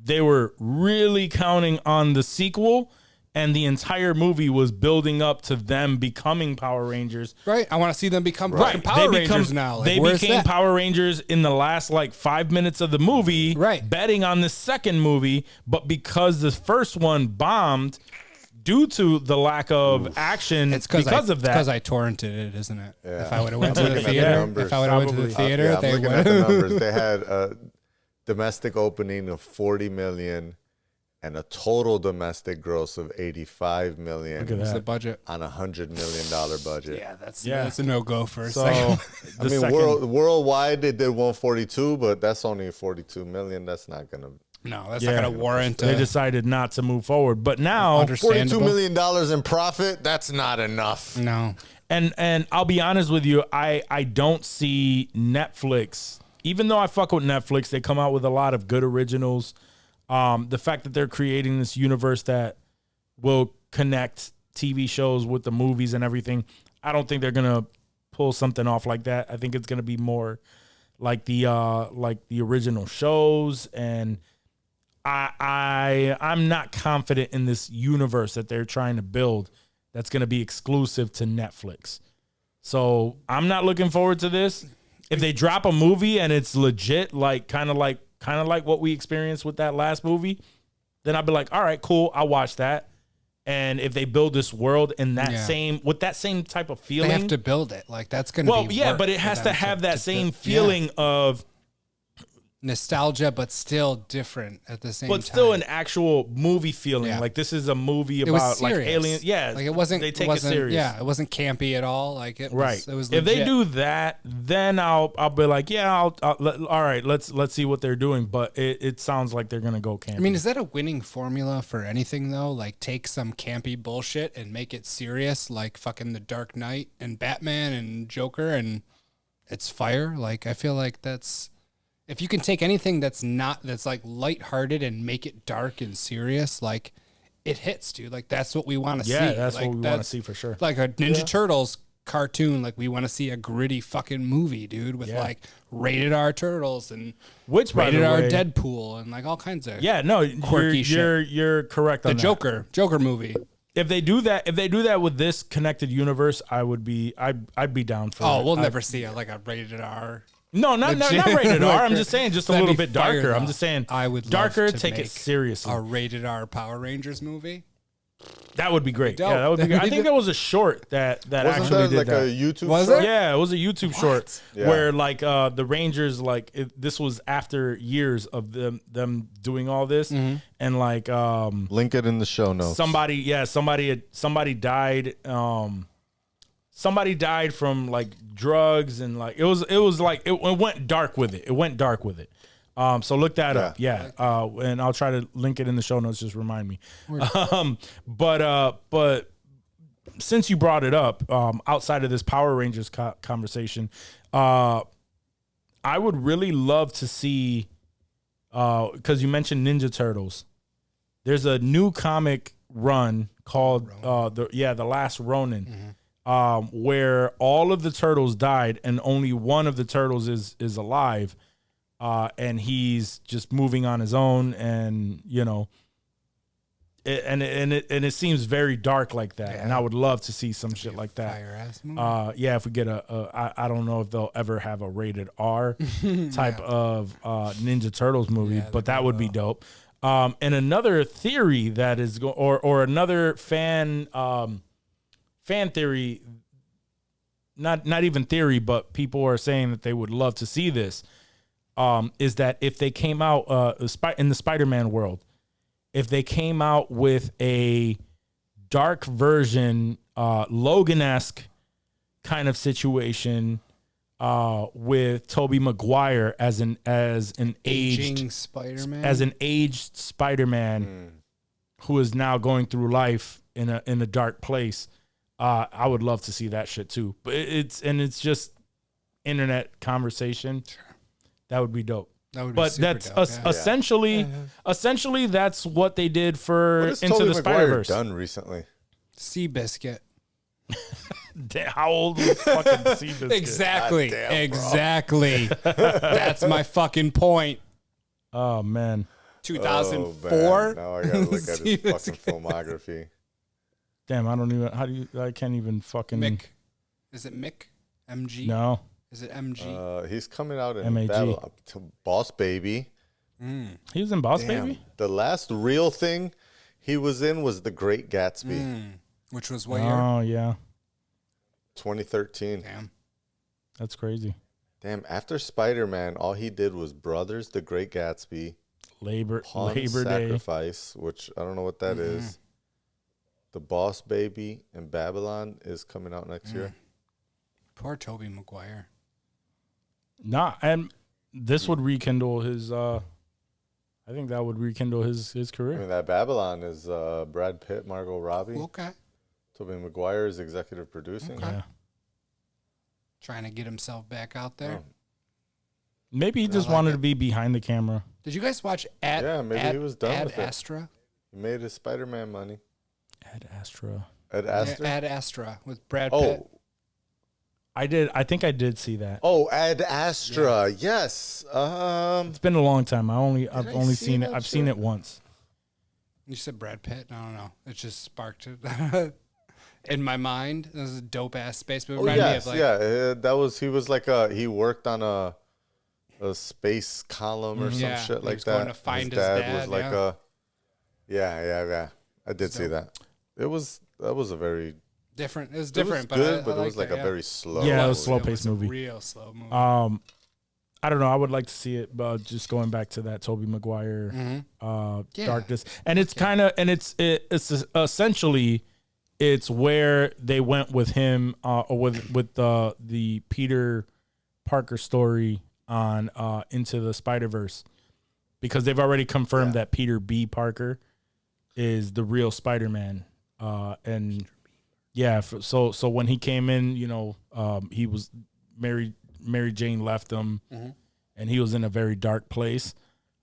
they were really counting on the sequel, and the entire movie was building up to them becoming Power Rangers. Right? I want to see them become fucking Power Rangers now. Like, they where's became that? Power Rangers in the last 5 minutes of the movie, Right. betting on the second movie, but because the first one bombed due to the lack of action It's because of that. Because I torrented it, isn't it? Yeah. If I would have went to I'm the looking at the theater, numbers. if I would have went to the Probably. theater, yeah, I'm they looking at the would. numbers. They had a domestic opening of 40 million and a total domestic gross of 85 million Look at What's that. the budget? on a $100 million budget. Yeah, that's Yeah. a no go for a So second. I mean, worldwide they did 142, but that's only 42 million. That's not gonna. No, that's not gonna warrant. They decided not to move forward, but now $42 understandable. million in profit. That's not enough. No, And I'll be honest with you, I don't see Netflix, even though I fuck with Netflix, they come out with a lot of good originals. The fact that they're creating this universe that will connect TV shows with the movies and everything, I don't think they're gonna pull something off like that. I think it's gonna be more like the original shows, and I'm not confident in this universe that they're trying to build that's gonna be exclusive to Netflix. So I'm not looking forward to this. If they drop a movie and it's legit, kind of like what we experienced with that last movie, then I'll be like, all right, cool, I'll watch that. And if they build this world in that with that same type of feeling, they have to build it. Like that's gonna be work but it for has them to have that same build. feeling of, nostalgia, but still different at the same time. but still an actual movie feeling. Yeah. Like this is a movie It was about like serious. aliens. Yeah, like it wasn't. They take it wasn't, it serious. Yeah, it wasn't campy at all. Like it Right. was. It was. If they legit. do that, then I'll be like, yeah, all right, let's see what they're doing. But it sounds like they're gonna go campy. I mean, is that a winning formula for anything though? Like take some campy bullshit and make it serious, like fucking The Dark Knight and Batman and Joker, and it's fire. Like I feel like that's. If you can take anything that's like lighthearted and make it dark and serious, like it hits, dude. Like that's what we want to see. Yeah, that's like, what we want to see for sure. Like a Ninja Turtles cartoon, like we want to see a gritty fucking movie, dude, with like rated R turtles and Which, by rated the R way, Deadpool and like all kinds of quirky shit. You're correct on The that. Joker movie. If they do that with this connected universe, I'd be down for. Oh, it. we'll never see a rated R. No, not rated R. I'm just saying, just a That'd little be bit fire, darker. though. I'm just saying, I would love darker. to Take it make seriously. A rated R Power Rangers movie. That would be great. dope. Yeah, that would be. Good. I That'd be think there was a short that Wasn't actually that did like that. a YouTube Was show? it? Yeah, it was a YouTube short Yeah. where the Rangers this was after years of them doing all this and Link it in the show notes. somebody died somebody died from like drugs and like it went dark with it. It went dark with it. So look that up. Yeah. And I'll try to link it in the show notes. Just remind me. But since you brought it up, outside of this Power Rangers conversation, I would really love to see, because you mentioned Ninja Turtles. There's a new comic run called The Last Ronin, where all of the turtles died and only one of the turtles is alive. And he's just moving on his own, and it seems very dark like that. And I would love to see some shit like that. Fire-ass movie. If we get I don't know if they'll ever have a rated R type of Ninja Turtles movie, but that would be dope. And another theory that is or another fan theory, not even theory, but people are saying that they would love to see this. Is that if they came out in the Spider-Man world, if they came out with a dark version, Logan-esque kind of situation with Tobey Maguire as an Aging aged Spider-Man who is now going through life in a dark place. I would love to see that shit too. But it's just internet conversation. That would be dope. That would be But super that's dope, yeah. essentially that's what they did for What has Into Tobey the Maguire Spider-Verse. done recently? Seabiscuit. How old was fucking Seabiscuit? Exactly. God damn, bro. Exactly. That's my fucking point. Oh man. 2004. Oh, now I gotta look at his Seabiscuit. fucking filmography. Damn, I don't even I can't even fucking Mick. Is it Mick? MG? No. Is it MG? He's coming out in MAG. Battle to Boss Baby. He was in Boss Damn. Baby? The last real thing he was in was The Great Gatsby, Which was what year? Oh yeah. 2013. Damn. That's crazy. Damn, after Spider-Man, all he did was Brothers, The Great Gatsby, Labor Pawn Day. Sacrifice, which I don't know what that is. The Boss Baby and Babylon is coming out next year. Poor Tobey Maguire. Nah, and this would rekindle his I think that would rekindle his I career. mean, that Babylon is Brad Pitt, Margot Robbie. Okay. Tobey Maguire is executive producing. Okay. Yeah. Trying to get himself back out there. Oh. Maybe he just like wanted it. to be behind the camera. Did you guys watch Maybe he was done with it. Astra? He made his Spider-Man money. Ad Astra. Ad Astra? Ad Astra with Brad Pitt. I think I did see that. Oh, Ad Astra. Yes. It's been a long time. I've only see seen it. that I've seen shit? it once. You said Brad Pitt? I don't know. It just sparked it in my mind. This is a dope ass space movie. Oh, Reminded me yes. of like, Yeah. That was, he was like he worked on a space column or some Yeah, shit he like was that. going to find his dad dad, was like yeah. I did see that. That was a very different. It was it different, was good, but it was liked like it, a very slow. Yeah, it movie. was slow-paced a movie. real slow movie. I don't know. I would like to see it, but just going back to that Tobey Maguire Yeah. darkness, and it's kind of it's essentially it's where they went with him or with the Peter Parker story on Into the Spider-Verse, because they've already confirmed that Peter B. Parker is the real Spider-Man, and yeah, so when he came in, he was Mary Jane left him, and he was in a very dark place.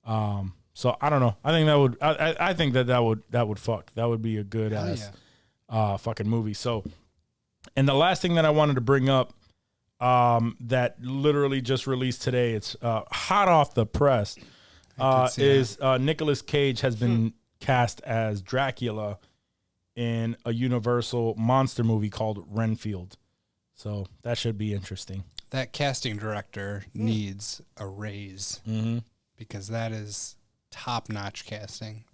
So I don't know. I think that would. I think that would fuck. That would be a good ass fucking movie. So, and the last thing that I wanted to bring up, that literally just released today. It's hot off the press. Is Nicolas Cage has been cast as Dracula in a Universal monster movie called Renfield. So that should be interesting. That casting director needs a raise because that is top-notch casting.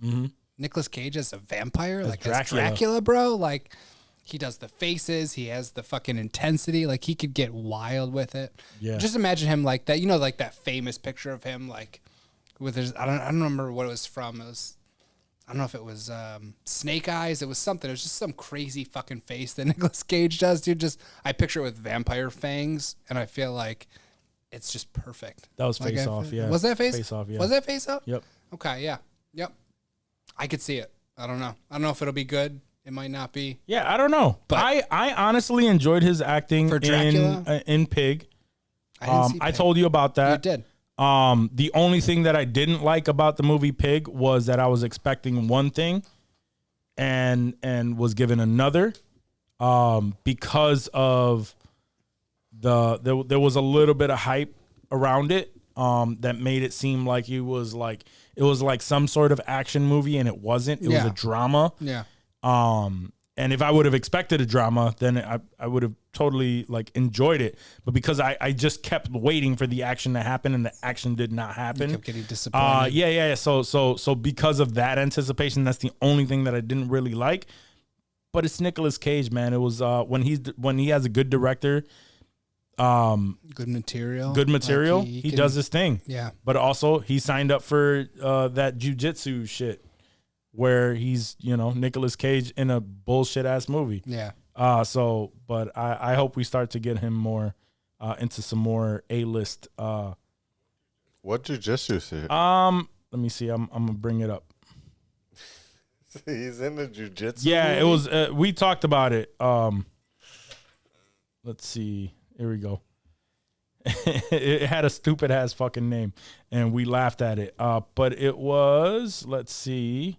Nicolas Cage as a vampire, as Dracula, bro. Like, he does the faces. He has the fucking intensity. Like, he could get wild with it. Yeah. Just imagine him like that. You know, like that famous picture of him, like with his. I don't remember what it was from. It was. I don't know if it was Snake Eyes. It was something. It was just some crazy fucking face that Nicolas Cage does, dude. I picture it with vampire fangs, and I feel like it's just perfect. That was Face Off, yeah. Was that Face? Face Off, yeah. Was that Face Off? Yep. Okay, yeah. Yep. I could see it. I don't know. I don't know if it'll be good. It might not be. Yeah, I don't know. But I honestly enjoyed his acting For Dracula? in Pig. I didn't see I Pig. told you about that. You did. The only thing that I didn't like about the movie Pig was that I was expecting one thing and was given another, because of there was a little bit of hype around it, that made it seem like it was like some sort of action movie, and it wasn't. It was a drama. Yeah. And if I would have expected a drama, then I would have totally like enjoyed it. But because I just kept waiting for the action to happen, and the action did not happen, You kept getting disappointed. yeah. So because of that anticipation, that's the only thing that I didn't really like. But it's Nicolas Cage, man. It was when he has a good director, Good material. Like he can- does his thing. Yeah. But also he signed up for that jujitsu shit where he's, Nicolas Cage in a bullshit ass movie. Yeah. But I hope we start to get him more into some more A-list. What jujitsu shit? Let me see. I'm gonna bring it up. He's in the jujitsu. Yeah, movie? it was. We talked about it. Let's see. Here we go. It had a stupid ass fucking name, and we laughed at it. But it was. Let's see.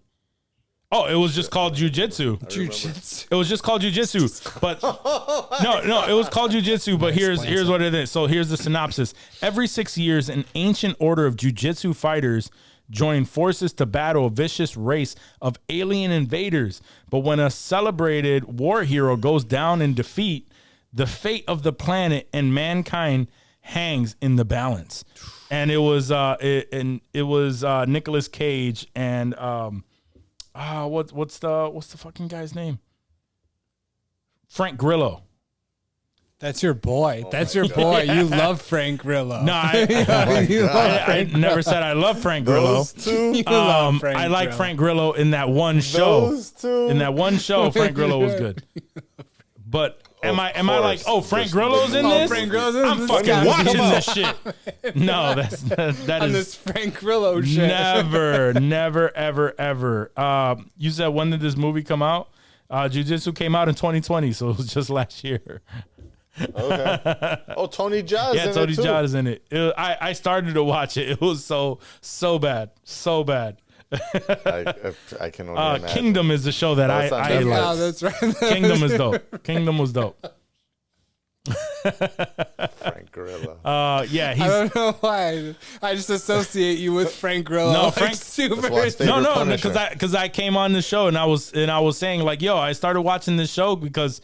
Oh, it was just called Jiu-Jitsu. Jiu-Jitsu. It was just called Jiu-Jitsu. But no, it was called Jiu-Jitsu. But here's what it is. So here's the synopsis. Every 6 years, an ancient order of Jiu-Jitsu fighters join forces to battle a vicious race of alien invaders. But when a celebrated war hero goes down in defeat, the fate of the planet and mankind hangs in the balance. And it was Nicolas Cage and what's the fucking guy's name? Frank Grillo. That's your boy. That's your boy. You love Frank Grillo. No, I never said I love Frank Grillo. Those two. You love Frank I like Grillo. Frank Grillo in that one show. Those two. In that one show, Frank Grillo was good. But am I like, oh, Frank Grillo's in this? Frank Grillo's in I'm this fucking guy. watching this shit. No, that On is this Frank Grillo shit. never, ever. You said, when did this movie come out? Jiu-Jitsu came out in 2020, so it was just last year. Okay. Oh, Tony Jaa. Yeah, Tony Jaa. Jaa is in it. I started to watch it. It was so bad. I can only imagine. Kingdom is the show that Oh, it's on I Netflix. like. Oh, that's right. Kingdom is dope. Kingdom was dope. Frank Grillo. Yeah, I he's don't know why. I just associate you with Frank Grillo. No, Like, Frank- super. That's why I stayed no, with no, Punisher. because I came on the show and I was saying like, yo, I started watching this show because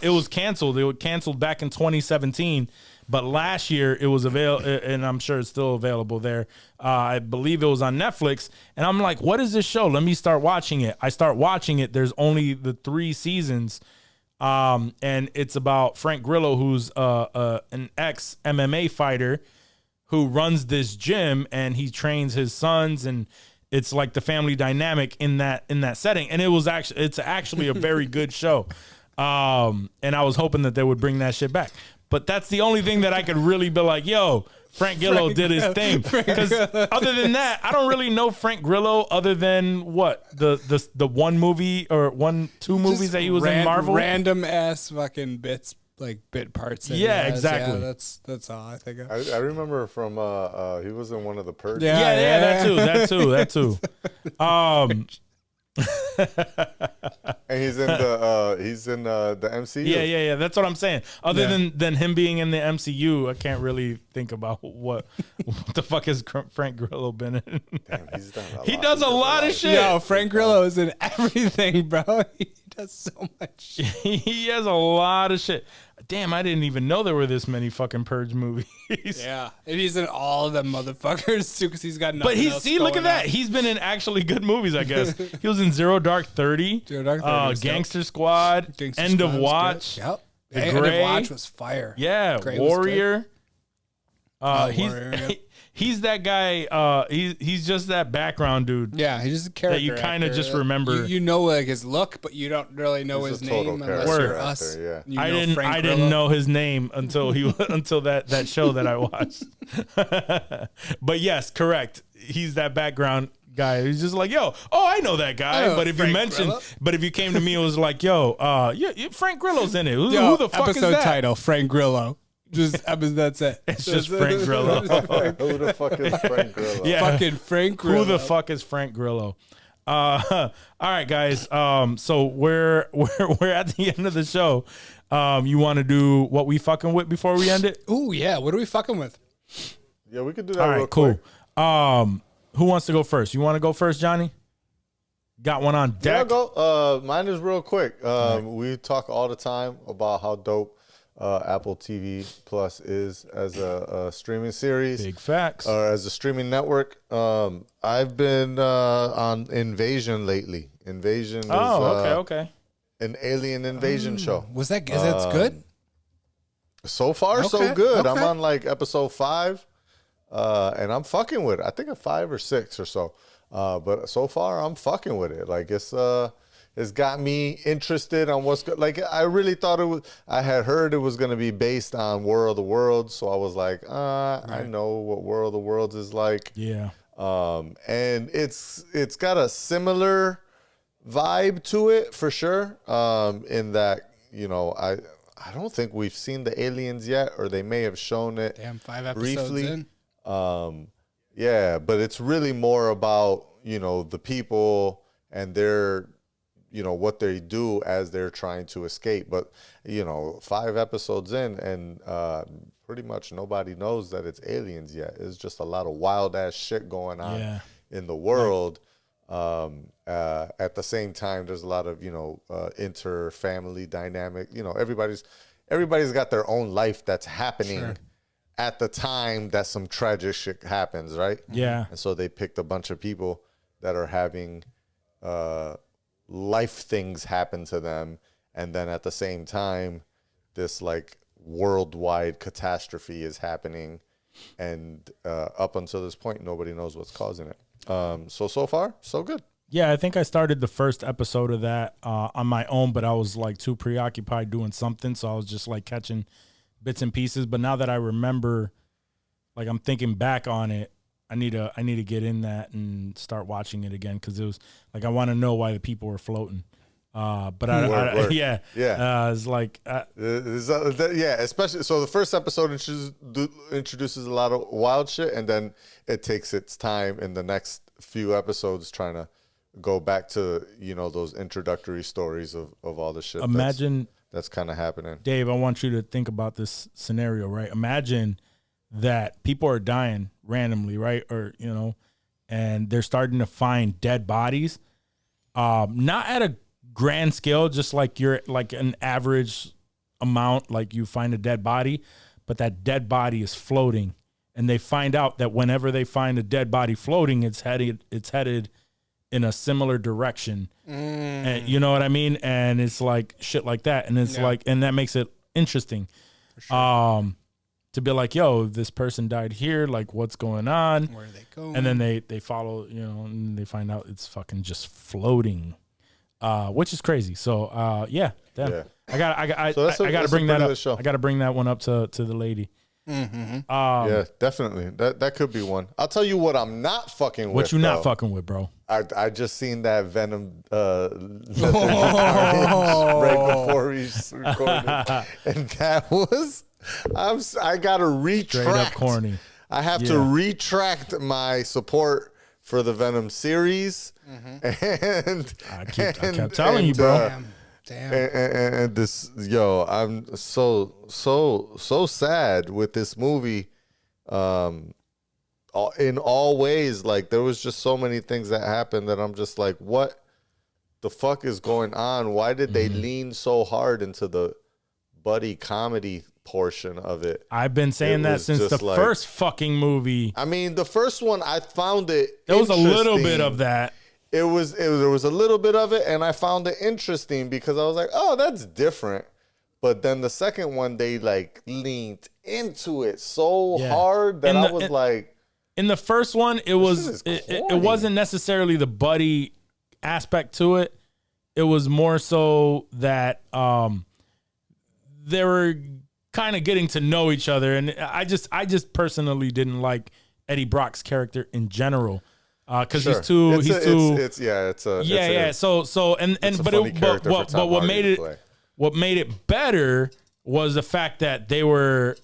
it was canceled. It was canceled back in 2017, but last year it was available, and I'm sure it's still available there. I believe it was on Netflix, and I'm like, what is this show? Let me start watching it. I start watching it. There's only the 3 seasons. And it's about Frank Grillo, who's an ex MMA fighter who runs this gym, and he trains his sons, and it's like the family dynamic in that setting. And it's actually a very good show. And I was hoping that they would bring that shit back. But that's the only thing that I could really be like, yo, Frank Grillo did his thing. Because other than that, I don't really know Frank Grillo other than what the one movie or 2 movies that he was in Marvel. Random ass fucking bits, like bit parts. That Yeah, he has. exactly. Yeah, that's all I think of. I remember from he was in one of the Purge. Yeah. That too. And he's in the MCU. Yeah. That's what I'm saying. Other than him being in the MCU, I can't really think about what the fuck has Frank Grillo been in. Damn, he's done He does a lot of shit. Yo, Frank Grillo is in everything, bro. He does so much shit. He has a lot of shit. Damn, I didn't even know there were this many fucking Purge movies. Yeah, and he's in all of them motherfuckers too, because he's got nothing. But else look at going that. on. He's been in actually good movies, I guess. He was in Zero Dark 30, Zero Dark 30 was dope. Gangster Squad, Gangster End of Squad was Watch. good. Yep. The End Gray. of Watch was fire. Yeah, Gray was Warrior. Warrior, yeah. He's that guy. He's just that background dude. Yeah, he's just a character. That you kinda actor. just remember. You know like his look, but you don't really know He's his a total name unless character you're actor, us. yeah. You I know didn't. Frank I Grillo. didn't know his name until until that show that I watched. But yes, correct. He's that background guy. He's just like, yo, I know that guy. know But if Frank you mentioned, Grillo. but if you came to me, it was like, yo, Frank Grillo's in it. Who Yo, the fuck is episode that? title, Frank Grillo. Just that's it. It's just Frank Grillo. Who the fuck is Frank Grillo? Yeah. Fucking Frank Grillo. Who the fuck is Frank Grillo? All right, guys. So we're at the end of the show. You want to do what we fucking with before we end it? Ooh, yeah. What are we fucking with? Yeah, we could do that All real right, cool. quick. Who wants to go first? You want to go first, Johnny? Got one on Yeah, deck. go. Mine is real quick. We talk all the time about how dope Apple TV Plus is as a streaming series. Big facts. Or as a streaming network. I've been on Invasion lately. Invasion is okay. an alien invasion show. Was that is that good? So far, so Okay, good. I'm okay. on like episode 5. and I'm fucking with it. I think a 5 or 6 or so. But so far, I'm fucking with it. Like it's got me interested on what's good. Like I really thought it was. I had heard it was going to be based on War of the Worlds, so I was like, I know what War of the Worlds is like. Yeah. And it's got a similar vibe to it for sure. In that, you know, I don't think we've seen the aliens yet, or they may have shown it. Damn, 5 episodes briefly. in. Yeah, but it's really more about, you know, the people and their, you know, what they do as they're trying to escape. But, you know, 5 episodes in, and pretty much nobody knows that it's aliens yet. It's just a lot of wild ass shit going on in the world. At the same time, there's a lot of, you know, inter-family dynamic. You know, everybody's got their own life that's happening at the time that some tragic shit happens, right? Yeah. And so they picked a bunch of people that are having life things happen to them, and then at the same time, this like worldwide catastrophe is happening, and up until this point, nobody knows what's causing it. So far, so good. Yeah, I think I started the first episode of that on my own, but I was like too preoccupied doing something, so I was just like catching bits and pieces. But now that I remember, like I'm thinking back on it, I need to get in that and start watching it again, because it was like I want to know why the people were floating. But Word. it's like especially so the first episode introduces a lot of wild shit, and then it takes its time in the next few episodes trying to go back to, you know, those introductory stories of all the shit. Imagine that's kind of happening. Dave, I want you to think about this scenario, right? Imagine that people are dying randomly, right? Or, you know, and they're starting to find dead bodies, not at a grand scale, just like you're like an average amount, like you find a dead body, but that dead body is floating, and they find out that whenever they find a dead body floating, it's headed in a similar direction. And you know what I mean? And it's like shit like that. And it's like, and that makes it interesting. Sure. To be like, yo, this person died here, like what's going on? Where are they going? And then they follow, you know, and they find out it's fucking just floating. Which is crazy. So yeah. I gotta bring that up. I gotta bring that one up to the lady. Mm-hmm. Yeah, definitely. That could be one. I'll tell you what I'm not fucking with. What you not fucking with, bro? I just seen that Venom right before we recorded, and that was I gotta retract. Straight up corny. I have to retract my support for the Venom series, and I kept telling you, bro. Damn. And this, yo, I'm so sad with this movie. In all ways, like there was just so many things that happened that I'm just like, what the fuck is going on? Why did they lean so hard into the buddy comedy portion of it? I've been saying that since the first fucking movie. I mean, the first one, I found it. There was a little bit of that. There was a little bit of it, and I found it interesting because I was like, oh, that's different. But then the second one, they like leaned into it so hard that I was like, in the first one, it wasn't necessarily the buddy aspect to it. It was more so that they were kind of getting to know each other, and I just personally didn't like Eddie Brock's character in general. Because he's too. So what made it better was the fact that they were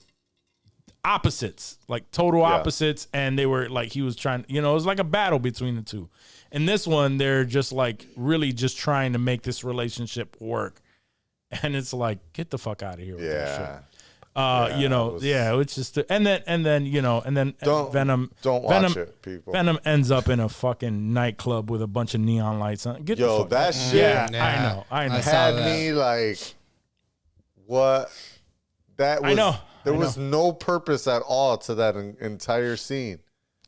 opposites, like total opposites, and they were like, he was trying, you know, it was like a battle between the two. In this one, they're just like really just trying to make this relationship work, and it's like, get the fuck out of here with that shit. It's just, and then Venom. Don't watch it, people. Venom ends up in a fucking nightclub with a bunch of neon lights on. Get the fuck that out. shit. Yeah, I know. Had me like, what? That was. There was no purpose at all to that entire scene.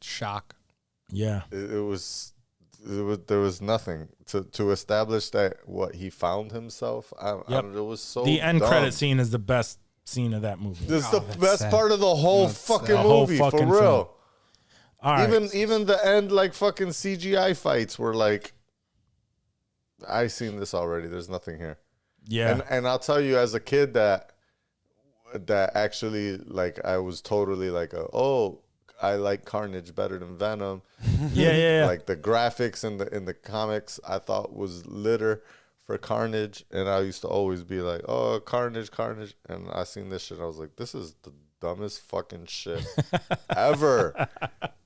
Shock. Yeah. It was. There was nothing to establish that what he found himself. It was so. The end dumb. credit scene is the best scene of that movie. This is the best part of the whole fucking movie, for real. All right. Even the end, like fucking CGI fights were like, I seen this already. There's nothing here. Yeah. And I'll tell you, as a kid, that actually, like, I was totally like, I like Carnage better than Venom. Yeah. Like the graphics in the comics, I thought was litter for Carnage, and I used to always be like, oh, Carnage. And I seen this shit, I was like, this is the dumbest fucking shit ever.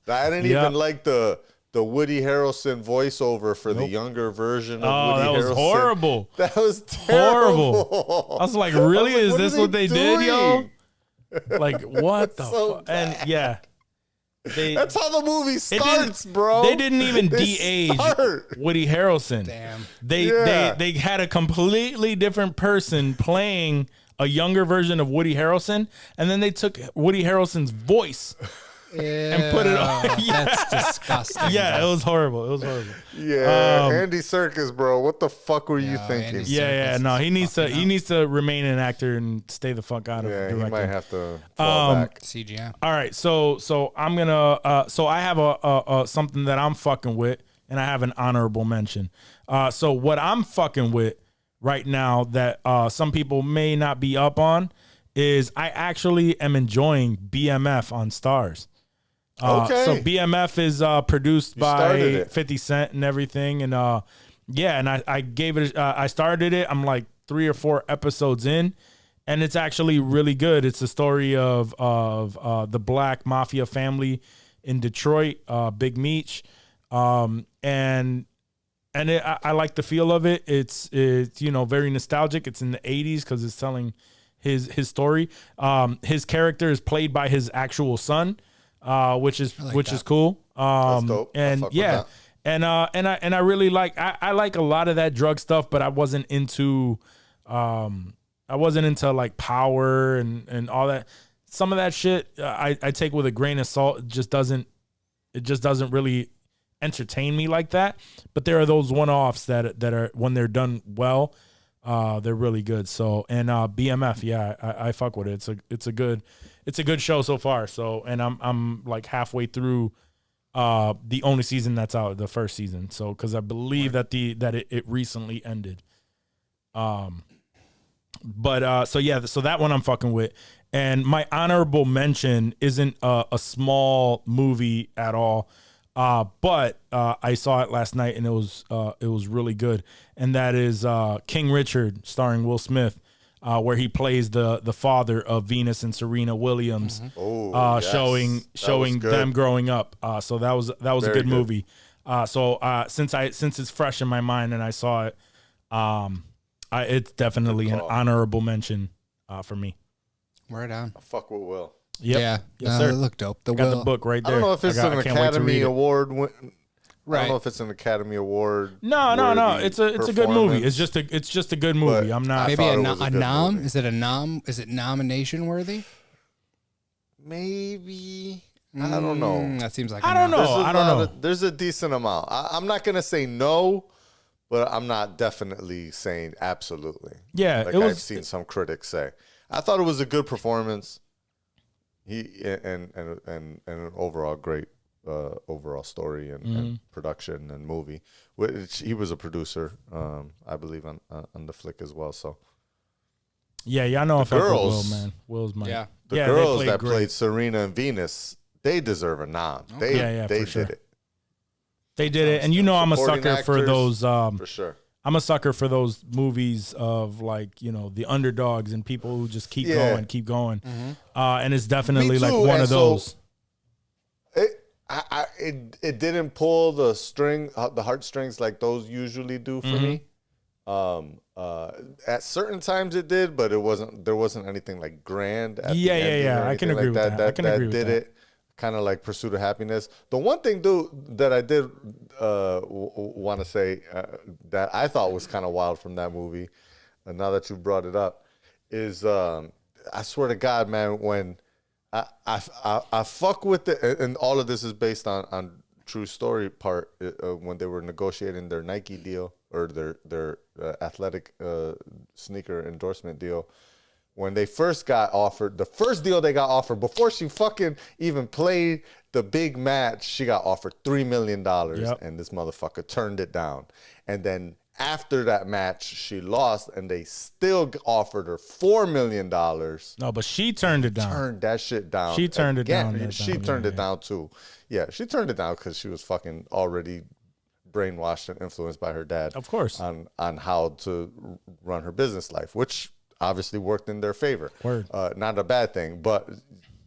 I didn't even like the Woody Harrelson voiceover for the younger version of Woody Harrelson. That was horrible. That was terrible. Horrible. I was like, really? Is this what they did, yo? doing? Like, what the So fuck? And yeah. That's how the movie starts, didn't- bro. They didn't even They de-age start. Woody Harrelson. Damn. They had a completely different person playing a younger version of Woody Harrelson, and then they took Woody Harrelson's voice and put it on. Yeah. That's disgusting. Yeah, it was horrible. It was horrible. Yeah, Andy Serkis, bro. What the fuck were you thinking? Andy Yeah. No, he needs to remain an actor and stay the fuck out of Yeah, directing. he might have to fall back. CGI. All right, so I'm gonna so I have a something that I'm fucking with, and I have an honorable mention. So what I'm fucking with right now that some people may not be up on is I actually am enjoying BMF on Starz. Okay. So BMF is produced started by it. 50 Cent and everything, and and I gave it. I started it. I'm like 3 or 4 episodes in, and it's actually really good. It's a story of the black mafia family in Detroit, Big Meech, and I like the feel of it. It's very nostalgic. It's in the 80s because it's telling his story. His character is played by his actual son, which is cool. That's dope. I And fuck with yeah, that. and I really like I like a lot of that drug stuff, but I wasn't into like power and all that. Some of that shit I take with a grain of salt. It just doesn't really entertain me like that. But there are those one-offs that are, when they're done well, they're really good. So, and BMF, yeah, I fuck with it. It's a good show so far. So, and I'm like halfway through the only season that's out, the first season. So, because I believe that it recently ended. But so that one I'm fucking with. And my honorable mention isn't a small movie at all. But I saw it last night and it was really good. And that is King Richard, starring Will Smith, where he plays the father of Venus and Serena Williams, Yes. showing good. them growing up. So that was a Very good good. movie. Since it's fresh in my mind and I saw it, it's definitely an call. honorable mention for me. Word on. Fuck with Will. Yep. Yeah. Yes, sir. It looked dope. Got the book right I there. don't know if it's an I can't wait to Academy read it. Award. I Right. don't know if it's an Academy Award. No. worthy It's a good movie. performance. It's just a good movie. But I'm not. Maybe thought a it was a good nom? movie. Is it a nom? Is it nomination worthy? Maybe. I don't know. That seems like I a don't nom. know. I don't know. There's a decent amount. I'm not gonna say no, but I'm not definitely saying absolutely. Yeah, like it was- I've seen some critics say. I thought it was a good performance. And an overall great overall story and production and movie. Which he was a producer, I believe, on the flick as well. So Yeah, I know if I fuck with Will, girls- man. Will's my Yeah. the they girls played that great. played Serena and Venus, they deserve a nom. They Yeah, they for sure. did it They did it, and you know I'm a Supporting sucker for actors, those. for sure. I'm a sucker for those movies of like the underdogs and people who just keep Yeah. going. And it's definitely like too, one and of so- those. It didn't pull the heartstrings like those usually do for me. At certain times it did, but there wasn't anything like grand. At the ending or I can anything agree with that. I can agree with did that. it. Kind of like Pursuit of Happiness. The one thing, dude, that I did want to say that I thought was kind of wild from that movie, and now that you brought it up, is I swear to God, man, when I fuck with it, and all of this is based on true story part, when they were negotiating their Nike deal or their athletic sneaker endorsement deal. when they first got offered, the first deal they got offered, before she fucking even played the big match, she got offered $3 million, and this motherfucker turned it down. And then after that match, she lost, and they still offered her $4 million. No, but she turned it down. Turned that shit down. She turned it down. She turned it down too. Yeah, she turned it down because she was fucking already brainwashed and influenced by her dad. Of course. On how to run her business life, which obviously worked in their favor. Word. Not a bad thing, but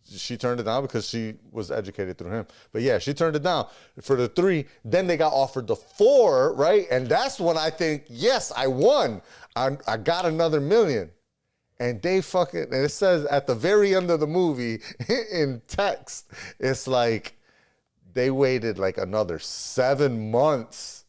she turned it down because she was educated through him. But yeah, she turned it down for the 3. Then they got offered the 4, right? And that's when I think, yes, I won. I got another $1 million. And they fucking, and it says at the very end of the movie in text, it's like they waited like another 7 months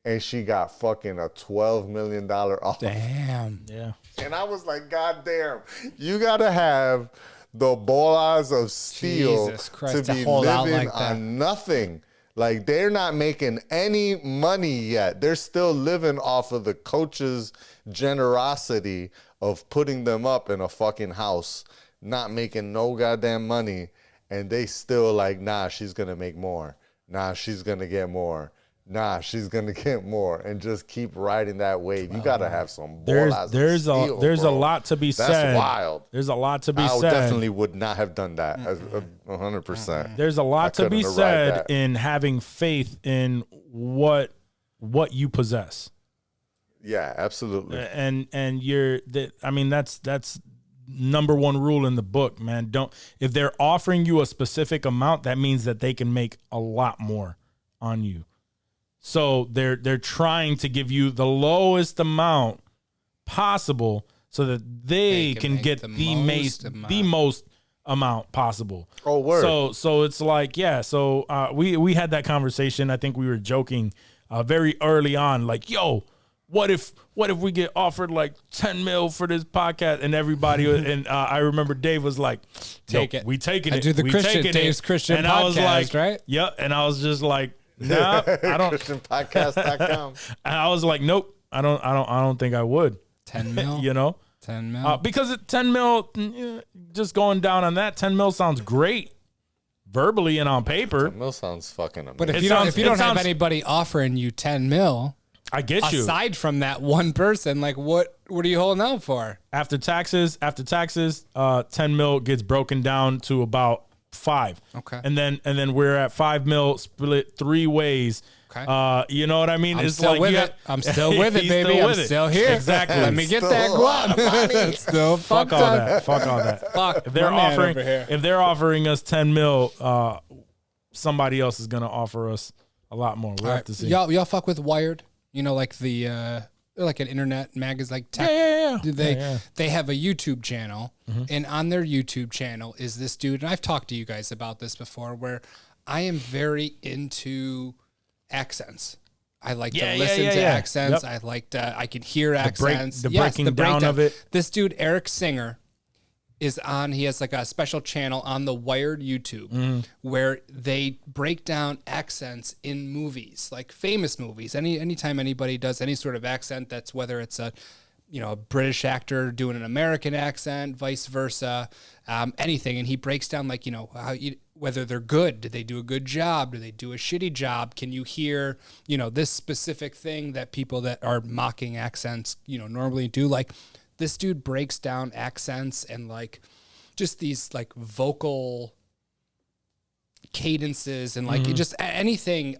and she got fucking a $12 million offer. Damn. Yeah. And I was like, God damn, you gotta have the bolas of steel Jesus Christ, to be hold out living like that. on nothing. Like, they're not making any money yet. They're still living off of the coach's generosity of putting them up in a fucking house, not making no goddamn money. And they still like, nah, she's gonna make more. Nah, she's gonna get more. Nah, she's gonna get more, and just keep riding that wave. You gotta have some bolas. There's a bro. lot to be said. That's wild. There's a lot to be I said. definitely would not have done that. 100%. There's a lot to be couldn't have said arrived at. in having faith in what you possess. Yeah, absolutely. And I mean, that's number one rule in the book, man. If they're offering you a specific amount, that means that they can make a lot more on you. So they're trying to give you the lowest amount possible so that they can get the most amount possible. Oh, word. So it's like, yeah. So we had that conversation. I think we were joking very early on, like, yo, what if we get offered like 10 mil for this podcast? And everybody and I remember Dave was like, Take it. We taking I it. do the we Christian taking Dave's it. Christian and podcast, I was like, right? Yep. And I was just like, no, I don't. ChristianPodcast.com. And I was like, nope, I don't think I would. 10 mil? You know, 10 mil? because 10 mil, just going down on that, 10 mil sounds great verbally and on paper. Mill sounds fucking amazing. But if It you sounds- don't it have sounds- anybody offering you 10 mil, I get you. aside from that one person, like what are you holding out for? After taxes, 10 mil gets broken down to about 5. Okay. And then we're at 5 mil split 3 ways. Okay. You know what I mean? I'm still with it. I'm still with it, He's baby. still I'm with it. still here. Exactly. Let me get Still that a lot of money. guap. Still Fuck fucked all up. that. Fuck all that. Fuck. If they're my man offering, over here. if they're offering us 10 mil, somebody else is gonna offer us a lot more. We'll All have right. to see. Y'all fuck with Wired? You know, like the like an internet magazine, like tech. Yeah. They have a YouTube channel, and on their YouTube channel is this dude. And I've talked to you guys about this before, where I am very into accents. I like to listen to accents. Yep. I can hear accents. the breaking down breakdown of it. This dude, Erik Singer, is on. He has like a special channel on the Wired YouTube where they break down accents in movies, like famous movies. Anytime anybody does any sort of accent, that's whether it's a British actor doing an American accent, vice versa, anything. And he breaks down like, whether they're good. Did they do a good job? Do they do a shitty job? Can you hear, this specific thing that people that are mocking accents, normally do? Like, this dude breaks down accents and like just these like vocal cadences and like just anything,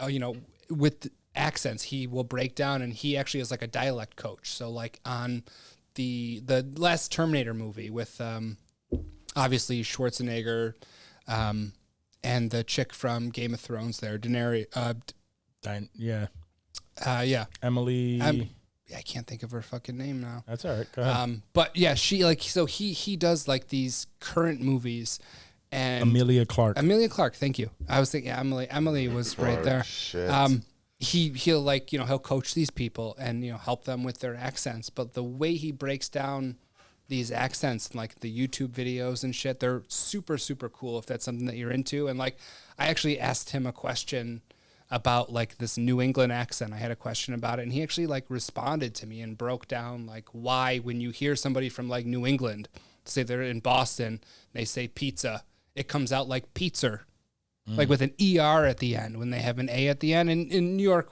with accents he will break down. And he actually is like a dialect coach. So like on the last Terminator movie with obviously Schwarzenegger and the chick from Game of Thrones there, Daenerys. Emily. I can't think of her fucking name now. That's all right. Go ahead. But yeah, she like, so he does like these current movies, and Amelia Clark. Thank you. I was thinking Emily was right there. Shit. He'll like, he'll coach these people and, help them with their accents. But the way he breaks down these accents and like the YouTube videos and shit, they're super, super cool if that's something that you're into. And like, I actually asked him a question about like this New England accent. I had a question about it, and he actually like responded to me and broke down like why when you hear somebody from like New England, say they're in Boston, they say pizza. It comes out like pizza, like with an ER at the end when they have an A at the end. And in New York,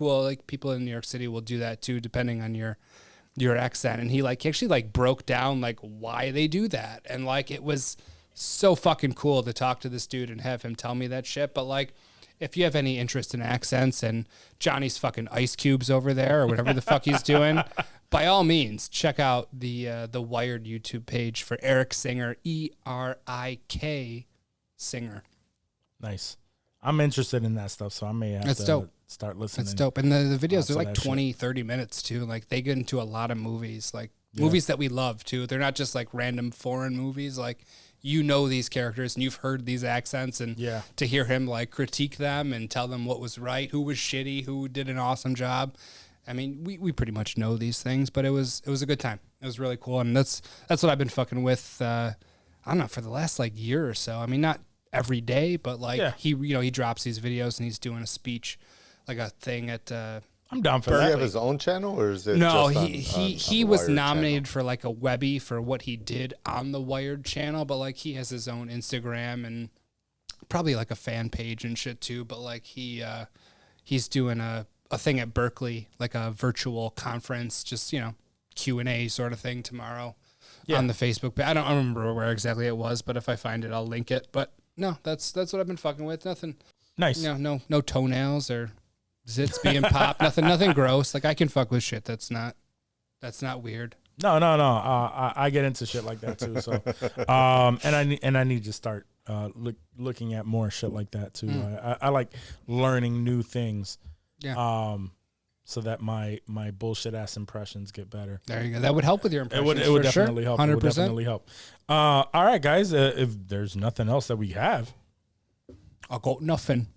people in New York City will do that too, depending on your accent. And he actually broke down like why they do that. And like, it was so fucking cool to talk to this dude and have him tell me that shit. But like, if you have any interest in accents and Johnny's fucking ice cubes over there or whatever the fuck he's doing, by all means, check out the Wired YouTube page for Erik Singer, ERIK Singer. Nice. I'm interested in that stuff, so I may have to start listening. That's dope. And the videos are like 20, 30 minutes too. Like they get into a lot of movies, like movies that we love too. They're not just like random foreign movies. Like, you know these characters and you've heard these accents, and to hear him like critique them and tell them what was right, who was shitty, who did an awesome job. I mean, we pretty much know these things, but it was a good time. It was really cool. And that's what I've been fucking with, I don't know, for the last like year or so. I mean, not every day, but like he drops these videos and he's doing a speech, like a thing at, I'm down for Does that. he have his own channel, or is it no? just He was nominated for like a Webby for what he did on the Wired channel, but like he has his own Instagram and probably like a fan page and shit too. But like he's doing a thing at Berkeley, like a virtual conference, just Q&A sort of thing tomorrow on the Facebook page. I don't remember where exactly it was, but if I find it, I'll link it. But no, that's what I've been fucking with. Nothing Nice. No toenails or zits being popped. Nothing gross. Like I can fuck with shit that's not weird. No. I get into shit like that too. So, and I need to start looking at more shit like that too. I like learning new things. Yeah. So that my bullshit ass impressions get better. There you go. That would help with your impressions. It would for definitely sure. help. 100%. It would definitely help. All right, guys. If there's nothing else that we have, I got nothing.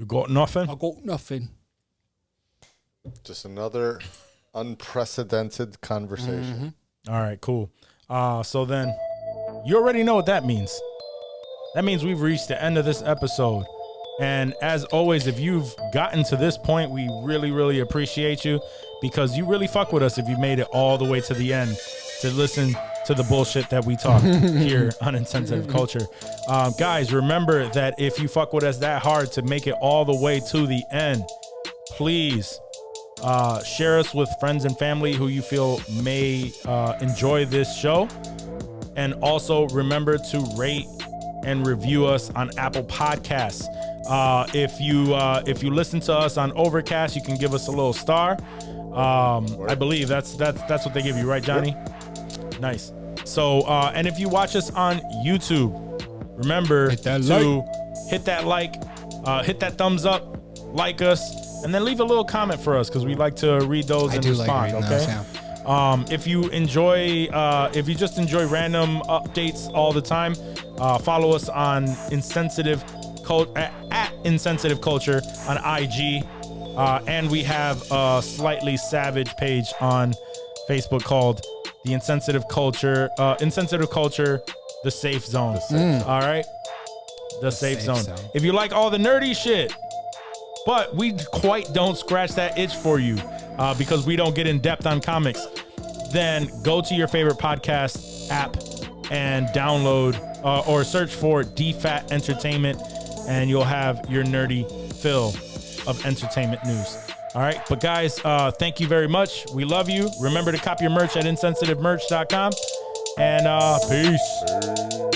you got nothing. I got nothing. just another unprecedented conversation? All right, cool. So then you already know what that means. That means we've reached the end of this episode. And as always, if you've gotten to this point, we really, really appreciate you, because you really fuck with us if you made it all the way to the end to listen to the bullshit that we talk here on Insensitive Culture. Guys, remember that if you fuck with us that hard to make it all the way to the end, please share us with friends and family who you feel may enjoy this show. And also remember to rate and review us on Apple Podcasts. If you listen to us on Overcast, you can give us a little star. I believe that's what they give you, right, Johnny? Nice. So, and if you watch us on YouTube, remember hit that like, hit that thumbs up, like us, and then leave a little comment for us, because we like to read those and respond. Like okay. Those, If you just enjoy random updates all the time, follow us on Insensitive at Insensitive Culture on IG, and we have a slightly savage page on Facebook called the Insensitive Culture, the Safe Zone. All right, the Safe Zone. If you like all the nerdy shit, but we quite don't scratch that itch for you, because we don't get in depth on comics, then go to your favorite podcast app and download or search for DFAT Entertainment, and you'll have your nerdy fill of entertainment news. All right. But guys, thank you very much. We love you. Remember to cop your merch at insensitivemerch.com. And peace.